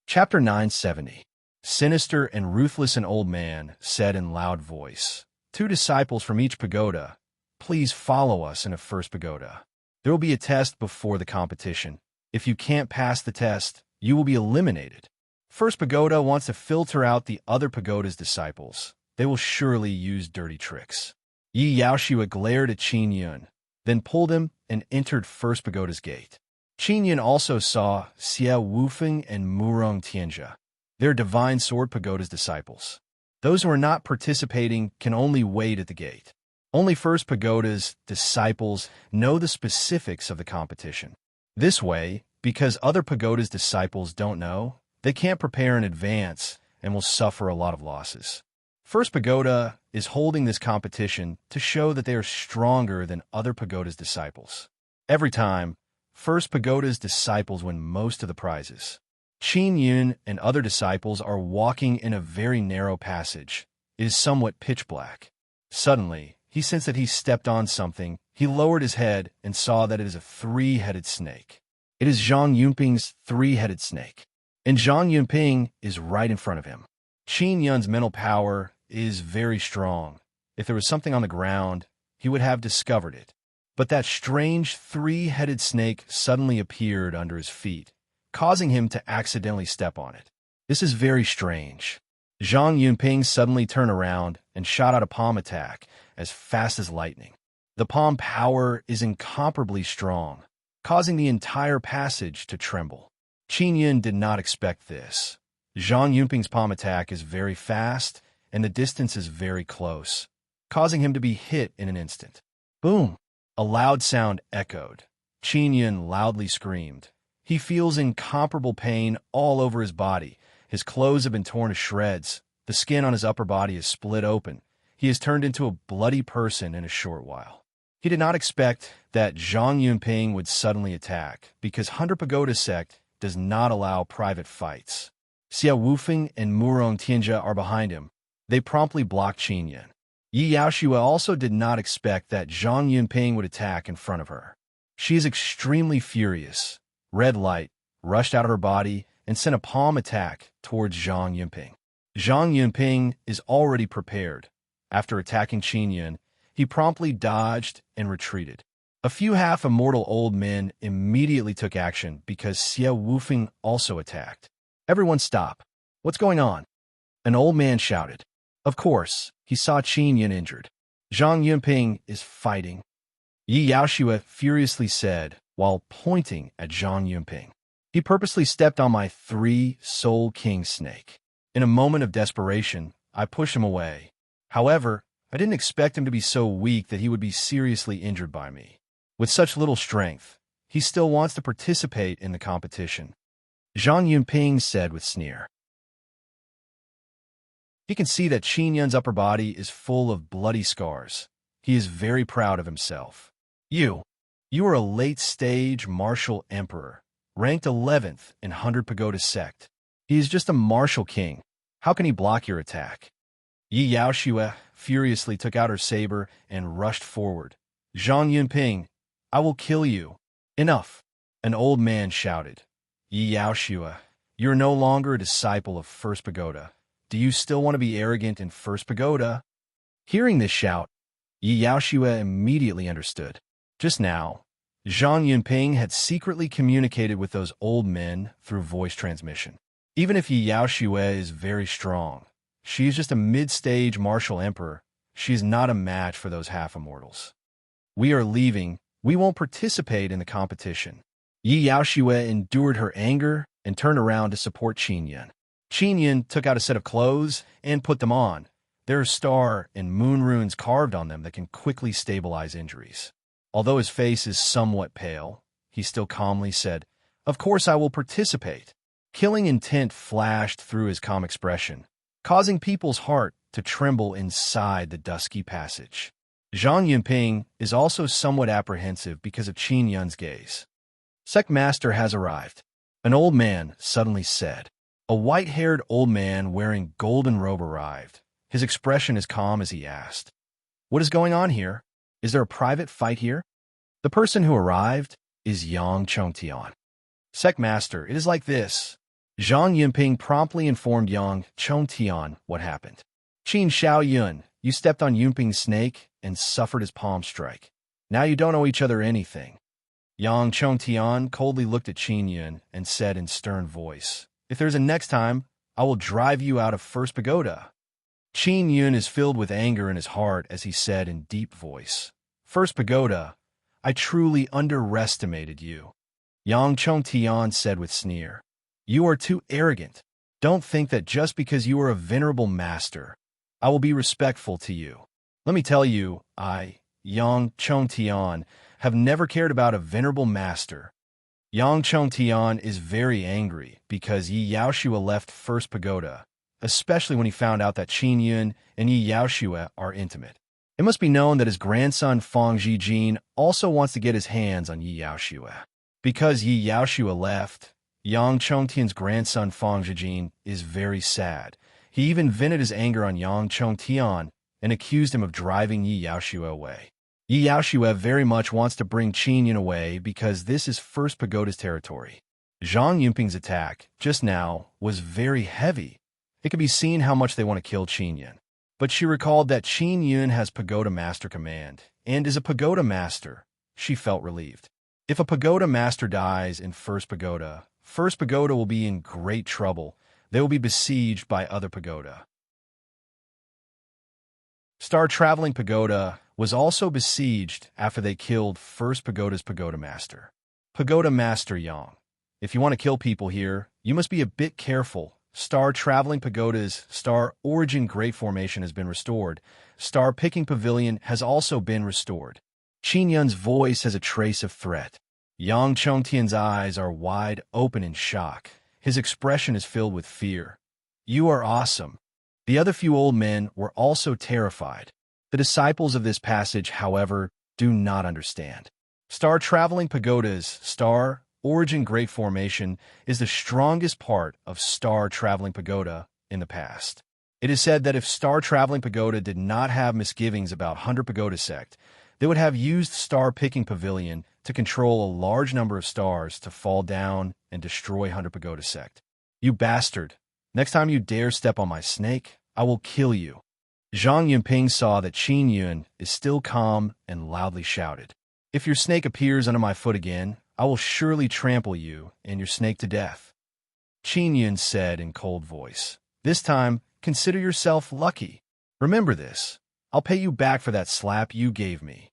Chapter 970. Sinister and ruthless, an old man said in loud voice, "Two disciples from each pagoda, please follow us in a First Pagoda. There will be a test before the competition. If you can't pass the test, you will be eliminated. First Pagoda wants to filter out the other pagoda's disciples. They will surely use dirty tricks." Yi Yaoshue glared at Qin Yun, then pulled him and entered First Pagoda's gate. Qin Yun also saw Xie Wufeng and Murong Tianjia. They're Divine Sword Pagoda's disciples. Those who are not participating can only wait at the gate. Only First Pagoda's disciples know the specifics of the competition. This way, because other pagoda's disciples don't know, they can't prepare in advance and will suffer a lot of losses. First Pagoda is holding this competition to show that they are stronger than other pagoda's disciples. Every time, First Pagoda's disciples win most of the prizes. Qin Yun and other disciples are walking in a very narrow passage. It is somewhat pitch black. Suddenly, he sensed that he stepped on something. He lowered his head and saw that it is a three-headed snake. It is Zhang Yunping's three-headed snake. And Zhang Yunping is right in front of him. Qin Yun's mental power is very strong. If there was something on the ground, he would have discovered it. But that strange three-headed snake suddenly appeared under his feet, causing him to accidentally step on it. This is very strange. Zhang Yunping suddenly turned around and shot out a palm attack as fast as lightning. The palm power is incomparably strong, causing the entire passage to tremble. Qin Yun did not expect this. Zhang Yunping's palm attack is very fast, and the distance is very close, causing him to be hit in an instant. Boom! A loud sound echoed. Qin Yun loudly screamed. He feels incomparable pain all over his body. His clothes have been torn to shreds. The skin on his upper body is split open. He has turned into a bloody person in a short while. He did not expect that Zhang Yunping would suddenly attack, because 100 Pagoda sect does not allow private fights. Xia Wufeng and Murong Tianjia are behind him. They promptly block Qin Yun. Yi Yaoshua also did not expect that Zhang Yunping would attack in front of her. She is extremely furious. Red light rushed out of her body and sent a palm attack towards Zhang Yunping. Zhang Yunping is already prepared. After attacking Qin Yun, he promptly dodged and retreated. A few half-immortal old men immediately took action because Xia Wufeng also attacked. Everyone stop. What's going on? An old man shouted. Of course, he saw Qin Yun injured. Zhang Yunping is fighting. Yi Yaoshua furiously said while pointing at Zhang Yunping. He purposely stepped on my three-soul king snake. In a moment of desperation, I pushed him away. However, I didn't expect him to be so weak that he would be seriously injured by me. With such little strength, he still wants to participate in the competition. Zhang Yunping said with sneer. He can see that Qin Yun's upper body is full of bloody scars. He is very proud of himself. You are a late-stage martial emperor, ranked 11th in 100 Pagoda sect. He is just a martial king. How can he block your attack? Yi Yaoshua furiously took out her saber and rushed forward. Zhang Yunping, I will kill you. Enough, an old man shouted. Yi Yaoshua, you are no longer a disciple of First Pagoda. Do you still want to be arrogant in First Pagoda? Hearing this shout, Yi Yaoshua immediately understood. Just now, Zhang Yunping had secretly communicated with those old men through voice transmission. Even if Yi Yaoshua is very strong, she is just a mid-stage martial emperor. She is not a match for those half-immortals. We are leaving. We won't participate in the competition. Yi Yaoshua endured her anger and turned around to support Qin Yun. Qin Yun took out a set of clothes and put them on. There are star and moon runes carved on them that can quickly stabilize injuries. Although his face is somewhat pale, he still calmly said, Of course I will participate. Killing intent flashed through his calm expression, causing people's heart to tremble inside the dusky passage. Zhang Yunping is also somewhat apprehensive because of Qin Yun's gaze. Sect Master has arrived, an old man suddenly said. A white-haired old man wearing golden robe arrived. His expression is calm as he asked, What is going on here? Is there a private fight here? The person who arrived is Yang Chongtian. Sect Master, it is like this. Zhang Yunping promptly informed Yang Chongtian what happened. Qin Xiaoyun, you stepped on Yunping's snake and suffered his palm strike. Now you don't owe each other anything. Yang Chongtian coldly looked at Qin Yun and said in stern voice, If there's a next time, I will drive you out of First Pagoda. Qin Yun is filled with anger in his heart as he said in deep voice, First Pagoda, I truly underestimated you. Yang Chongtian said with sneer, You are too arrogant. Don't think that just because you are a venerable master, I will be respectful to you. Let me tell you, I, Yang Chongtian, have never cared about a venerable master. Yang Chongtian is very angry because Yi Yaoshua left First Pagoda, especially when he found out that Qin Yun and Yi Yaoshua are intimate. It must be known that his grandson Fang Zhijin also wants to get his hands on Yi Yaoshua. Because Yi Yaoshua left, Yang Chongtian's grandson Fang Zhijin is very sad. He even vented his anger on Yang Chongtian and accused him of driving Yi Yaoshua away. Yi Yaoshua very much wants to bring Qin Yun away because this is First Pagoda's territory. Zhang Yunping's attack, just now, was very heavy. It could be seen how much they want to kill Qin Yun. But she recalled that Qin Yun has Pagoda Master command, and is a Pagoda Master. She felt relieved. If a Pagoda Master dies in First Pagoda will be in great trouble. They will be besieged by other Pagoda. Star Traveling Pagoda was also besieged after they killed First Pagoda's Pagoda Master. Pagoda Master Yang. If you want to kill people here, you must be a bit careful. Star Traveling Pagoda's Star Origin Great Formation has been restored. Star Picking Pavilion has also been restored. Qin Yun's voice has a trace of threat. Yang Chongtian's eyes are wide open in shock. His expression is filled with fear. You are awesome. The other few old men were also terrified. The disciples of this passage, however, do not understand. Star Traveling Pagoda's Star Origin Great Formation is the strongest part of Star Traveling Pagoda in the past. It is said that if Star Traveling Pagoda did not have misgivings about 100 Pagoda sect, they would have used Star Picking Pavilion to control a large number of stars to fall down and destroy 100 Pagoda sect. You bastard! Next time you dare step on my snake, I will kill you. Zhang Yunping saw that Qin Yun is still calm and loudly shouted, If your snake appears under my foot again, I will surely trample you and your snake to death. Qin Yun said in cold voice, This time, consider yourself lucky. Remember this. I'll pay you back for that slap you gave me.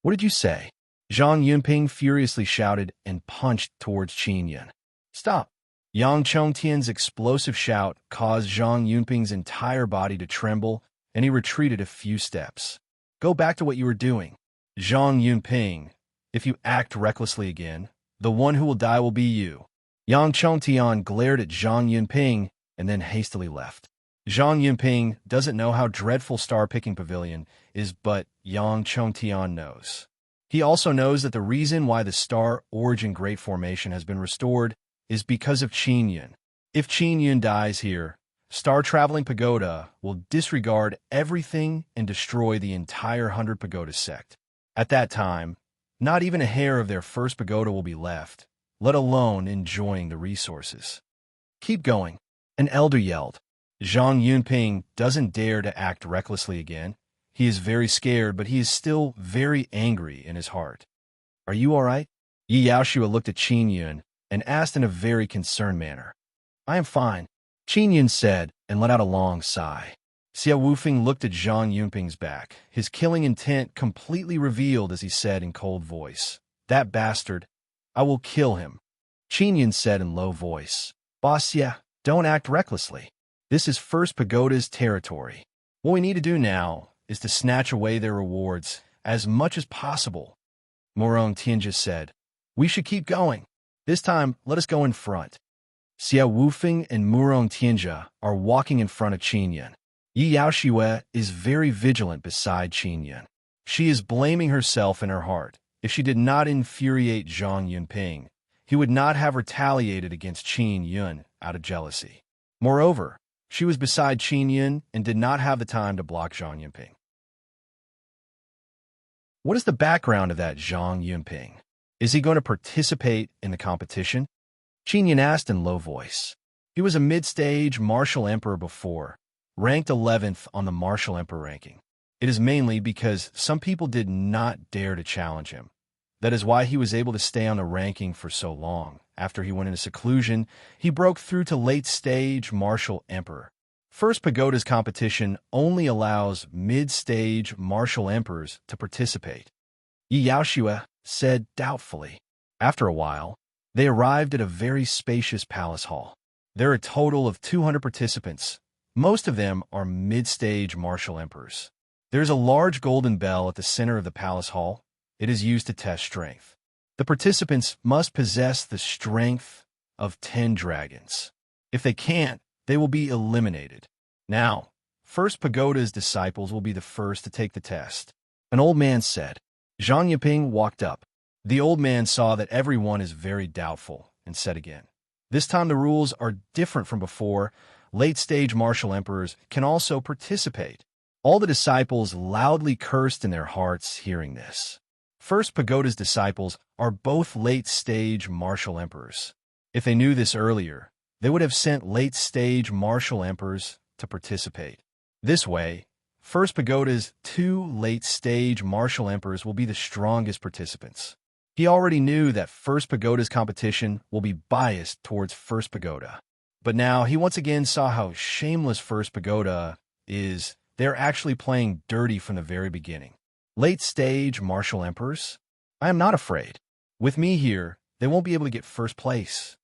What did you say? Zhang Yunping furiously shouted and punched towards Qin Yun. Stop! Yang Chongtian's explosive shout caused Zhang Yunping's entire body to tremble, and he retreated a few steps. Go back to what you were doing. Zhang Yunping, if you act recklessly again, the one who will die will be you. Yang Chongtian glared at Zhang Yunping and then hastily left. Zhang Yunping doesn't know how dreadful Star Picking Pavilion is, but Yang Chongtian knows. He also knows that the reason why the Star Origin Great Formation has been restored is because of Qin Yun. If Qin Yun dies here, Star Traveling Pagoda will disregard everything and destroy the entire 100 Pagoda sect. At that time, not even a hair of their first pagoda will be left, let alone enjoying the resources. Keep going, an elder yelled. Zhang Yunping doesn't dare to act recklessly again. He is very scared, but he is still very angry in his heart. Are you all right? Yi Yaoshua looked at Qin Yun and asked in a very concerned manner. I am fine, Qin Yun said and let out a long sigh. Xia Wufeng looked at Zhang Yunping's back, his killing intent completely revealed as he said in cold voice, That bastard, I will kill him. Qin Yun said in low voice, Boss Xia, don't act recklessly. This is First Pagoda's territory. What we need to do now is to snatch away their rewards as much as possible. Murong Tianjia said, We should keep going. This time, let us go in front. Xia Wufeng and Murong Tianjia are walking in front of Qin Yun. Yi Yaoshua is very vigilant beside Qin Yun. She is blaming herself in her heart. If she did not infuriate Zhang Yunping, he would not have retaliated against Qin Yun out of jealousy. Moreover, she was beside Qin Yun and did not have the time to block Zhang Yunping. What is the background of that Zhang Yunping? Is he going to participate in the competition? Qin Yun asked in low voice. He was a mid-stage martial emperor before, ranked 11th on the martial emperor ranking. It is mainly because some people did not dare to challenge him. That is why he was able to stay on the ranking for so long. After he went into seclusion, he broke through to late-stage martial emperor. First Pagoda's competition only allows mid-stage martial emperors to participate. Yi Yaoshua said doubtfully. After a while, they arrived at a very spacious palace hall. There are a total of 200 participants. Most of them are mid-stage martial emperors. There is a large golden bell at the center of the palace hall. It is used to test strength. The participants must possess the strength of 10 dragons. If they can't, they will be eliminated. Now, First Pagoda's disciples will be the first to take the test. An old man said. Zhang Yunping walked up. The old man saw that everyone is very doubtful and said again, "This time the rules are different from before. Late-stage martial emperors can also participate." All the disciples loudly cursed in their hearts hearing this. First Pagoda's disciples are both late-stage martial emperors. If they knew this earlier, they would have sent late-stage martial emperors to participate. This way, First Pagoda's 2 late-stage martial emperors will be the strongest participants. He already knew that First Pagoda's competition will be biased towards First Pagoda. But now he once again saw how shameless First Pagoda is. They're actually playing dirty from the very beginning. Late-stage martial emperors? I am not afraid. With me here, they won't be able to get first place.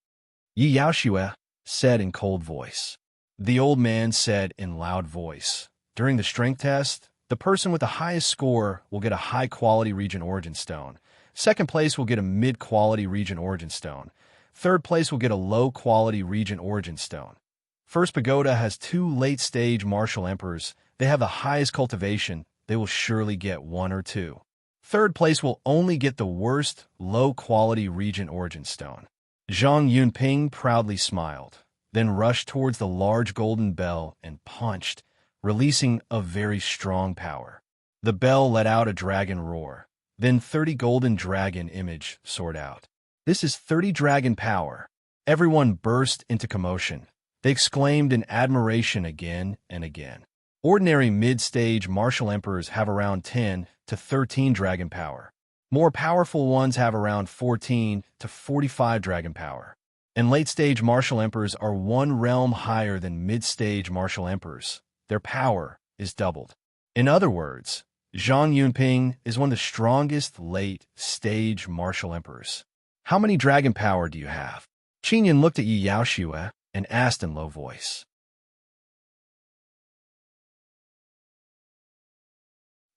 Yi Yaoxue said in cold voice. The old man said in loud voice, "During the strength test, the person with the highest score will get a high-quality region origin stone. Second place will get a mid-quality region origin stone. Third place will get a low-quality region origin stone. First Pagoda has 2 late-stage martial emperors. They have the highest cultivation. They will surely get 1 or 2. Third place will only get the worst low-quality region origin stone." Zhang Yunping proudly smiled, then rushed towards the large golden bell and punched, releasing a very strong power. The bell let out a dragon roar. Then 30 golden dragon image soared out. "This is 30 dragon power." Everyone burst into commotion. They exclaimed in admiration again and again. Ordinary mid-stage martial emperors have around 10 to 13 dragon power. More powerful ones have around 14 to 45 dragon power. And late-stage martial emperors are 1 realm higher than mid-stage martial emperors. Their power is doubled. In other words, Zhang Yunping is one of the strongest late-stage martial emperors. "How many dragon power do you have?" Qinyan looked at Yi Yaoxue and asked in low voice.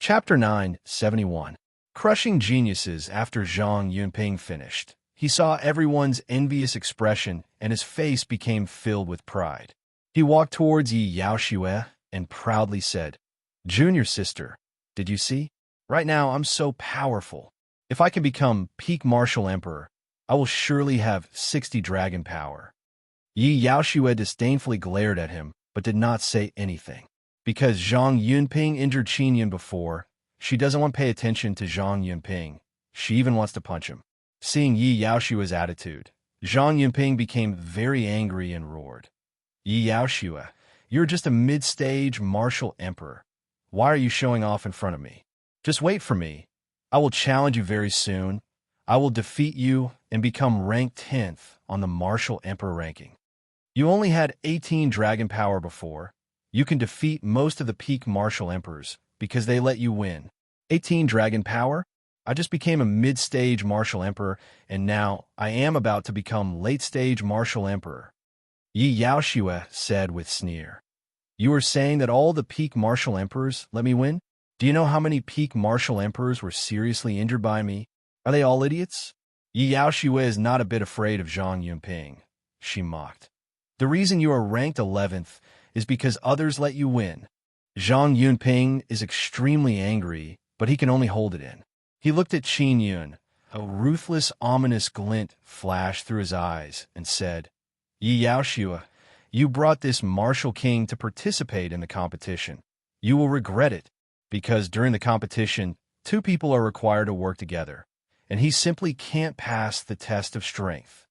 Chapter 971. Crushing Geniuses. After Zhang Yunping finished, he saw everyone's envious expression and his face became filled with pride. He walked towards Yi Yaoxue and proudly said, "Junior sister, did you see? Right now I'm so powerful. If I can become peak martial emperor, I will surely have 60 dragon power." Yi Yaoxue disdainfully glared at him, but did not say anything. Because Zhang Yunping injured Qinyan before, she doesn't want to pay attention to Zhang Yunping. She even wants to punch him. Seeing Yi Yaoxue's attitude, Zhang Yunping became very angry and roared, "Yi Yaoxue, you're just a mid-stage martial emperor. Why are you showing off in front of me? Just wait for me. I will challenge you very soon. I will defeat you and become ranked 10th on the martial emperor ranking. You only had 18 dragon power before. You can defeat most of the peak martial emperors because they let you win. 18 dragon power? I just became a mid-stage martial emperor, and now I am about to become late-stage martial emperor." Yi Yaoxue said with sneer. "You are saying that all the peak martial emperors let me win? Do you know how many peak martial emperors were seriously injured by me? Are they all idiots?" Yi Yaoxue is not a bit afraid of Zhang Yunping. She mocked. "The reason you are ranked 11th is because others let you win." Zhang Yunping is extremely angry, but he can only hold it in. He looked at Qin Yun. A ruthless, ominous glint flashed through his eyes and said, "Yi Yaoxue, you brought this martial king to participate in the competition. You will regret it, because during the competition, 2 people are required to work together, and he simply can't pass the test of strength.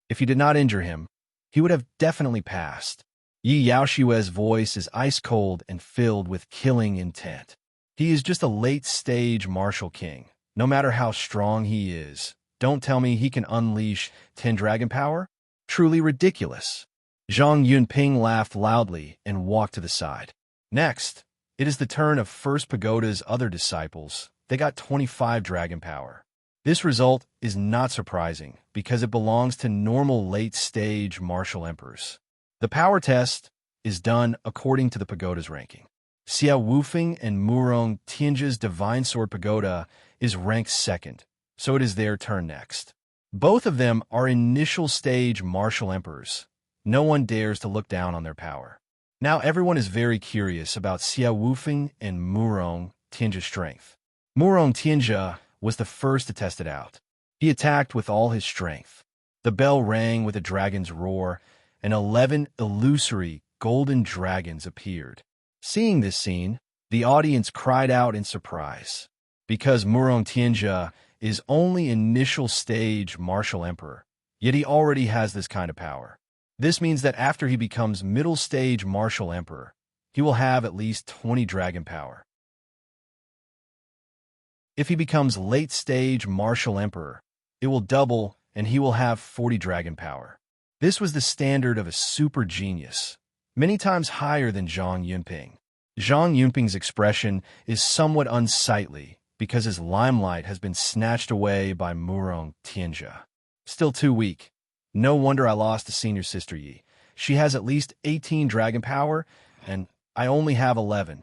If you did not injure him, he would have definitely passed." Yi Yaoxue's voice is ice-cold and filled with killing intent. He is just a late-stage martial king. No matter how strong he is, don't tell me he can unleash 10 dragon power? Truly ridiculous. Zhang Yunping laughed loudly and walked to the side. Next, it is the turn of First Pagoda's other disciples. They got 25 dragon power. This result is not surprising because it belongs to normal late-stage martial emperors. The power test is done according to the pagoda's ranking. Xia Wufeng and Murong Tianji's Divine Sword Pagoda is ranked 2nd, so it is their turn next. Both of them are initial stage martial emperors. No one dares to look down on their power. Now everyone is very curious about Xia Wufeng and Murong Tianji's strength. Murong Tianji was the first to test it out. He attacked with all his strength. The bell rang with a dragon's roar, and 11 illusory golden dragons appeared. Seeing this scene, the audience cried out in surprise. Because Murong Tianjia is only initial stage martial emperor, yet he already has this kind of power. This means that after he becomes middle stage martial emperor, he will have at least 20 dragon power. If he becomes late stage martial emperor, it will double and he will have 40 dragon power. This was the standard of a super genius, many times higher than Zhang Yunping. Zhang Yunping's expression is somewhat unsightly because his limelight has been snatched away by Murong Tianjia. Still too weak. No wonder I lost to senior sister Yi. She has at least 18 dragon power, and I only have 11.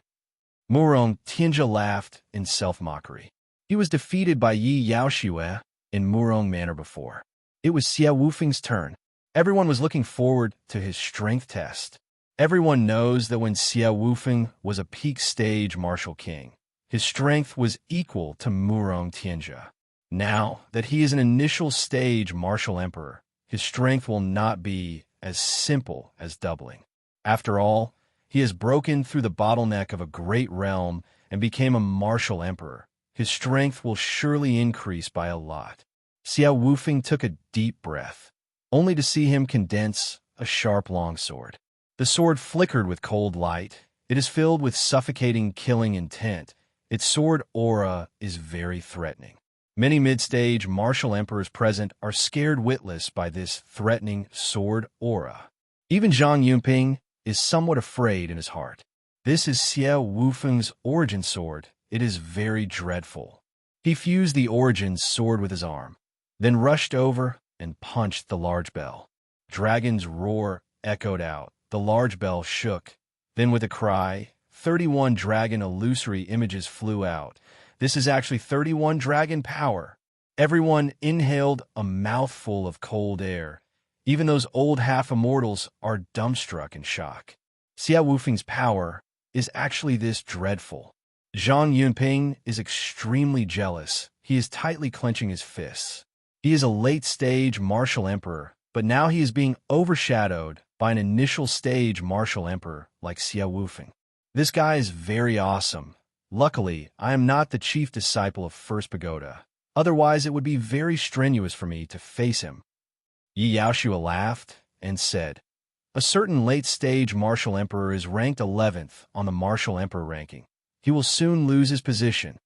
Murong Tianjia laughed in self-mockery. He was defeated by Yi Yaoxue in Murong manner before. It was Xia Wufeng's turn. Everyone was looking forward to his strength test. Everyone knows that when Xia Wufeng was a peak stage martial king, his strength was equal to Murong Tianjia. Now that he is an initial stage martial emperor, his strength will not be as simple as doubling. After all, he has broken through the bottleneck of a great realm and became a martial emperor. His strength will surely increase by a lot. Xia Wufeng took a deep breath, only to see him condense a sharp longsword. The sword flickered with cold light. It is filled with suffocating, killing intent. Its sword aura is very threatening. Many mid-stage martial emperors present are scared witless by this threatening sword aura. Even Zhang Yunping is somewhat afraid in his heart. This is Xia Wufeng's origin sword. It is very dreadful. He fused the origin sword with his arm, then rushed over and punched the large bell. Dragon's roar echoed out. The large bell shook. Then with a cry, 31 dragon illusory images flew out. This is actually 31 dragon power. Everyone inhaled a mouthful of cold air. Even those old half-immortals are dumbstruck in shock. Xia Wufeng's power is actually this dreadful. Zhang Yunping is extremely jealous. He is tightly clenching his fists. He is a late-stage martial emperor, but now he is being overshadowed by an initial stage martial emperor like Xia Wufeng. This guy is very awesome. Luckily, I am not the chief disciple of First Pagoda. Otherwise, it would be very strenuous for me to face him. Yi Yaoxue laughed and said, "A certain late-stage martial emperor is ranked 11th on the martial emperor ranking. He will soon lose his position.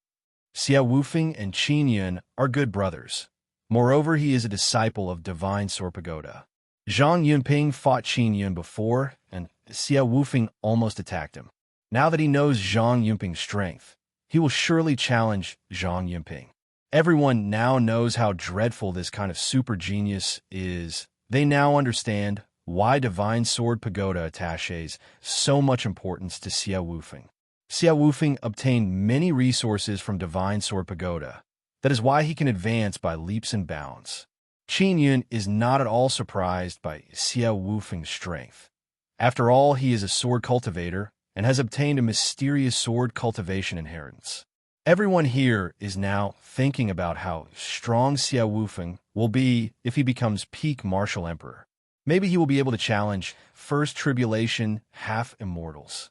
Xia Wufeng and Qin Yun are good brothers. Moreover, he is a disciple of Divine Sword Pagoda. Zhang Yunping fought Qin Yun before, and Xia Wufeng almost attacked him. Now that he knows Zhang Yunping's strength, he will surely challenge Zhang Yunping. Everyone now knows how dreadful this kind of super genius is. They now understand why Divine Sword Pagoda attaches so much importance to Xia Wufeng. Xia Wufeng obtained many resources from Divine Sword Pagoda. That is why he can advance by leaps and bounds. Qin Yun is not at all surprised by Xia Wufeng's strength. After all, he is a sword cultivator and has obtained a mysterious sword cultivation inheritance. Everyone here is now thinking about how strong Xia Wufeng will be if he becomes peak martial emperor. Maybe he will be able to challenge First Tribulation half-immortals.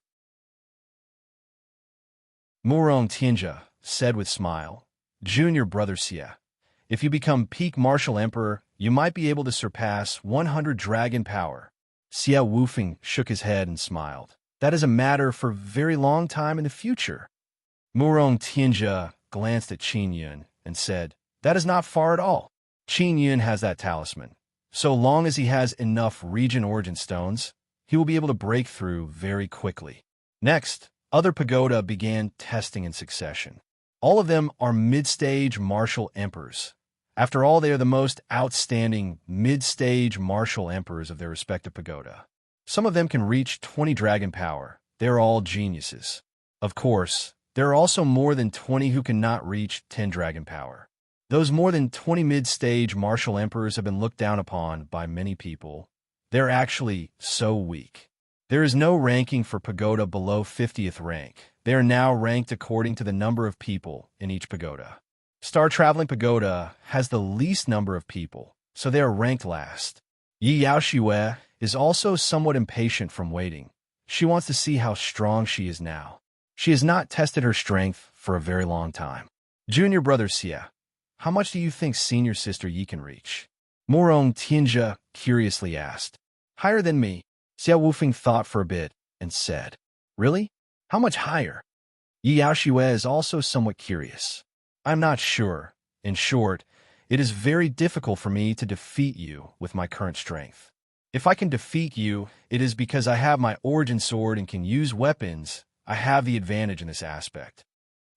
Murong Tianjia said with smile, "Junior brother Xia, if you become peak martial emperor, you might be able to surpass 100 dragon power." Xia Wufeng shook his head and smiled. "That is a matter for a very long time in the future." Murong Tianjia glanced at Qin Yun and said, "That is not far at all. Qin Yun has that talisman. So long as he has enough region origin stones, he will be able to break through very quickly." Next, other pagoda began testing in succession. All of them are mid-stage martial emperors. After all, they are the most outstanding mid-stage martial emperors of their respective pagoda. Some of them can reach 20 dragon power. They are all geniuses. Of course, there are also more than 20 who cannot reach 10 dragon power. Those more than 20 mid-stage martial emperors have been looked down upon by many people. They're actually so weak. There is no ranking for pagoda below 50th rank. They are now ranked according to the number of people in each pagoda. Star Traveling Pagoda has the least number of people, so they are ranked last. Yi Yaoxiue is also somewhat impatient from waiting. She wants to see how strong she is now. She has not tested her strength for a very long time. Junior brother Xia, how much do you think senior sister Yi can reach? Morong Tianjia curiously asked. Higher than me. Xia Wufeng thought for a bit and said, Really? How much higher? Yi Yaoxiue is also somewhat curious. I'm not sure. In short, it is very difficult for me to defeat you with my current strength. If I can defeat you, it is because I have my origin sword and can use weapons. I have the advantage in this aspect.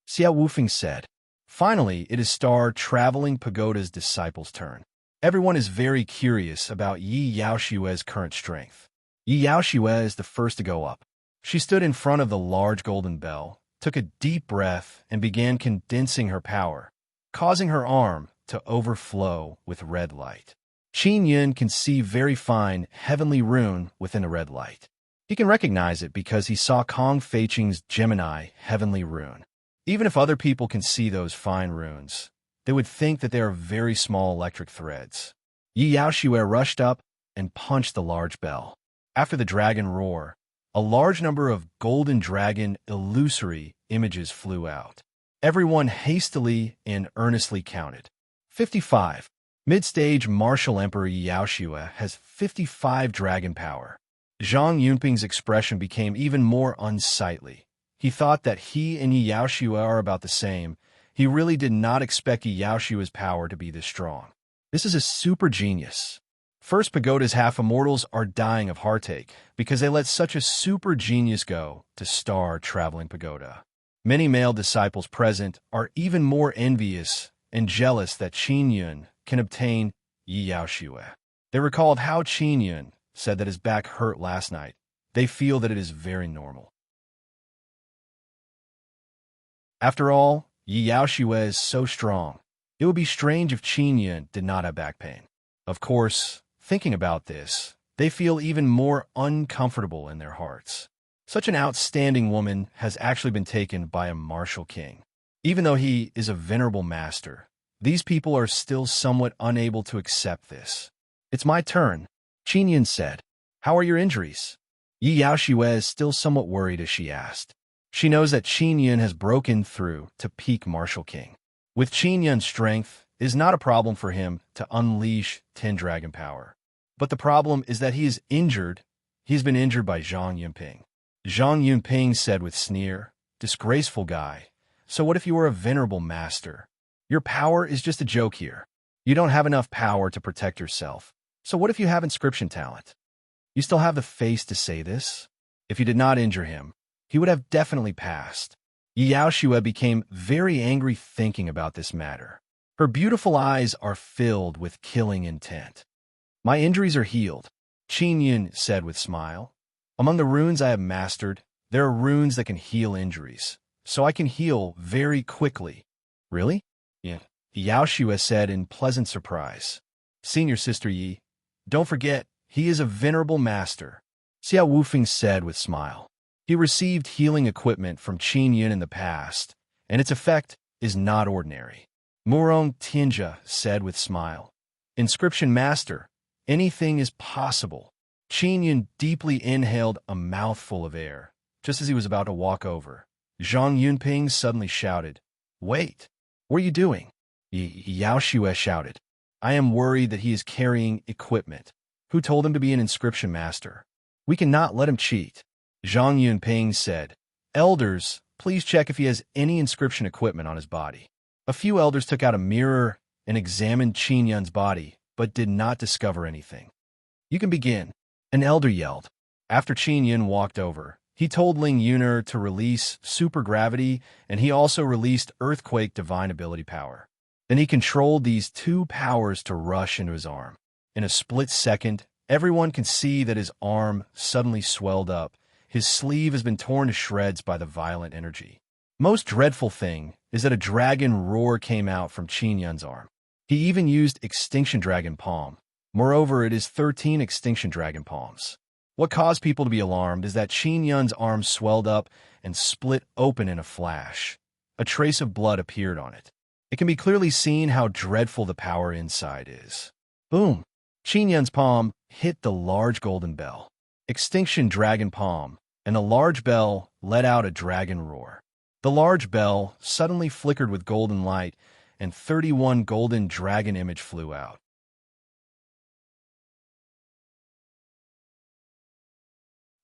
Xia Wufeng said. Finally, it is Star Traveling Pagoda's disciples' turn. Everyone is very curious about Yi Yaoxiue's current strength. Yi Yaoxiue is the first to go up. She stood in front of the large golden bell, took a deep breath, and began condensing her power, causing her arm to overflow with red light. Qin Yun can see very fine heavenly rune within the red light. He can recognize it because he saw Kong Feiqing's Gemini heavenly rune. Even if other people can see those fine runes, they would think that they are very small electric threads. Yi Yaoxiue rushed up and punched the large bell. After the dragon roar, a large number of golden dragon illusory images flew out. Everyone hastily and earnestly counted. 55. Mid-stage martial emperor Yi Yaoxiue has 55 dragon power. Zhang Yunping's expression became even more unsightly. He thought that he and Yi Yaoxiue are about the same. He really did not expect Yi Yaoxiue's power to be this strong. This is a super genius. First Pagoda's half-immortals are dying of heartache because they let such a super genius go to Star Traveling Pagoda. Many male disciples present are even more envious and jealous that Qin Yun can obtain Yi Yaoxiue. They recalled how Qin Yun said that his back hurt last night. They feel that it is very normal. After all, Yi Yaoxiue is so strong. It would be strange if Qin Yun did not have back pain. Of course, thinking about this, they feel even more uncomfortable in their hearts. Such an outstanding woman has actually been taken by a martial king. Even though he is a venerable master, these people are still somewhat unable to accept this. It's my turn, Qin Yun said. How are your injuries? Yi Yaoxiue is still somewhat worried as she asked. She knows that Qin Yun has broken through to peak martial king. With Qin Yun's strength, it is not a problem for him to unleash 10 dragon power. But the problem is that he is injured. He has been injured by Zhang Yunping. Zhang Yunping said with sneer, Disgraceful guy. So what if you were a venerable master? Your power is just a joke here. You don't have enough power to protect yourself. So what if you have inscription talent? You still have the face to say this? If you did not injure him, he would have definitely passed. Yi Yaoxiue became very angry thinking about this matter. Her beautiful eyes are filled with killing intent. My injuries are healed, Qin Yun said with smile. Among the runes I have mastered, there are runes that can heal injuries, so I can heal very quickly. Really? Yeah. Yi Yaoxiue said in pleasant surprise. Senior sister Yi, don't forget, he is a venerable master, Xia Wufeng said with smile. He received healing equipment from Qin Yun in the past, and its effect is not ordinary. Morong Tianjia said with smile. Inscription master, anything is possible. Qin Yun deeply inhaled a mouthful of air, just as he was about to walk over. Zhang Yunping suddenly shouted, Wait, what are you doing? Yi Yaoxiue shouted. I am worried that he is carrying equipment. Who told him to be an inscription master? We cannot let him cheat. Zhang Yunping said, Elders, please check if he has any inscription equipment on his body. A few elders took out a mirror and examined Qin Yun's body, but did not discover anything. You can begin, an elder yelled. After Qin Yun walked over, he told Ling Yuner to release supergravity, and he also released earthquake divine ability power. Then he controlled these two powers to rush into his arm. In a split second, everyone can see that his arm suddenly swelled up. His sleeve has been torn to shreds by the violent energy. Most dreadful thing is that a dragon roar came out from Qin Yun's arm. He even used Extinction Dragon Palm. Moreover, it is 13 Extinction Dragon Palms. What caused people to be alarmed is that Qin Yun's arm swelled up and split open in a flash. A trace of blood appeared on it. It can be clearly seen how dreadful the power inside is. Boom! Qin Yun's palm hit the large golden bell. Extinction dragon palm, and the large bell let out a dragon roar. The large bell suddenly flickered with golden light, and 31 golden dragon image flew out.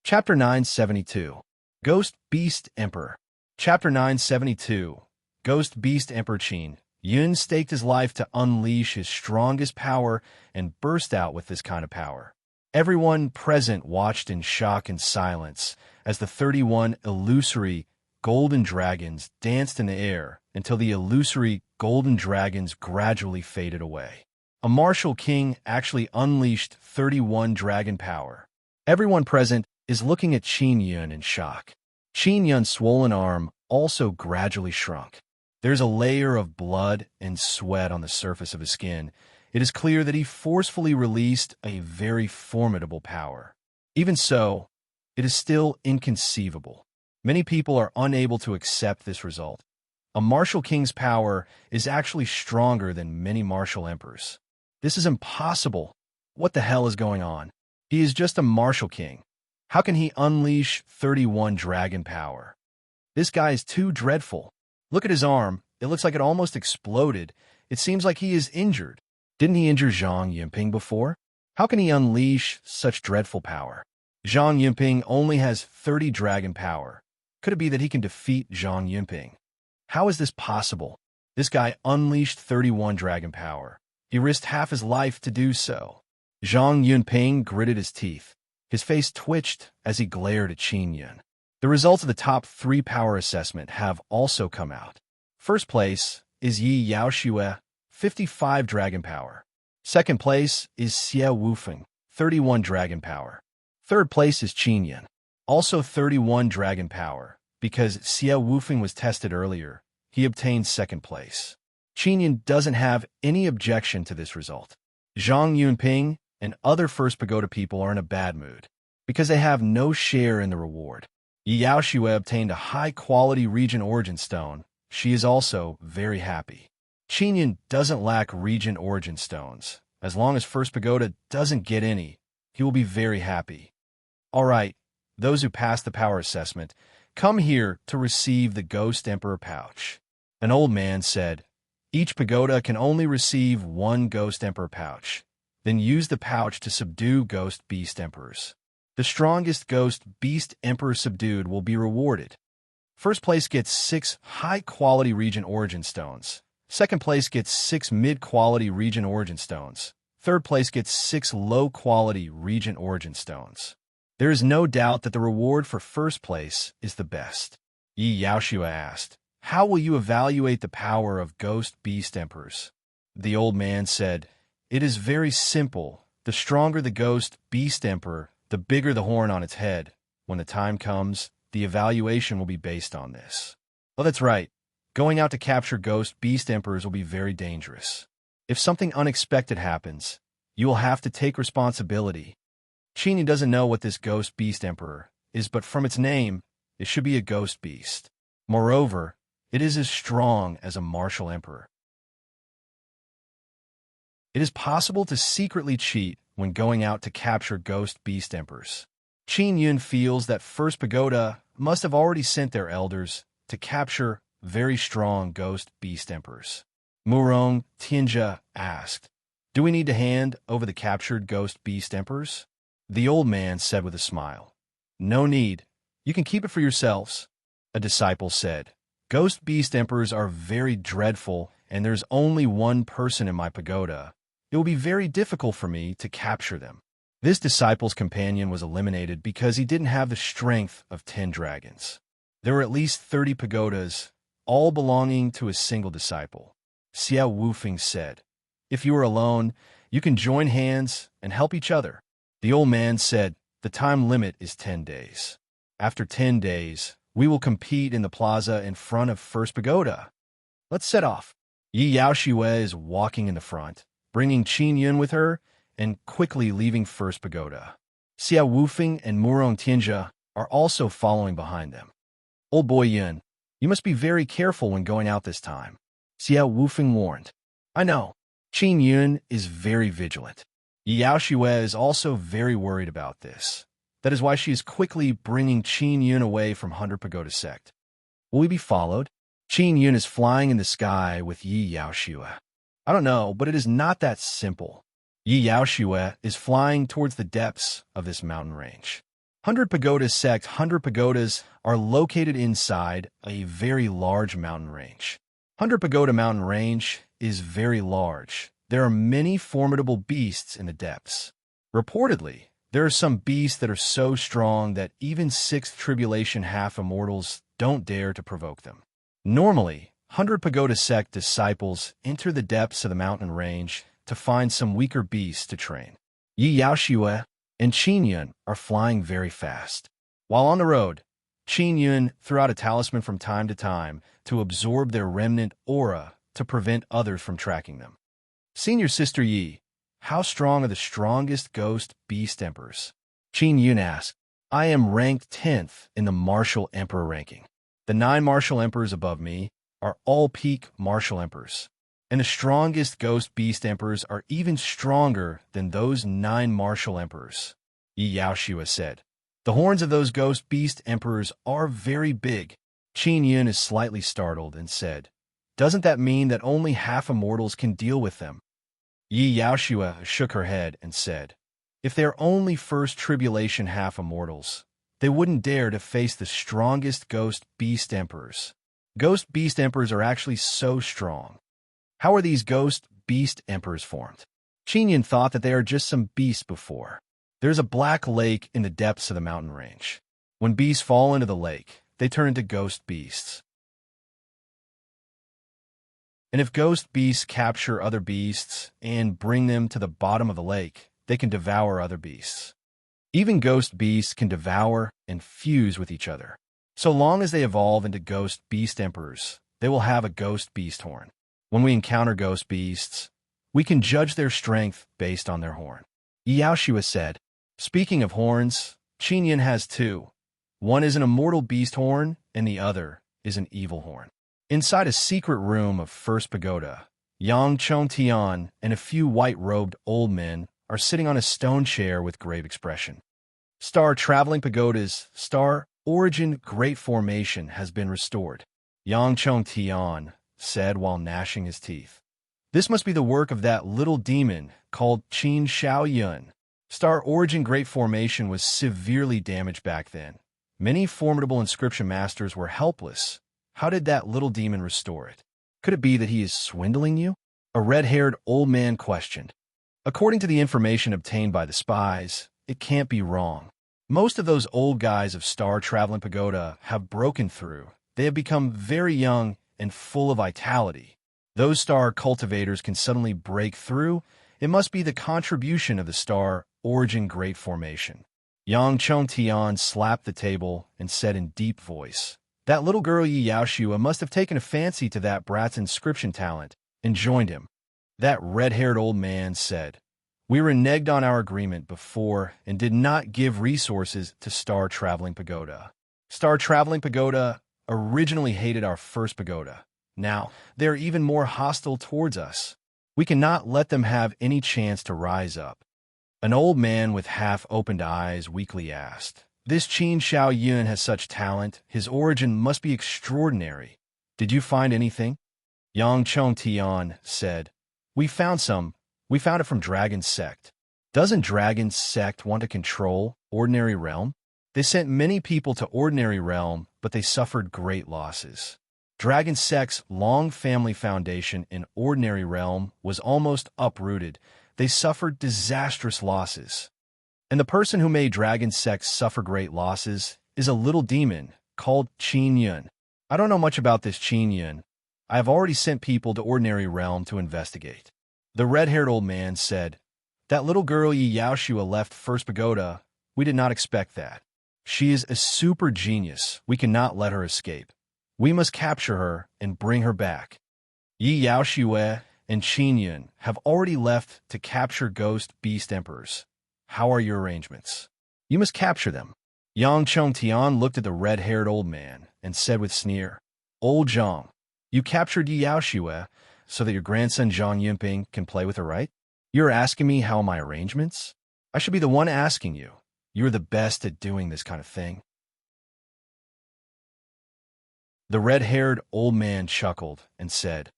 Chapter 972. Ghost Beast Emperor. Chapter 972. Ghost Beast Emperor Qin Yun staked his life to unleash his strongest power and burst out with this kind of power. Everyone present watched in shock and silence as the 31 illusory golden dragons danced in the air until the illusory golden dragons gradually faded away. A martial king actually unleashed 31 dragon power. Everyone present is looking at Qin Yun in shock. Qin Yun's swollen arm also gradually shrunk. There's a layer of blood and sweat on the surface of his skin. It is clear that he forcefully released a very formidable power. Even so, it is still inconceivable. Many people are unable to accept this result. A martial king's power is actually stronger than many martial emperors. This is impossible. What the hell is going on? He is just a martial king. How can he unleash 31 dragon power? This guy is too dreadful. Look at his arm. It looks like it almost exploded. It seems like he is injured. Didn't he injure Zhang Yunping before? How can he unleash such dreadful power? Zhang Yunping only has 30 dragon power. Could it be that he can defeat Zhang Yunping? How is this possible? This guy unleashed 31 dragon power. He risked half his life to do so. Zhang Yunping gritted his teeth. His face twitched as he glared at Qin Yun. The results of the top 3 power assessment have also come out. First place is Yi Yaoxue, 55 dragon power. Second place is Xie Wufeng, 31 dragon power. Third place is Qin Yun, also 31 dragon power. Because Xie Wufeng was tested earlier, he obtained second place. Qin Yun doesn't have any objection to this result. Zhang Yunping and other First Pagoda people are in a bad mood because they have no share in the reward. Yi Yaoxue obtained a high-quality Regent Origin Stone. She is also very happy. Qin Yun doesn't lack Regent Origin Stones. As long as First Pagoda doesn't get any, he will be very happy. All right, those who passed the power assessment, come here to receive the Ghost Emperor pouch. An old man said, each pagoda can only receive 1 Ghost Emperor pouch. Then use the pouch to subdue Ghost Beast Emperors. The strongest Ghost Beast Emperor subdued will be rewarded. First place gets 6 high-quality Regent Origin Stones. Second place gets 6 mid-quality Regent Origin Stones. Third place gets 6 low-quality Regent Origin Stones. There is no doubt that the reward for first place is the best. Yi Yaoxue asked, how will you evaluate the power of Ghost Beast Emperors? The old man said, it is very simple. The stronger the Ghost Beast Emperor, the bigger the horn on its head. When the time comes, the evaluation will be based on this. Oh, that's right. Going out to capture Ghost Beast Emperors will be very dangerous. If something unexpected happens, you will have to take responsibility. Qin Yun doesn't know what this Ghost Beast Emperor is, but from its name, it should be a ghost beast. Moreover, it is as strong as a martial emperor. It is possible to secretly cheat when going out to capture Ghost Beast Emperors. Qin Yun feels that First Pagoda must have already sent their elders to capture very strong Ghost Beast Emperors. Murong Tianjia asked, do we need to hand over the captured Ghost Beast Emperors? The old man said with a smile, no need. You can keep it for yourselves. A disciple said, Ghost Beast Emperors are very dreadful, and there's only 1 person in my pagoda. It will be very difficult for me to capture them. This disciple's companion was eliminated because he didn't have the strength of 10 dragons. There were at least 30 pagodas, all belonging to a single disciple. Xie Wufeng said, if you are alone, you can join hands and help each other. The old man said, the time limit is 10 days. After 10 days, we will compete in the plaza in front of First Pagoda. Let's set off. Yi Yaoxue is walking in the front, bringing Qin Yun with her, and quickly leaving First Pagoda. Xie Wufeng and Murong Tianjia are also following behind them. Old boy Yun, you must be very careful when going out this time. Xiao Wufeng warned. I know. Qin Yun is very vigilant. Yao Xue is also very worried about this. That is why she is quickly bringing Qin Yun away from 100 Pagoda sect. Will we be followed? Qin Yun is flying in the sky with Yi Yao Xue. I don't know, but it is not that simple. Yi Yao Xue is flying towards the depths of this mountain range. 100 Pagoda sect 100 pagodas are located inside a very large mountain range. 100 Pagoda mountain range is very large. There are many formidable beasts in the depths. Reportedly, there are some beasts that are so strong that even 6th Tribulation half-immortals don't dare to provoke them. Normally, 100 Pagoda sect disciples enter the depths of the mountain range to find some weaker beasts to train. Yi Yao Xue and Qin Yun are flying very fast. While on the road, Qin Yun threw out a talisman from time to time to absorb their remnant aura to prevent others from tracking them. Senior Sister Yi, how strong are the strongest ghost beast emperors? Qin Yun asked. I am ranked 10th in the martial emperor ranking. The 9 martial emperors above me are all peak martial emperors. And the strongest ghost beast emperors are even stronger than those 9 martial emperors. Yi Yao Xue said. The horns of those ghost beast emperors are very big. Qin Yun is slightly startled and said, doesn't that mean that only half-immortals can deal with them? Yi Yao Xue shook her head and said, if they're only 1st Tribulation half-immortals, they wouldn't dare to face the strongest ghost beast emperors. Ghost beast emperors are actually so strong. How are these ghost beast emperors formed? Qin Yun thought that they are just some beasts before. There's a black lake in the depths of the mountain range. When beasts fall into the lake, they turn into ghost beasts. And if ghost beasts capture other beasts and bring them to the bottom of the lake, they can devour other beasts. Even ghost beasts can devour and fuse with each other. So long as they evolve into ghost beast emperors, they will have a ghost beast horn. When we encounter ghost beasts, we can judge their strength based on their horn. Yao Xue said, speaking of horns, Qin Yun has 2. One is an immortal beast horn, and the other is an evil horn. Inside a secret room of 1st Pagoda, Yang Chongtian and a few white-robed old men are sitting on a stone chair with grave expression. Star Traveling Pagoda's Star Origin Great Formation has been restored, Yang Chongtian said while gnashing his teeth. This must be the work of that little demon called Qin Shaoyun. Star Origin Great Formation was severely damaged back then. Many formidable inscription masters were helpless. How did that little demon restore it? Could it be that he is swindling you? A red-haired old man questioned. According to the information obtained by the spies, it can't be wrong. Most of those old guys of Star Traveling Pagoda have broken through. They have become very young and full of vitality. Those star cultivators can suddenly break through. It must be the contribution of the Star Origin Great Formation. Yang Chongtian slapped the table and said in deep voice, that little girl Yi Yao Xue must have taken a fancy to that brat's inscription talent and joined him. That red-haired old man said, we reneged on our agreement before and did not give resources to Star Traveling Pagoda. Star Traveling Pagoda originally hated our 1st Pagoda. Now, they are even more hostile towards us. We cannot let them have any chance to rise up. An old man with half-opened eyes weakly asked, this Qin Shaoyun has such talent, his origin must be extraordinary. Did you find anything? Yang Chongtian said, we found some. We found it from Dragon's Sect. Doesn't Dragon's Sect want to control Ordinary Realm? They sent many people to Ordinary Realm, but they suffered great losses. Dragon Sect's long family foundation in Ordinary Realm was almost uprooted. They suffered disastrous losses. And the person who made Dragon Sect suffer great losses is a little demon called Qin Yun. I don't know much about this Qin Yun. I have already sent people to Ordinary Realm to investigate. The red-haired old man said, that little girl Yi Yao Xue left 1st Pagoda. We did not expect that. She is a super genius. We cannot let her escape. We must capture her and bring her back. Yi Yao Xue and Qin Yun have already left to capture ghost beast emperors. How are your arrangements? You must capture them. Yang Chongtian looked at the red-haired old man and said with sneer, Old Zhang, You captured Yi Yaoshue so that your grandson Zhang Yunping can play with her, right? You're asking me how are my arrangements? I should be the one asking you. You're the best at doing this kind of thing. The red-haired old man chuckled and said,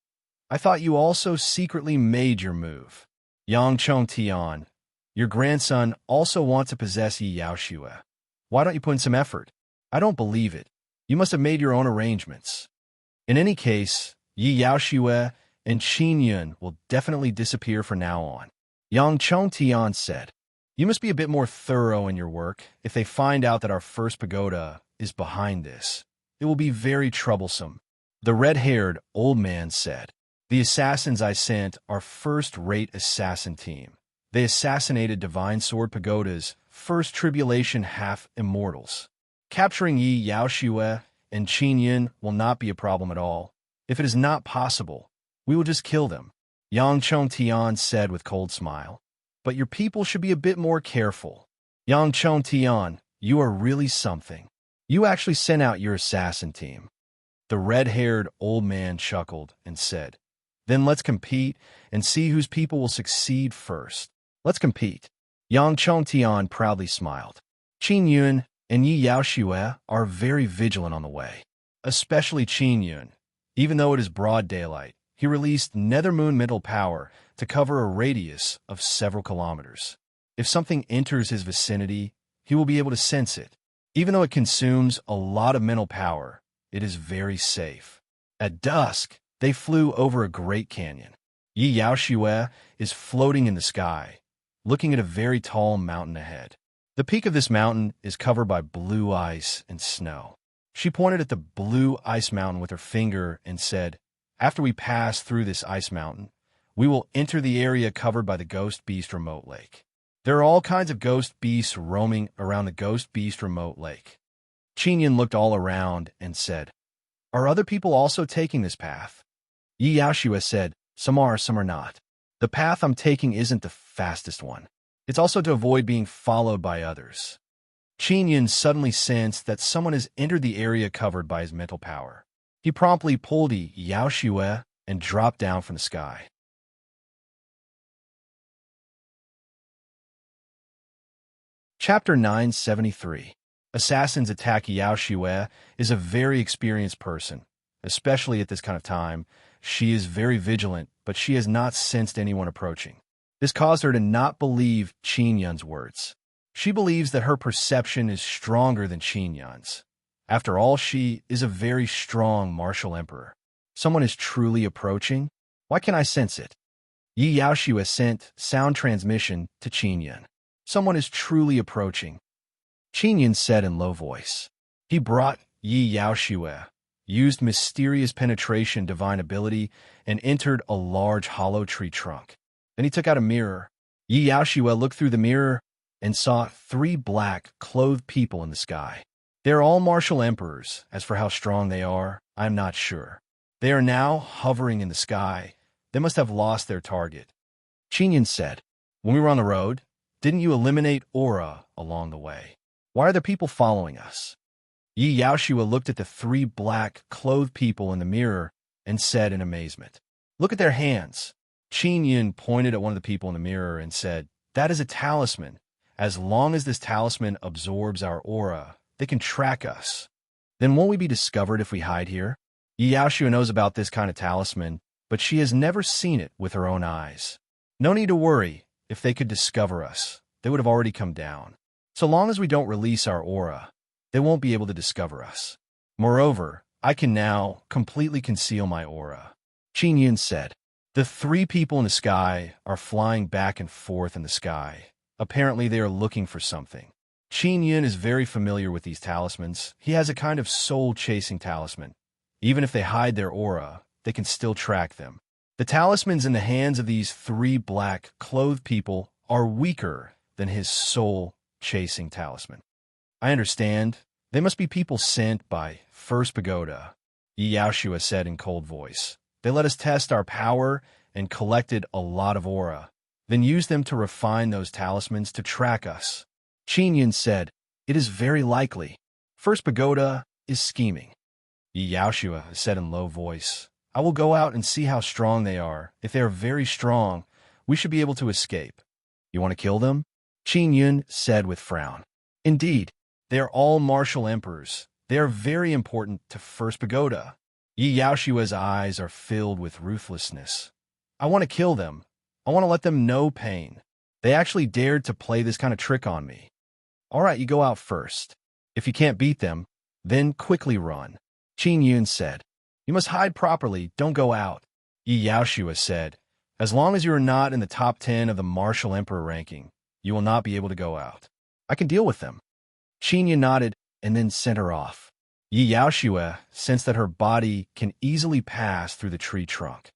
I thought you also secretly made your move. Yang Chongtian, your grandson also wants to possess Yi Yaoshue. Why don't you put in some effort? I don't believe it. You must have made your own arrangements. In any case, Yi Yaoshue and Qin Yun will definitely disappear from now on. Yang Chongtian said, You must be a bit more thorough in your work. If they find out that our first pagoda is behind this, it will be very troublesome. The red-haired old man said, The assassins I sent are first-rate assassin team. They assassinated Divine Sword Pagoda's first tribulation half-immortals. Capturing Yi Yaoshue and Qin Yun will not be a problem at all. If it is not possible, we will just kill them. Yang Chongtian said with cold smile. But your people should be a bit more careful. Yang Chongtian, you are really something. You actually sent out your assassin team. The red-haired old man chuckled and said, Then let's compete and see whose people will succeed first. Let's compete. Yang Chongtian proudly smiled. Qin Yun and Yi Yaoshue are very vigilant on the way. Especially Qin Yun. Even though it is broad daylight, he released Nethermoon mental power to cover a radius of several kilometers. If something enters his vicinity, he will be able to sense it. Even though it consumes a lot of mental power, it is very safe. At dusk, they flew over a great canyon. Yi Yaoshue is floating in the sky, looking at a very tall mountain ahead. The peak of this mountain is covered by blue ice and snow. She pointed at the blue ice mountain with her finger and said, After we pass through this ice mountain, we will enter the area covered by the Ghost Beast Remote Lake. There are all kinds of ghost beasts roaming around the Ghost Beast Remote Lake. Qin Yun looked all around and said, Are other people also taking this path? Yi Yaoshue said, Some are not. The path I'm taking isn't the fastest one. It's also to avoid being followed by others. Qin Yun suddenly sensed that someone has entered the area covered by his mental power. He promptly pulled Yi Yaoshue and dropped down from the sky. Chapter 973. Assassins attack. Yi Yaoshue is a very experienced person, especially at this kind of time. She is very vigilant, but she has not sensed anyone approaching. This caused her to not believe Qin Yun's words. She believes that her perception is stronger than Qin Yun's. After all, she is a very strong martial emperor. Someone is truly approaching? Why can't I sense it? Yi Yaoshue sent sound transmission to Qin Yun. Someone is truly approaching. Qin Yun said in low voice. He brought Yi Yaoshue, used mysterious penetration divine ability, and entered a large hollow tree trunk. Then he took out a mirror. Yi Yaoshue looked through the mirror and saw 3 black, clothed people in the sky. They are all martial emperors. As for how strong they are, I am not sure. They are now hovering in the sky. They must have lost their target. Qin Yun said, When we were on the road, didn't you eliminate aura along the way? Why are there people following us? Yi Yaoshue looked at the 3 black, clothed people in the mirror and said in amazement, Look at their hands. Qin Yun pointed at one of the people in the mirror and said, That is a talisman. As long as this talisman absorbs our aura, they can track us. Then won't we be discovered if we hide here? Yi Yaoshue knows about this kind of talisman, but she has never seen it with her own eyes. No need to worry. If they could discover us, they would have already come down. So long as we don't release our aura, they won't be able to discover us. Moreover, I can now completely conceal my aura. Qin Yun said. The 3 people in the sky are flying back and forth in the sky. Apparently they are looking for something. Qin Yun is very familiar with these talismans. He has a kind of soul-chasing talisman. Even if they hide their aura, they can still track them. The talismans in the hands of these 3 black, clothed people are weaker than his soul-chasing talisman. I understand. They must be people sent by First Pagoda, Yi Yaoshue said in cold voice. They let us test our power and collected a lot of aura, then used them to refine those talismans to track us. Qin Yun said, It is very likely. First Pagoda is scheming. Yi Yaoshue said in low voice, I will go out and see how strong they are. If they are very strong, we should be able to escape. You want to kill them? Qin Yun said with frown. Indeed, they are all martial emperors. They are very important to First Pagoda. Yi Yaoshua's eyes are filled with ruthlessness. I want to kill them. I want to let them know pain. They actually dared to play this kind of trick on me. All right, you go out first. If you can't beat them, then quickly run. Qin Yun said. You must hide properly, don't go out. Yi Yaoshua said. As long as you are not in the top 10 of the martial emperor ranking, you will not be able to go out. I can deal with them. Qin Yun nodded and then sent her off. Yi Yaoshua sensed that her body can easily pass through the tree trunk.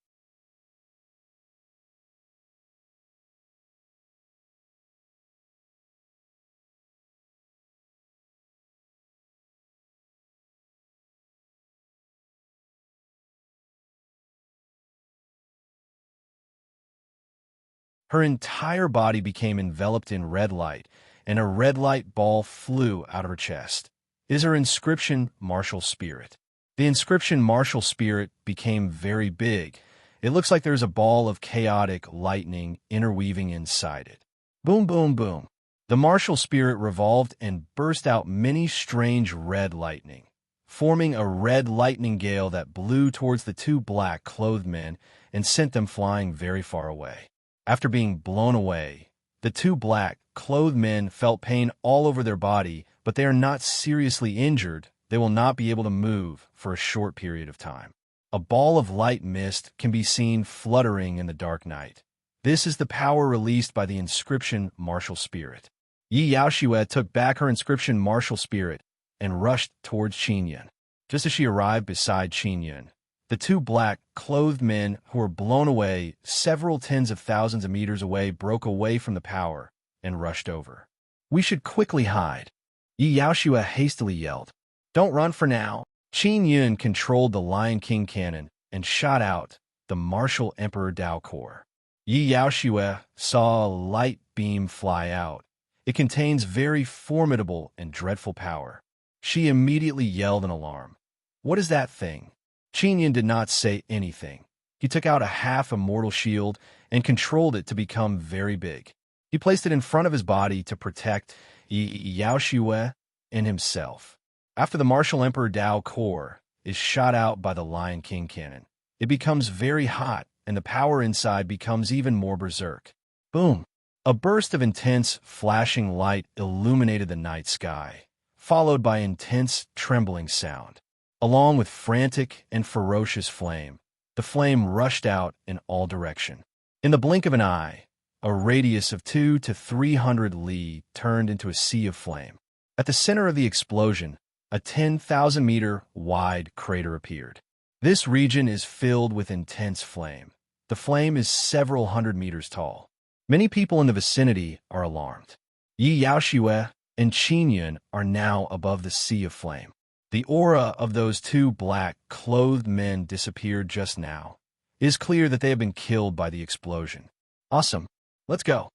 Her entire body became enveloped in red light, and a red light ball flew out of her chest. It is her inscription, Martial Spirit. The inscription, Martial Spirit, became very big. It looks like there's a ball of chaotic lightning interweaving inside it. Boom, boom, boom. The martial spirit revolved and burst out many strange red lightning, forming a red lightning gale that blew towards the two black-clothed men and sent them flying very far away. After being blown away, the two black-clothed men felt pain all over their body, but they are not seriously injured. They will not be able to move for a short period of time. A ball of light mist can be seen fluttering in the dark night. This is the power released by the inscription Martial Spirit. Yi Yaoshua took back her inscription Martial Spirit and rushed towards Qin Yun. Just as she arrived beside Qin Yun, the two black-clothed men who were blown away several tens of thousands of meters away broke away from the power and rushed over. We should quickly hide. Yi Yaoshua hastily yelled. Don't run for now. Qin Yun controlled the Lion King cannon and shot out the martial Emperor Dao Core. Yi Yaoshua saw a light beam fly out. It contains very formidable and dreadful power. She immediately yelled in alarm. What is that thing? Qin Yun did not say anything. He took out a half-immortal shield and controlled it to become very big. He placed it in front of his body to protect Yi Yaoshua and himself. After the martial Emperor Dao Core is shot out by the Lion King cannon, it becomes very hot and the power inside becomes even more berserk. Boom! A burst of intense, flashing light illuminated the night sky, followed by intense, trembling sound. Along with frantic and ferocious flame, the flame rushed out in all directions. In the blink of an eye, a radius of 200 to 300 li turned into a sea of flame. At the center of the explosion, a 10,000-meter wide crater appeared. This region is filled with intense flame. The flame is several hundred meters tall. Many people in the vicinity are alarmed. Yi Yaoshua and Qin Yun are now above the sea of flame. The aura of those two black-clothed men disappeared just now. It is clear that they have been killed by the explosion. Awesome. Let's go.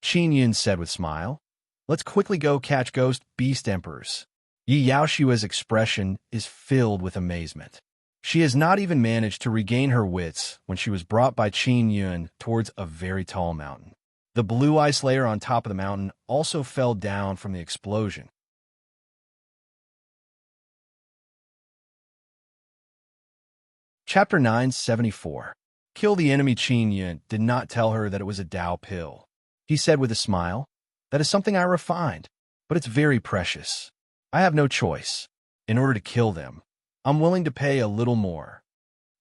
Qin Yun said with a smile. Let's quickly go catch ghost beast emperors. Yi Yaoshua's expression is filled with amazement. She has not even managed to regain her wits when she was brought by Qin Yun towards a very tall mountain. The blue ice layer on top of the mountain also fell down from the explosion. Chapter 974. Kill the enemy. Qin Yun did not tell her that it was a Dao pill. He said with a smile, that is something I refined, but it's very precious. I have no choice. In order to kill them, I'm willing to pay a little more.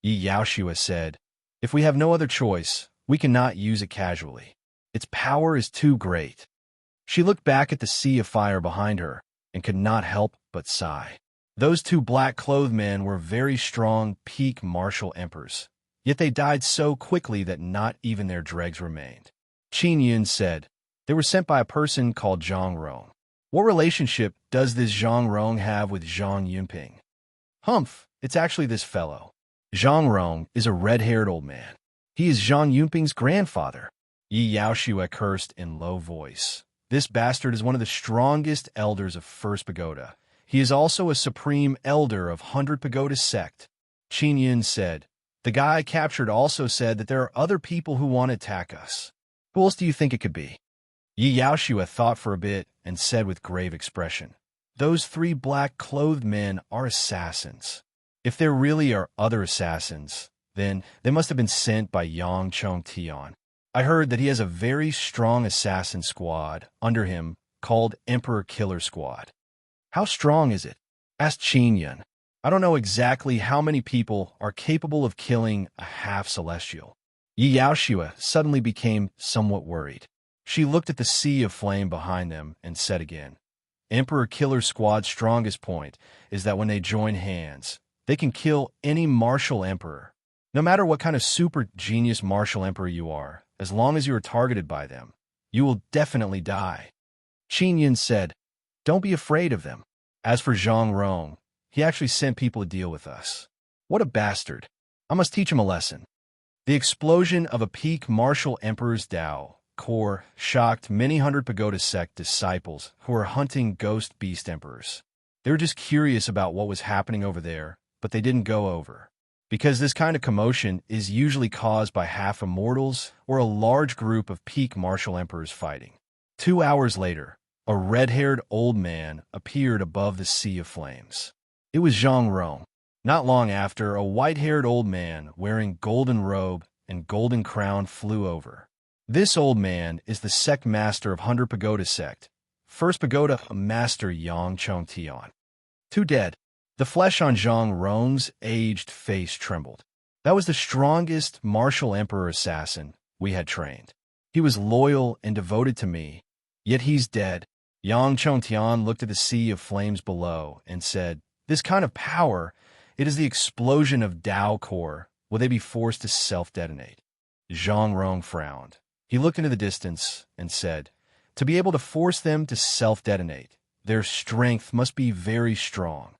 Yi Yaoshua said, if we have no other choice, we cannot use it casually. Its power is too great. She looked back at the sea of fire behind her and could not help but sigh. Those two black-clothed men were very strong peak martial emperors, yet they died so quickly that not even their dregs remained. Qin Yun said, they were sent by a person called Zhang Rong. What relationship does this Zhang Rong have with Zhang Yunping? Humph, it's actually this fellow. Zhang Rong is a red-haired old man. He is Zhang Yunping's grandfather. Yi Yaoshua cursed in low voice. This bastard is one of the strongest elders of First Pagoda. He is also a supreme elder of 100 Pagoda sect. Qin Yun said, The guy I captured also said that there are other people who want to attack us. Who else do you think it could be? Yi Yaoshua thought for a bit and said with grave expression, "Those three black-clothed men are assassins. If there really are other assassins, then they must have been sent by Yang Chongtian. I heard that he has a very strong assassin squad under him called Emperor Killer Squad." "How strong is it?" asked Qin Yun. "I don't know exactly how many people are capable of killing a half-celestial." Yi Yaoshua suddenly became somewhat worried. She looked at the sea of flame behind them and said again, "Emperor Killer Squad's strongest point is that when they join hands, they can kill any martial emperor. No matter what kind of super genius martial emperor you are, as long as you are targeted by them, you will definitely die." Qin Yun said, "Don't be afraid of them. As for Zhang Rong, he actually sent people to deal with us. What a bastard. I must teach him a lesson." The explosion of a peak martial emperor's Dao core shocked many hundred pagoda sect disciples who were hunting ghost beast emperors. They were just curious about what was happening over there, but they didn't go over, because this kind of commotion is usually caused by half-immortals or a large group of peak martial emperors fighting. 2 hours later, a red-haired old man appeared above the sea of flames. It was Zhang Rong. Not long after, a white-haired old man wearing golden robe and golden crown flew over. This old man is the sect master of 100 Pagoda sect, first pagoda master Yang Chongtian. 2 dead. The flesh on Zhang Rong's aged face trembled. That was the strongest martial emperor assassin we had trained. He was loyal and devoted to me, yet he's dead. Yang Chongtian looked at the sea of flames below and said, "This kind of power, it is the explosion of Dao core. Will they be forced to self-detonate?" Zhang Rong frowned. He looked into the distance and said, "To be able to force them to self-detonate, their strength must be very strong.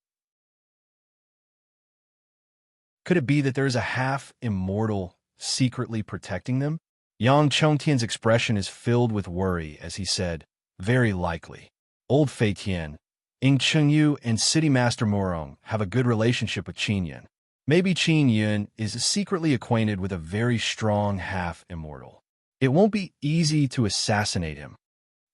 Could it be that there is a half-immortal secretly protecting them?" Yang Chongtian's expression is filled with worry as he said, "Very likely. Old Fei Tian, Ing Chengyu, and City Master Morong have a good relationship with Qin Yun. Maybe Qin Yun is secretly acquainted with a very strong half-immortal. It won't be easy to assassinate him."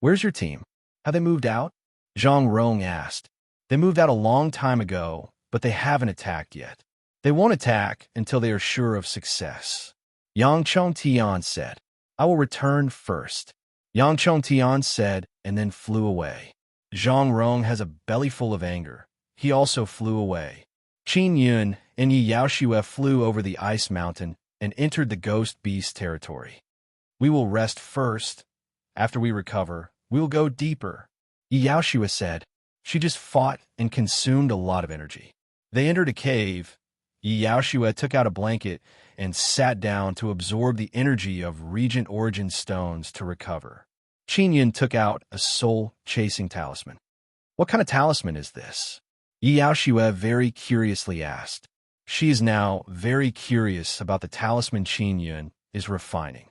"Where's your team? Have they moved out?" Zhang Rong asked. "They moved out a long time ago, but they haven't attacked yet. They won't attack until they are sure of success." Yang Chongtian said, "I will return first." Yang Chongtian said and then flew away. Zhang Rong has a belly full of anger. He also flew away. Qin Yun and Yi Yaoshua flew over the ice mountain and entered the ghost beast territory. "We will rest first. After we recover, we will go deeper," Yi Yaoshua said. She just fought and consumed a lot of energy. They entered a cave. Yi Yaoshua took out a blanket and sat down to absorb the energy of Regent Origin stones to recover. Qin Yun took out a soul-chasing talisman. "What kind of talisman is this?" Yi Yaoshua very curiously asked. She is now very curious about the talisman Qin Yun is refining.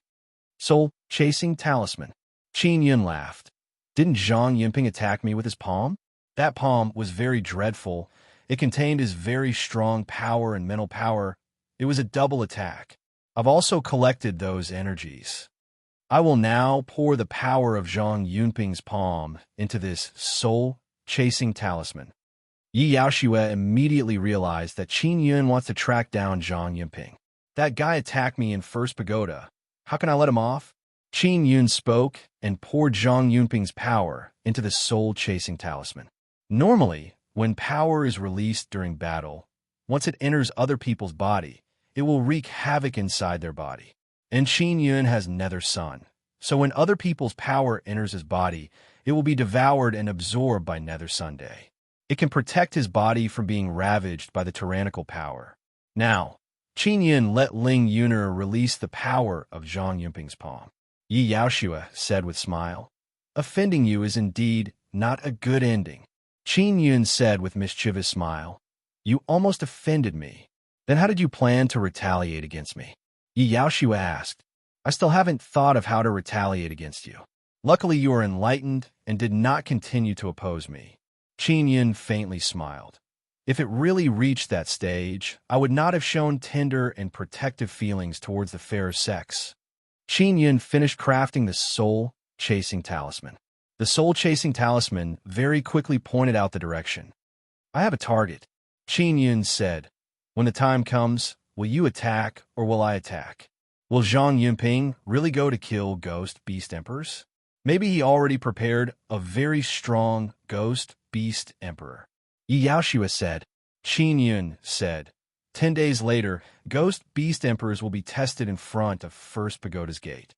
"Soul-chasing talisman." Qin Yun laughed. "Didn't Zhang Yunping attack me with his palm? That palm was very dreadful. It contained his very strong power and mental power. It was a double attack. I've also collected those energies. I will now pour the power of Zhang Yunping's palm into this soul-chasing talisman." Yi Yaoshua immediately realized that Qin Yun wants to track down Zhang Yunping. "That guy attacked me in First Pagoda. How can I let him off?" Qin Yun spoke and poured Zhang Yunping's power into the soul-chasing talisman. Normally, when power is released during battle, once it enters other people's body, it will wreak havoc inside their body. And Qin Yun has Nether Sun, so when other people's power enters his body, it will be devoured and absorbed by Nether Sunday. It can protect his body from being ravaged by the tyrannical power. Now, Qin Yun let Ling Yuner release the power of Zhang Yunping's palm. Yi Yaoshua said with smile, "Offending you is indeed not a good ending." Qin Yun said with mischievous smile, "You almost offended me. Then how did you plan to retaliate against me?" Yi Yaoshua asked, "I still haven't thought of how to retaliate against you. Luckily you are enlightened and did not continue to oppose me." Qin Yun faintly smiled. If it really reached that stage, I would not have shown tender and protective feelings towards the fairer sex. Qin Yun finished crafting the soul-chasing talisman. The soul-chasing talisman very quickly pointed out the direction. I have a target, Qin Yun said. When the time comes, will you attack or will I attack? Will Zhang Yunping really go to kill ghost beast emperors? Maybe he already prepared a very strong ghost beast emperor. Yi Yaoshua said. Qin Yun said. 10 days later, ghost beast emperors will be tested in front of First Pagoda's gate.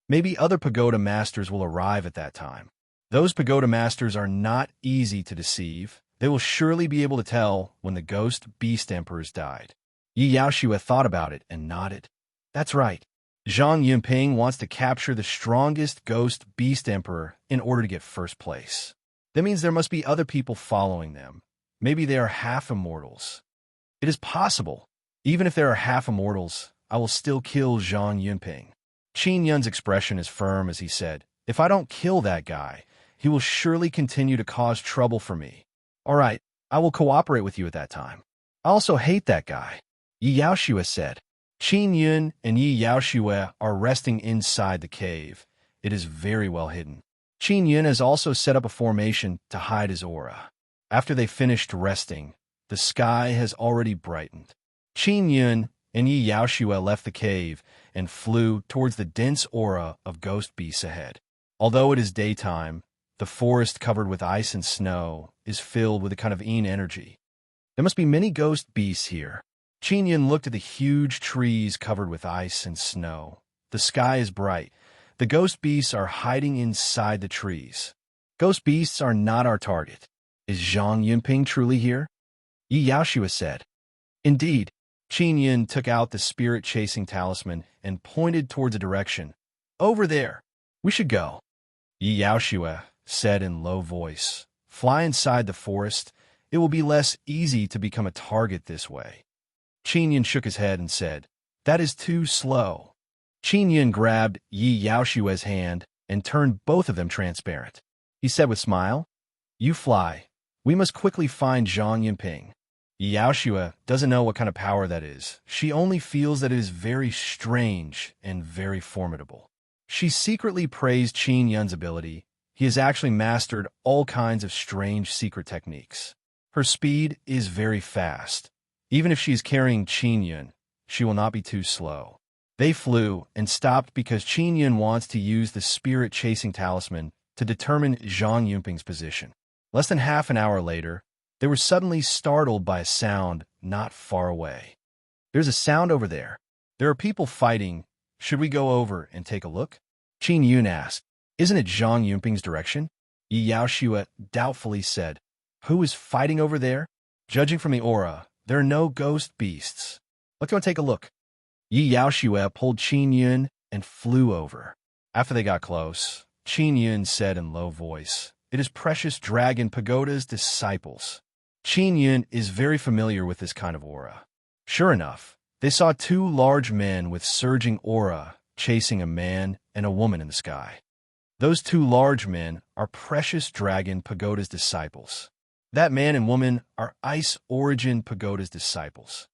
Maybe other pagoda masters will arrive at that time. Those pagoda masters are not easy to deceive. They will surely be able to tell when the ghost beast emperors died. Yi Yaoshua thought about it and nodded. That's right. Zhang Yunping wants to capture the strongest ghost beast emperor in order to get first place. That means there must be other people following them. Maybe they are half-immortals. It is possible. Even if there are half-immortals, I will still kill Zhang Yunping. Qin Yun's expression is firm as he said, if I don't kill that guy, he will surely continue to cause trouble for me. All right, I will cooperate with you at that time. I also hate that guy. Yi Yaoshua said. Qin Yun and Yi Yaoshua are resting inside the cave. It is very well hidden. Qin Yun has also set up a formation to hide his aura. After they finished resting, the sky has already brightened. Qin Yun and Yi Yaoshua left the cave and flew towards the dense aura of ghost beasts ahead. Although it is daytime, the forest covered with ice and snow is filled with a kind of energy. There must be many ghost beasts here. Qin Yun looked at the huge trees covered with ice and snow. The sky is bright. The ghost beasts are hiding inside the trees. Ghost beasts are not our target. Is Zhang Yunping truly here? Yi Yaoshua said. Indeed. Qin Yun took out the spirit-chasing talisman and pointed towards a direction. Over there. We should go. Yi Yaoshua said in low voice. Fly inside the forest. It will be less easy to become a target this way. Qin Yun shook his head and said, that is too slow. Qin Yun grabbed Yi Yaoshua's hand and turned both of them transparent. He said with a smile, you fly. We must quickly find Zhang Yunping. Yi Yaoshua doesn't know what kind of power that is. She only feels that it is very strange and very formidable. She secretly praised Qin Yun's ability. He has actually mastered all kinds of strange secret techniques. Her speed is very fast. Even if she is carrying Qin Yun, she will not be too slow. They flew and stopped because Qin Yun wants to use the spirit-chasing talisman to determine Zhang Yunping's position. Less than half an hour later, they were suddenly startled by a sound not far away. There's a sound over there. There are people fighting. Should we go over and take a look? Qin Yun asked. Isn't it Zhang Yunping's direction? Yi Yaoshua doubtfully said. Who is fighting over there? Judging from the aura, there are no ghost beasts. Let's go and take a look. Yi Yaoshua pulled Qin Yun and flew over. After they got close, Qin Yun said in low voice, it is Precious Dragon Pagoda's disciples. Qin Yun is very familiar with this kind of aura. Sure enough, they saw two large men with surging aura chasing a man and a woman in the sky. Those two large men are Precious Dragon Pagoda's disciples. That man and woman are Ice Origin Pagoda's disciples.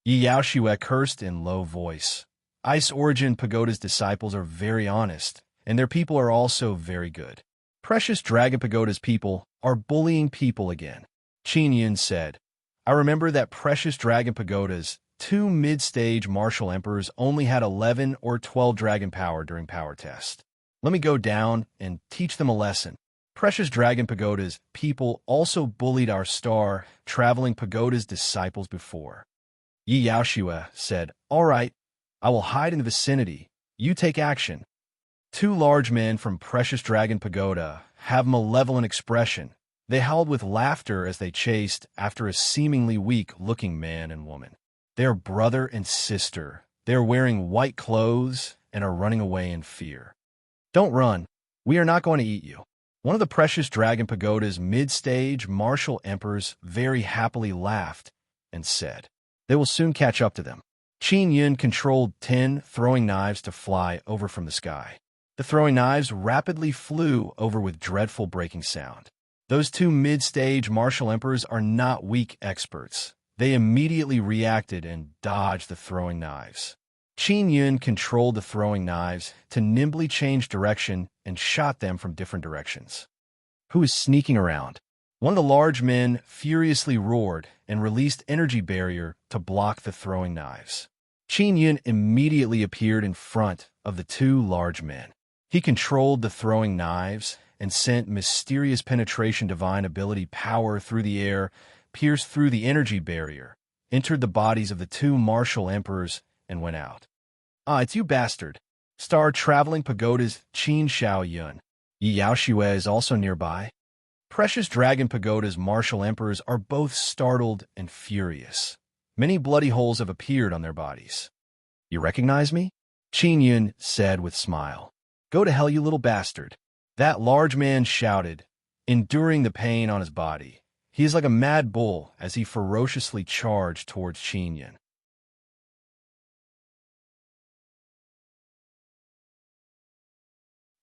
Yi Yaoshua cursed in low voice. Ice Origin Pagoda's disciples are very honest, and their people are also very good. Precious Dragon Pagoda's people are bullying people again. Qin Yun said, I remember that Precious Dragon Pagoda's two mid-stage martial emperors only had 11 or 12 dragon power during power test. Let me go down and teach them a lesson. Precious Dragon Pagoda's people also bullied our star traveling pagoda's disciples before. Yi Yaoshua said, all right, I will hide in the vicinity. You take action. Two large men from Precious Dragon Pagoda have malevolent expression. They howled with laughter as they chased after a seemingly weak-looking man and woman. They are brother and sister. They are wearing white clothes and are running away in fear. Don't run. We are not going to eat you. One of the Precious Dragon Pagoda's mid-stage martial emperors very happily laughed and said, they will soon catch up to them. Qin Yun controlled 10 throwing knives to fly over from the sky. The throwing knives rapidly flew over with dreadful breaking sound. Those two mid-stage martial emperors are not weak experts. They immediately reacted and dodged the throwing knives. Qin Yun controlled the throwing knives to nimbly change direction and shot them from different directions. Who is sneaking around? One of the large men furiously roared and released energy barrier to block the throwing knives. Qin Yun immediately appeared in front of the two large men. He controlled the throwing knives and sent mysterious penetration divine ability power through the air, pierced through the energy barrier, entered the bodies of the two martial emperors, and went out. "Ah, it's you, bastard!" Star Traveling Pagoda's Qin Xiao Yun. Yi Yaoxue is also nearby. Precious Dragon Pagoda's martial emperors are both startled and furious. Many bloody holes have appeared on their bodies. "You recognize me?" Qin Yun said with smile. "Go to hell, you little bastard." That large man shouted, enduring the pain on his body. He is like a mad bull as he ferociously charged towards Qin Yun.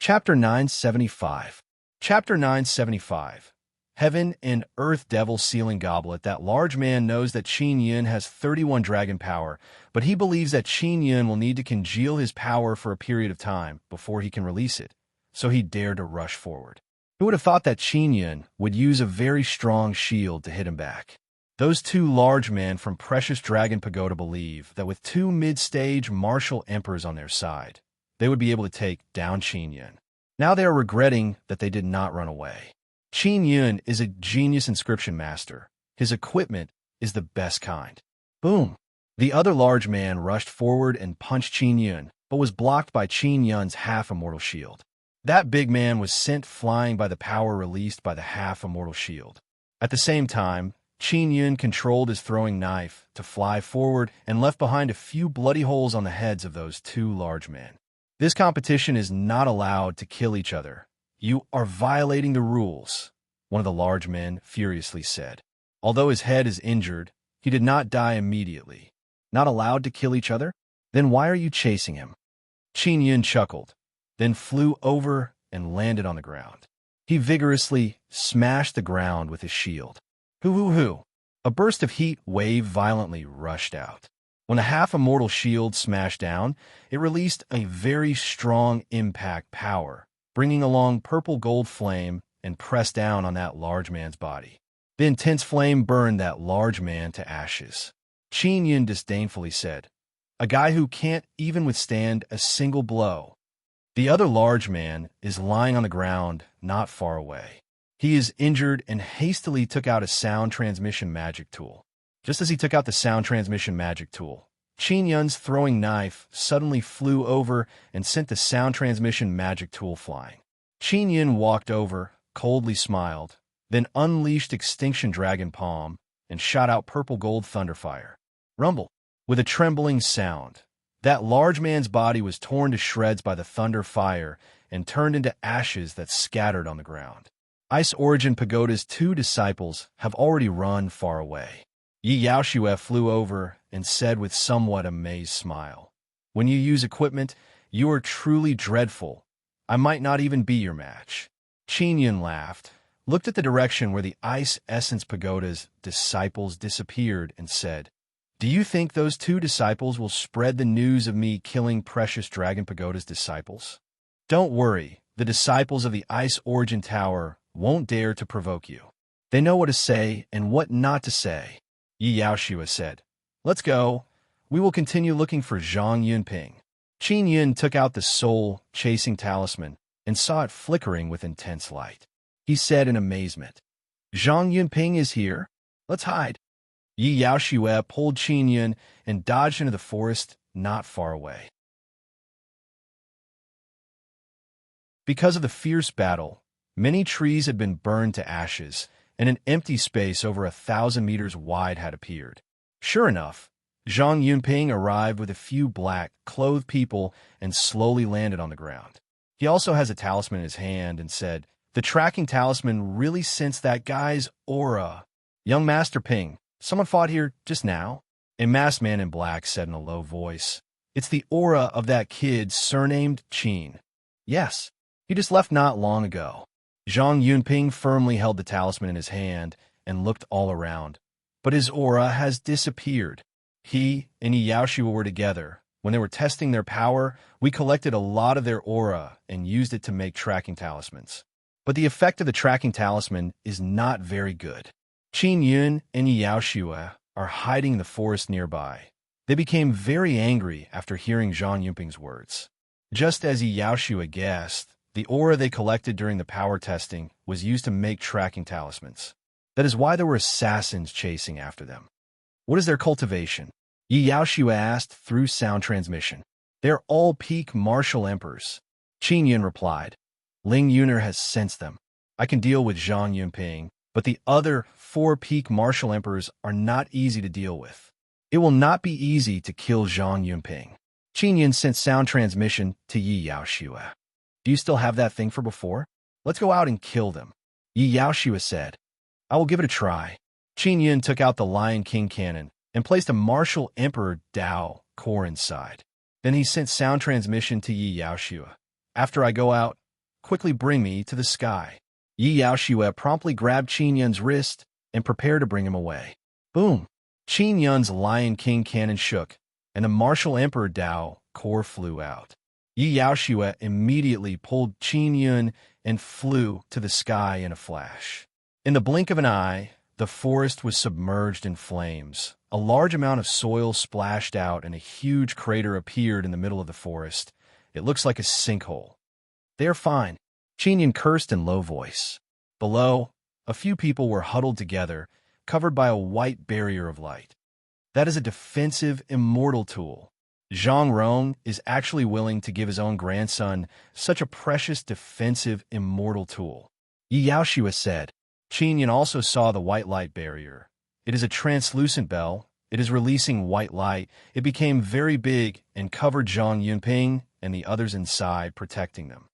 Chapter 975. Chapter 975. Heaven and Earth Devil Sealing Goblet. That large man knows that Qin Yun has 31 dragon power, but he believes that Qin Yun will need to congeal his power for a period of time before he can release it, so he dared to rush forward. Who would have thought that Qin Yun would use a very strong shield to hit him back? Those two large men from Precious Dragon Pagoda believe that with two mid-stage martial emperors on their side, they would be able to take down Qin Yun. Now they are regretting that they did not run away. Qin Yun is a genius inscription master. His equipment is the best kind. Boom! The other large man rushed forward and punched Qin Yun, but was blocked by Qin Yun's half-immortal shield. That big man was sent flying by the power released by the half-immortal shield. At the same time, Qin Yun controlled his throwing knife to fly forward and left behind a few bloody holes on the heads of those two large men. This competition is not allowed to kill each other. "You are violating the rules," one of the large men furiously said. Although his head is injured, he did not die immediately. "Not allowed to kill each other? Then why are you chasing him?" Qin Yun chuckled, then flew over and landed on the ground. He vigorously smashed the ground with his shield. Hoo-hoo-hoo! A burst of heat wave violently rushed out. When the half-immortal shield smashed down, it released a very strong impact power, bringing along purple-gold flame and pressed down on that large man's body. The intense flame burned that large man to ashes. Qin Yun disdainfully said, "A guy who can't even withstand a single blow." The other large man is lying on the ground not far away. He is injured and hastily took out a sound transmission magic tool. Just as he took out the sound transmission magic tool, Qin Yun's throwing knife suddenly flew over and sent the sound transmission magic tool flying. Qin Yun walked over, coldly smiled, then unleashed Extinction Dragon Palm and shot out purple gold thunderfire. Rumble! With a trembling sound, that large man's body was torn to shreds by the thunder fire and turned into ashes that scattered on the ground. Ice Origin Pagoda's two disciples have already run far away. Yi Yaoxue flew over and said with somewhat amazed smile, "When you use equipment, you are truly dreadful. I might not even be your match." Qin Yun laughed, looked at the direction where the Ice Essence Pagoda's disciples disappeared, and said, "Do you think those two disciples will spread the news of me killing Precious Dragon Pagoda's disciples? Don't worry, the disciples of the Ice Origin Tower won't dare to provoke you. They know what to say and what not to say." Yi Yaoxue said, "Let's go. We will continue looking for Zhang Yunping." Qin Yun took out the soul-chasing talisman and saw it flickering with intense light. He said in amazement, "Zhang Yunping is here? Let's hide." Yi Yaoxue pulled Qin Yun and dodged into the forest not far away. Because of the fierce battle, many trees had been burned to ashes, and an empty space over 1,000 meters wide had appeared. Sure enough, Zhang Yunping arrived with a few black-clothed people and slowly landed on the ground. He also has a talisman in his hand and said, "The tracking talisman really sensed that guy's aura." "Young Master Ping, someone fought here just now?" A masked man in black said in a low voice. "It's the aura of that kid surnamed Qin." Yes, he just left not long ago. Zhang Yunping firmly held the talisman in his hand and looked all around. But his aura has disappeared. He and Yaoshua were together. When they were testing their power, we collected a lot of their aura and used it to make tracking talismans. But the effect of the tracking talisman is not very good. Qin Yun and Yaoshua are hiding in the forest nearby. They became very angry after hearing Zhang Yunping's words. Just as Yaoshua guessed, the aura they collected during the power testing was used to make tracking talismans. That is why there were assassins chasing after them. What is their cultivation? Yaoshua asked through sound transmission. They're all peak martial emperors. Qin Yun replied. Ling Yuner has sensed them. I can deal with Zhang Yunping, but the other 4 peak martial emperors are not easy to deal with. It will not be easy to kill Zhang Yunping. Qin Yun sent sound transmission to Yaoshua. Do you still have that thing for before? Let's go out and kill them. Yaoshua said. I will give it a try. Qin Yun took out the Lion King cannon and placed a martial emperor Dao core inside. Then he sent sound transmission to Yaoshua. After I go out, quickly bring me to the sky. Yaoshua promptly grabbed Qin Yun's wrist and prepared to bring him away. Boom! Qin Yun's Lion King cannon shook, and the martial emperor Dao core flew out. Yaoshua immediately pulled Qin Yun and flew to the sky in a flash. In the blink of an eye, the forest was submerged in flames. A large amount of soil splashed out and a huge crater appeared in the middle of the forest. It looks like a sinkhole. They are fine. Qin Yun cursed in low voice. Below, a few people were huddled together, covered by a white barrier of light. That is a defensive, immortal tool. Zhang Rong is actually willing to give his own grandson such a precious, defensive, immortal tool. Yaoshua said. Qin Yun also saw the white light barrier. It is a translucent bell. It is releasing white light. It became very big and covered Zhang Yunping and the others inside, protecting them.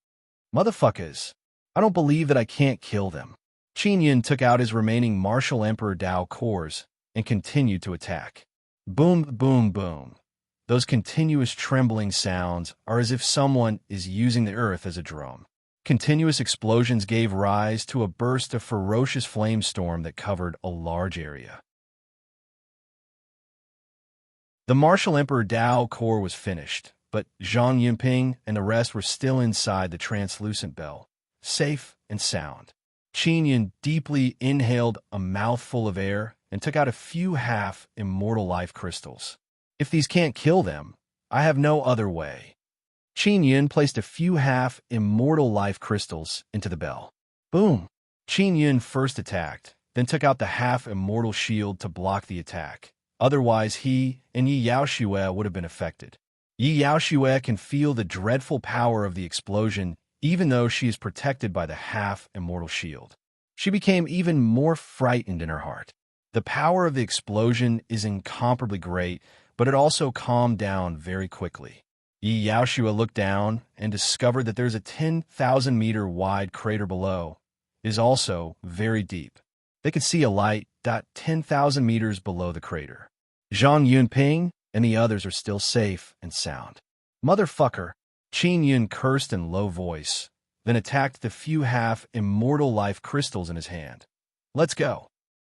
Motherfuckers, I don't believe that I can't kill them. Qin Yun took out his remaining martial emperor Dao cores and continued to attack. Boom, boom, boom. Those continuous trembling sounds are as if someone is using the earth as a drum. Continuous explosions gave rise to a burst of ferocious flame storm that covered a large area. The martial emperor Dao core was finished, but Zhang Yunping and the rest were still inside the translucent bell, safe and sound. Qin Yun deeply inhaled a mouthful of air and took out a few half-immortal life crystals. If these can't kill them, I have no other way. Qin Yun placed a few half-immortal life crystals into the bell. Boom! Qin Yun first attacked, then took out the half-immortal shield to block the attack. Otherwise, he and Yaoshua would have been affected. Yaoshua can feel the dreadful power of the explosion even though she is protected by the half-immortal shield. She became even more frightened in her heart. The power of the explosion is incomparably great, but it also calmed down very quickly. Yaoshua looked down and discovered that there's a 10,000-meter wide crater below. It is also very deep. They could see a light 10,000 meters below the crater. Zhang Yunping and the others are still safe and sound. Motherfucker! Qin Yun cursed in low voice, then attacked the few half-immortal life crystals in his hand. Let's go.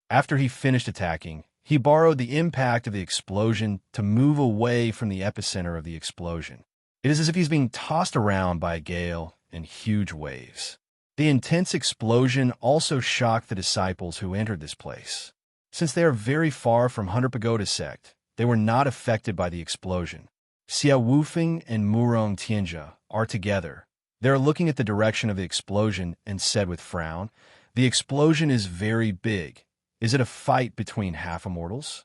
After he finished attacking, he borrowed the impact of the explosion to move away from the epicenter of the explosion. It is as if he's being tossed around by a gale and huge waves. The intense explosion also shocked the disciples who entered this place. Since they are very far from Hundred Pagoda sect, they were not affected by the explosion. Xia Wufeng and Murong Tianjia are together. They are looking at the direction of the explosion and said with frown, "The explosion is very big. Is it a fight between half-immortals?"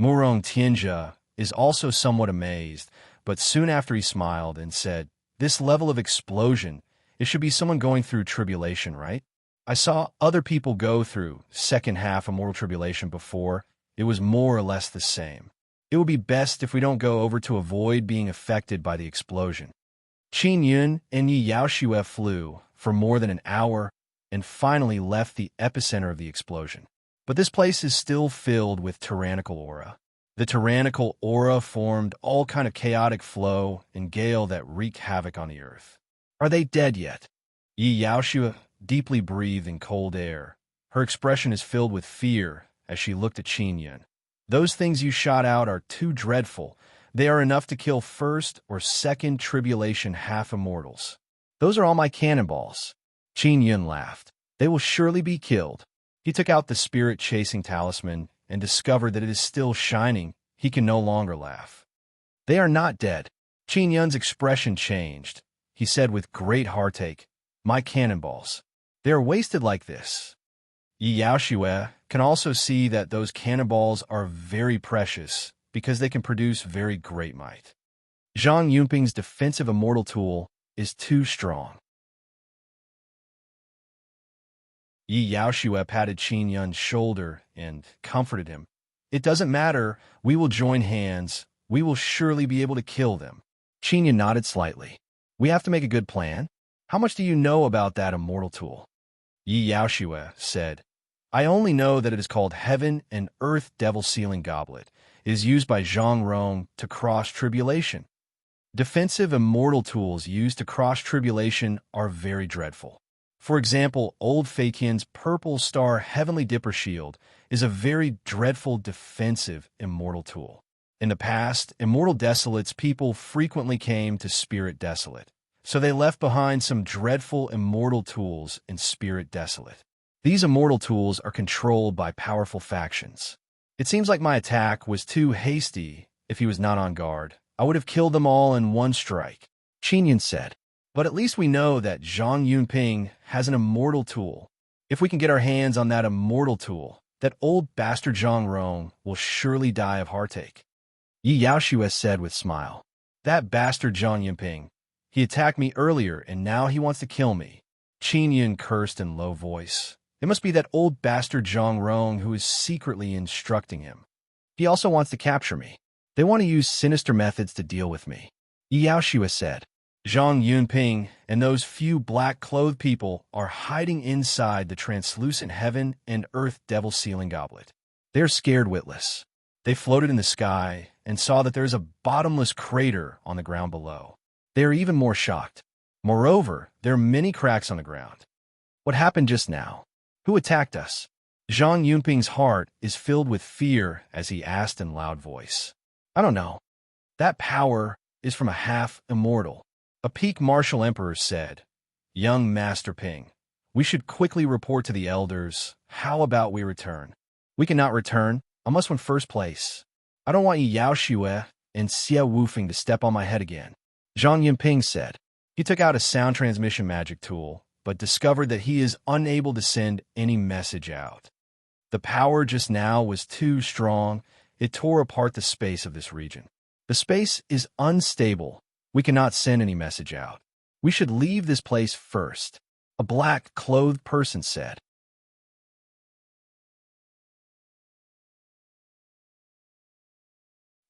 Murong Tianjia is also somewhat amazed, but soon after he smiled and said, "This level of explosion, it should be someone going through tribulation, right? I saw other people go through second half immortal tribulation before. It was more or less the same. It would be best if we don't go over to avoid being affected by the explosion." Qin Yun and Yaoshua flew for more than an hour and finally left the epicenter of the explosion. But this place is still filled with tyrannical aura. The tyrannical aura formed all kind of chaotic flow and gale that wreak havoc on the earth. Are they dead yet? Yi Yaoshua deeply breathed in cold air. Her expression is filled with fear as she looked at Qin Yun. Those things you shot out are too dreadful. They are enough to kill first or second tribulation half-immortals. Those are all my cannonballs. Qin Yun laughed. They will surely be killed. He took out the spirit-chasing talisman and discovered that it is still shining. He can no longer laugh. They are not dead. Qin Yun's expression changed. He said with great heartache, my cannonballs. They are wasted like this. Yi Yaoshue can also see that those cannonballs are very precious because they can produce very great might. Zhang Yunping's defensive immortal tool is too strong. Yi Yaoshue patted Qin Yun's shoulder and comforted him. It doesn't matter. We will join hands. We will surely be able to kill them. Qin Yun nodded slightly. We have to make a good plan. How much do you know about that immortal tool? Yi Yaoshue said, I only know that it is called Heaven and Earth Devil Sealing Goblet. It is used by Zhang Rong to cross tribulation. Defensive immortal tools used to cross tribulation are very dreadful. For example, Old Feiqian's Purple Star Heavenly Dipper Shield is a very dreadful defensive immortal tool. In the past, immortal desolates people frequently came to Spirit Desolate, so they left behind some dreadful immortal tools in Spirit Desolate. These immortal tools are controlled by powerful factions. It seems like my attack was too hasty. If he was not on guard, I would have killed them all in one strike, Qin Yun said. But at least we know that Zhang Yunping has an immortal tool. If we can get our hands on that immortal tool, that old bastard Zhang Rong will surely die of heartache. Yi Yaoshue said with smile. That bastard Zhang Yunping. He attacked me earlier and now he wants to kill me. Qin Yun cursed in low voice. It must be that old bastard Zhang Rong who is secretly instructing him. He also wants to capture me. They want to use sinister methods to deal with me. Yi Yaoshue said. Zhang Yunping and those few black-clothed people are hiding inside the translucent heaven and earth devil sealing goblet. They are scared witless. They floated in the sky and saw that there is a bottomless crater on the ground below. They are even more shocked. Moreover, there are many cracks on the ground. What happened just now? Who attacked us? Zhang Yunping's heart is filled with fear as he asked in loud voice. I don't know. That power is from a half-immortal. A peak martial emperor said, Young Master Ping, we should quickly report to the elders. How about we return? We cannot return. I must win first place. I don't want Yi Yaoshue and Xie Wufeng to step on my head again. Zhang Yunping said. He took out a sound transmission magic tool, but discovered that he is unable to send any message out. The power just now was too strong. It tore apart the space of this region. The space is unstable. We cannot send any message out. We should leave this place first, a black-clothed person said.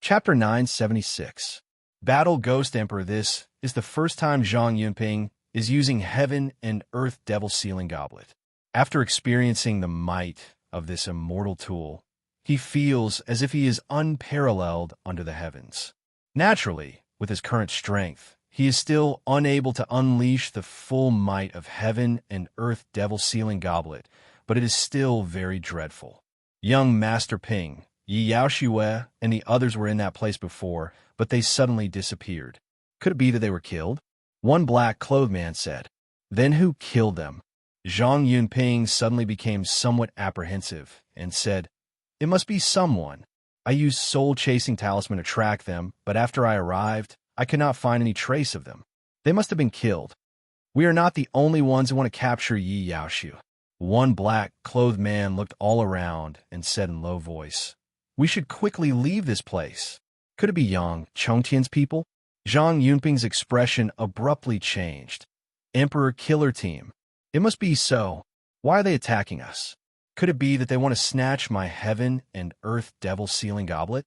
Chapter 976. Battle Ghost Emperor. This is the first time Zhang Yunping is using Heaven and Earth Devil Sealing Goblet. After experiencing the might of this immortal tool, he feels as if he is unparalleled under the heavens. Naturally, with his current strength, he is still unable to unleash the full might of Heaven and Earth Devil Sealing Goblet, but it is still very dreadful. Young Master Ping, Yi Yaoshue, and the others were in that place before, but they suddenly disappeared. Could it be that they were killed? One black-clothed man said. Then who killed them? Zhang Yunping suddenly became somewhat apprehensive and said, It must be someone. I used soul-chasing talisman to track them, but after I arrived, I could not find any trace of them. They must have been killed. We are not the only ones who want to capture Yi Yaoshue. One black-clothed man looked all around and said in low voice, We should quickly leave this place. Could it be Yang Chengtian's people? Zhang Yunping's expression abruptly changed. Emperor Killer Team. It must be so. Why are they attacking us? Could it be that they want to snatch my Heaven and Earth Devil Sealing Goblet?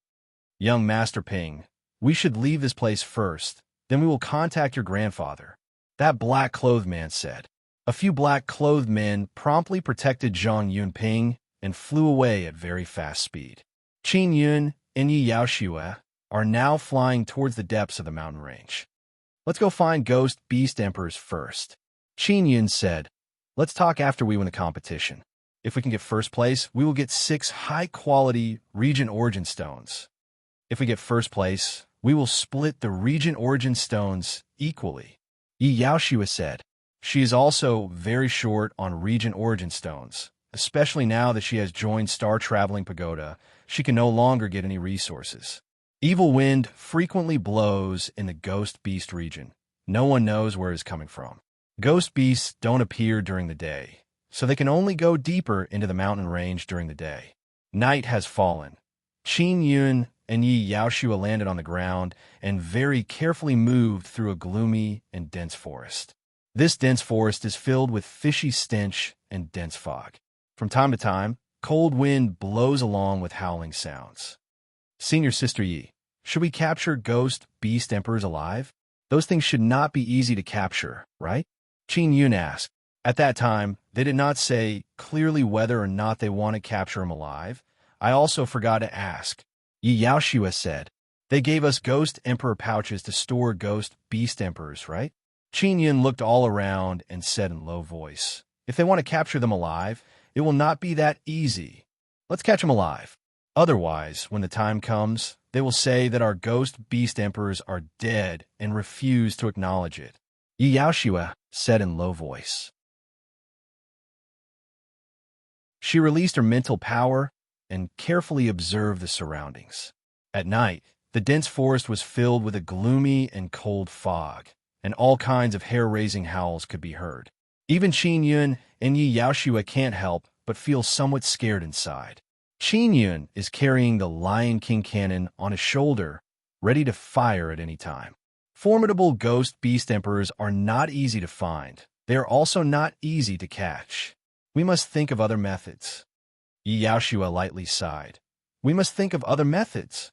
Young Master Ping, we should leave this place first, then we will contact your grandfather. That black-clothed man said. A few black-clothed men promptly protected Zhang Yunping and flew away at very fast speed. Qin Yun and Yi Yaoshue are now flying towards the depths of the mountain range. Let's go find ghost beast emperors first. Qin Yun said, let's talk after we win the competition. If we can get first place, we will get 6 high-quality region origin stones. If we get first place, we will split the region origin stones equally. Yi Yaoshua said. She is also very short on region origin stones, especially now that she has joined Star Traveling Pagoda. She can no longer get any resources. Evil wind frequently blows in the ghost beast region. No one knows where it is coming from. Ghost beasts don't appear during the day, so they can only go deeper into the mountain range during the day. Night has fallen. Qin Yun and Yi Yaoshua landed on the ground and very carefully moved through a gloomy and dense forest. This dense forest is filled with fishy stench and dense fog. From time to time, cold wind blows along with howling sounds. Senior Sister Yi, should we capture ghost beast emperors alive? Those things should not be easy to capture, right? Qin Yun asked. At that time, they did not say clearly whether or not they want to capture him alive. I also forgot to ask. Yi Yaoshua said, they gave us ghost emperor pouches to store ghost beast emperors, right? Qin Yun looked all around and said in low voice, if they want to capture them alive, it will not be that easy. Let's catch them alive. Otherwise, when the time comes, they will say that our ghost beast emperors are dead and refuse to acknowledge it. Yi Yaoshua said in low voice. She released her mental power and carefully observed the surroundings. At night, the dense forest was filled with a gloomy and cold fog, and all kinds of hair-raising howls could be heard. Even Qin Yun and Yi Yaoshua can't help but feel somewhat scared inside. Qin Yun is carrying the Lion King cannon on his shoulder, ready to fire at any time. Formidable ghost beast emperors are not easy to find. They are also not easy to catch. We must think of other methods. Yi Yaoshua lightly sighed. We must think of other methods.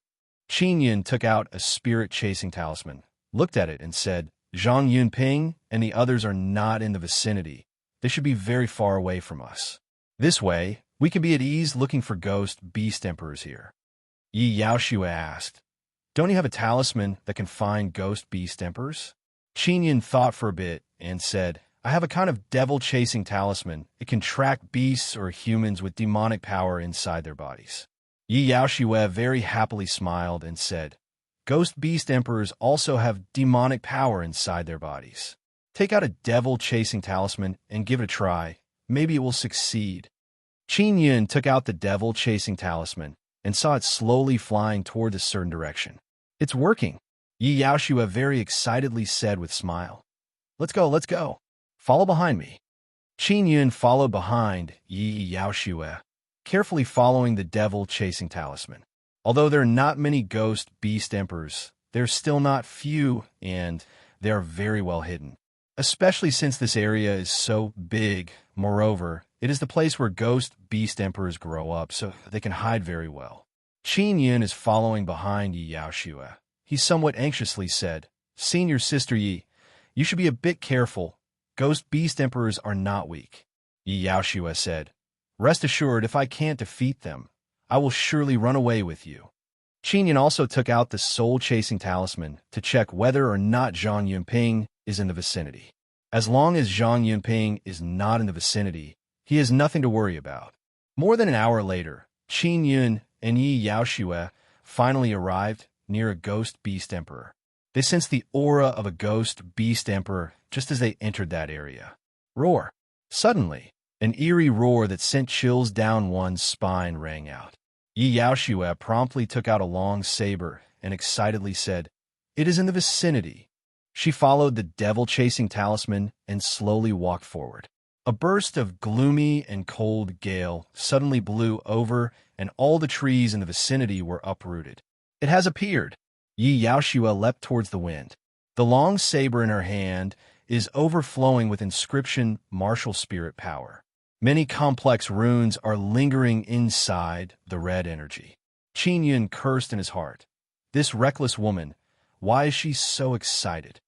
Qin Yun took out a spirit-chasing talisman, looked at it, and said, Zhang Yunping and the others are not in the vicinity. They should be very far away from us. This way, we can be at ease looking for ghost beast emperors here. Yi Yaoshua asked, don't you have a talisman that can find ghost beast emperors? Qin Yun thought for a bit and said, I have a kind of devil-chasing talisman. It can track beasts or humans with demonic power inside their bodies. Yi Yaoshua very happily smiled and said, ghost beast emperors also have demonic power inside their bodies. Take out a devil-chasing talisman and give it a try. Maybe it will succeed. Qin Yun took out the devil-chasing talisman and saw it slowly flying toward a certain direction. It's working, Yi Yaoshua very excitedly said with a smile. Let's go, let's go. Follow behind me. Qin Yun followed behind Yi Yaoshua, carefully following the devil-chasing talisman. Although there are not many ghost beast emperors, they're still not few, and they are very well hidden. Especially since this area is so big. Moreover, it is the place where ghost beast emperors grow up, so they can hide very well. Qin Yun is following behind Yi Yaoshua. He somewhat anxiously said, Senior Sister Yi, you should be a bit careful. Ghost beast emperors are not weak. Yi Yaoshua said, rest assured, if I can't defeat them, I will surely run away with you. Qin Yun also took out the soul-chasing talisman to check whether or not Zhang Yunping is in the vicinity. As long as Zhang Yunping is not in the vicinity, he has nothing to worry about. More than an hour later, Qin Yun and Yi Yaoshua finally arrived near a ghost beast emperor. They sensed the aura of a ghost beast emperor just as they entered that area. Roar! Suddenly, an eerie roar that sent chills down one's spine rang out. Yi Yaoshua promptly took out a long saber and excitedly said, it is in the vicinity. She followed the devil-chasing talisman and slowly walked forward. A burst of gloomy and cold gale suddenly blew over, and all the trees in the vicinity were uprooted. It has appeared. Yi Yaoshua leapt towards the wind. The long saber in her hand is overflowing with inscription martial spirit power. Many complex runes are lingering inside the red energy. Qin Yun cursed in his heart. This reckless woman, why is she so excited?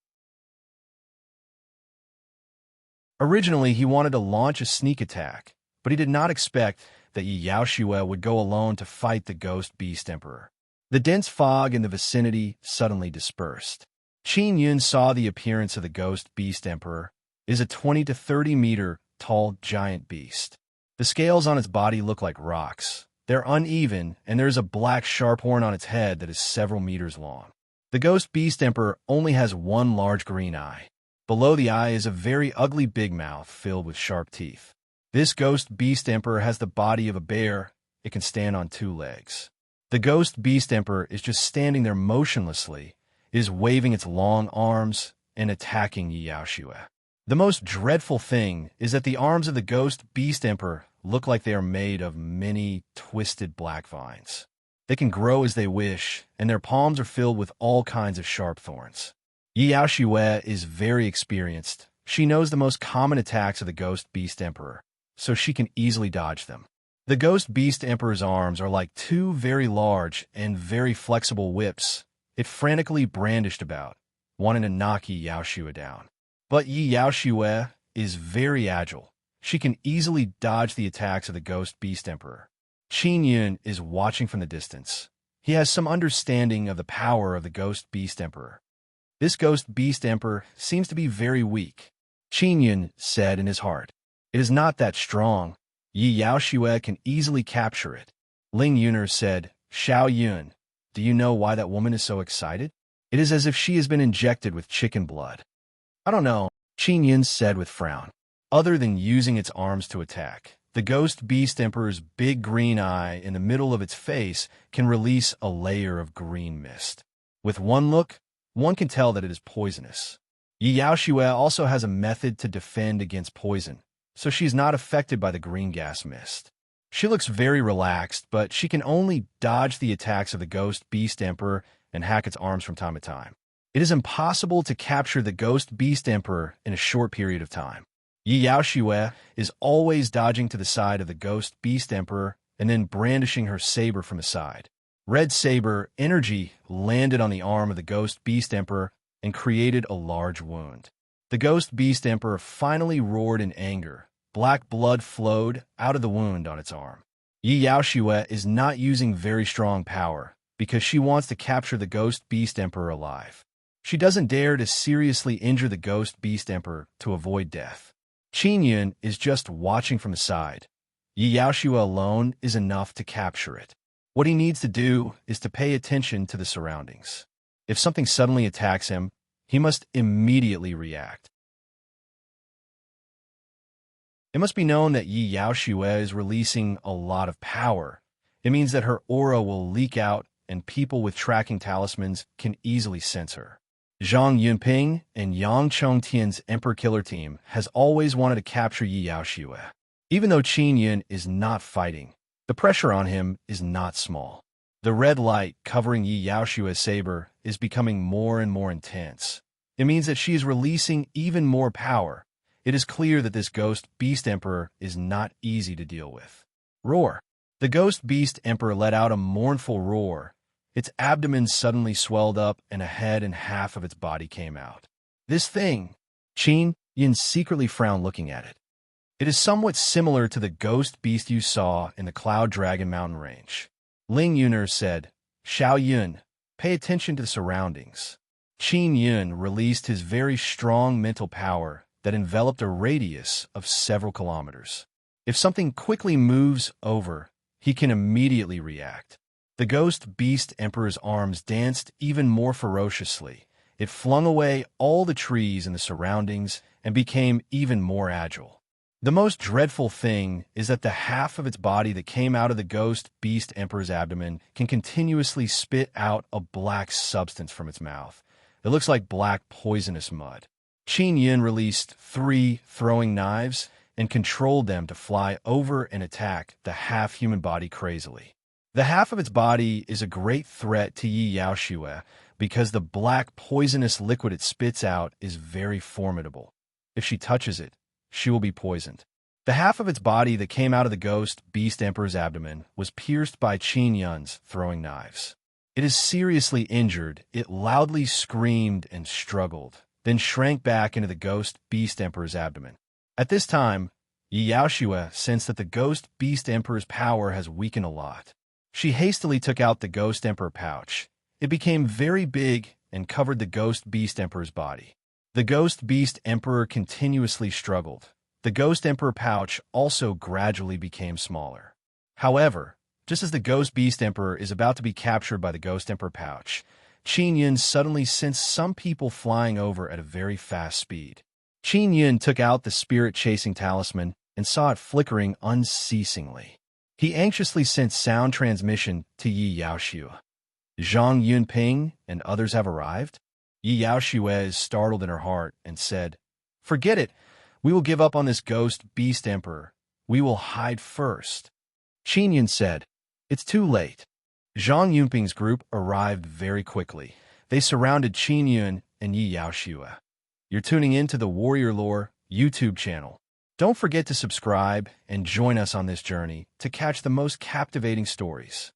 Originally, he wanted to launch a sneak attack, but he did not expect that Yi Yaoshua would go alone to fight the ghost beast emperor. The dense fog in the vicinity suddenly dispersed. Qin Yun saw the appearance of the ghost beast emperor is a 20 to 30 meter tall giant beast. The scales on its body look like rocks. They're uneven, and there's a black sharp horn on its head that is several meters long. The ghost beast emperor only has one large green eye. Below the eye is a very ugly big mouth filled with sharp teeth. This ghost beast emperor has the body of a bear. It can stand on two legs. The ghost beast emperor is just standing there motionlessly, is waving its long arms and attacking Yi Yaoshue. The most dreadful thing is that the arms of the ghost beast emperor look like they are made of many twisted black vines. They can grow as they wish, and their palms are filled with all kinds of sharp thorns. Yi Yaoshue is very experienced. She knows the most common attacks of the ghost beast emperor, so she can easily dodge them. The ghost beast emperor's arms are like two very large and very flexible whips it frantically brandished about, wanting to knock Yi Yaoshue down. But Yi Yaoshue is very agile. She can easily dodge the attacks of the ghost beast emperor. Qin Yun is watching from the distance. He has some understanding of the power of the ghost beast emperor. This ghost beast emperor seems to be very weak. Qin Yun said in his heart, "It is not that strong. Yi Yaoshue can easily capture it." Ling Yuner said, "Xiao Yun, do you know why that woman is so excited? It is as if she has been injected with chicken blood." "I don't know," Qin Yun said with frown. Other than using its arms to attack, the ghost beast emperor's big green eye in the middle of its face can release a layer of green mist. With one look, one can tell that it is poisonous. Yi Yaoshue also has a method to defend against poison, so she's not affected by the green gas mist. She looks very relaxed, but she can only dodge the attacks of the ghost beast emperor and hack its arms from time to time. It is impossible to capture the ghost beast emperor in a short period of time. Yi Yaoshue is always dodging to the side of the ghost beast emperor and then brandishing her saber from the side. Red saber energy landed on the arm of the ghost beast emperor and created a large wound. The ghost beast emperor finally roared in anger. Black blood flowed out of the wound on its arm. Yi Yaoshue is not using very strong power because she wants to capture the ghost beast emperor alive. She doesn't dare to seriously injure the ghost beast emperor to avoid death. Qin Yun is just watching from the side. Yi Yaoshue alone is enough to capture it. What he needs to do is to pay attention to the surroundings. If something suddenly attacks him, he must immediately react. It must be known that Yi Yaoshue is releasing a lot of power. It means that her aura will leak out and people with tracking talismans can easily sense her. Zhang Yunping and Yang Chongtian's Emperor Killer team has always wanted to capture Yi Yaoshue. Even though Qin Yun is not fighting, the pressure on him is not small. The red light covering Yi Yaoshue's saber is becoming more and more intense. It means that she is releasing even more power. It is clear that this ghost beast emperor is not easy to deal with. Roar! The ghost beast emperor let out a mournful roar. Its abdomen suddenly swelled up and a head and half of its body came out. This thing, Qin Yun secretly frowned looking at it. It is somewhat similar to the ghost beast you saw in the Cloud Dragon mountain range. Ling Yuner said, "Xiao Yun, pay attention to the surroundings." Qin Yun released his very strong mental power that enveloped a radius of several kilometers. If something quickly moves over, he can immediately react. The ghost beast emperor's arms danced even more ferociously. It flung away all the trees in the surroundings and became even more agile. The most dreadful thing is that the half of its body that came out of the ghost beast emperor's abdomen can continuously spit out a black substance from its mouth. It looks like black poisonous mud. Qin Yun released 3 throwing knives and controlled them to fly over and attack the half-human body crazily. The half of its body is a great threat to Yi Yaoshue because the black poisonous liquid it spits out is very formidable. If she touches it, she will be poisoned. The half of its body that came out of the ghost beast emperor's abdomen was pierced by Qin Yun's throwing knives. It is seriously injured. It loudly screamed and struggled, then shrank back into the ghost beast emperor's abdomen. At this time, Yi Yaoshue sensed that the ghost beast emperor's power has weakened a lot. She hastily took out the ghost emperor pouch. It became very big and covered the Ghost Beast Emperor's body. The Ghost Beast Emperor continuously struggled. The Ghost Emperor pouch also gradually became smaller. However, just as the Ghost Beast Emperor is about to be captured by the Ghost Emperor pouch, Qin Yun suddenly sensed some people flying over at a very fast speed. Qin Yun took out the spirit-chasing talisman and saw it flickering unceasingly. He anxiously sent sound transmission to Yi Yaoxue. Zhang Yunping and others have arrived? Yi Yaoxue is startled in her heart and said, "Forget it. We will give up on this Ghost Beast Emperor. We will hide first." Qin Yun said, "It's too late." Zhang Yunping's group arrived very quickly. They surrounded Qin Yun and Yi Yaoxue. You're tuning in to the Warrior Lore YouTube channel. Don't forget to subscribe and join us on this journey to catch the most captivating stories.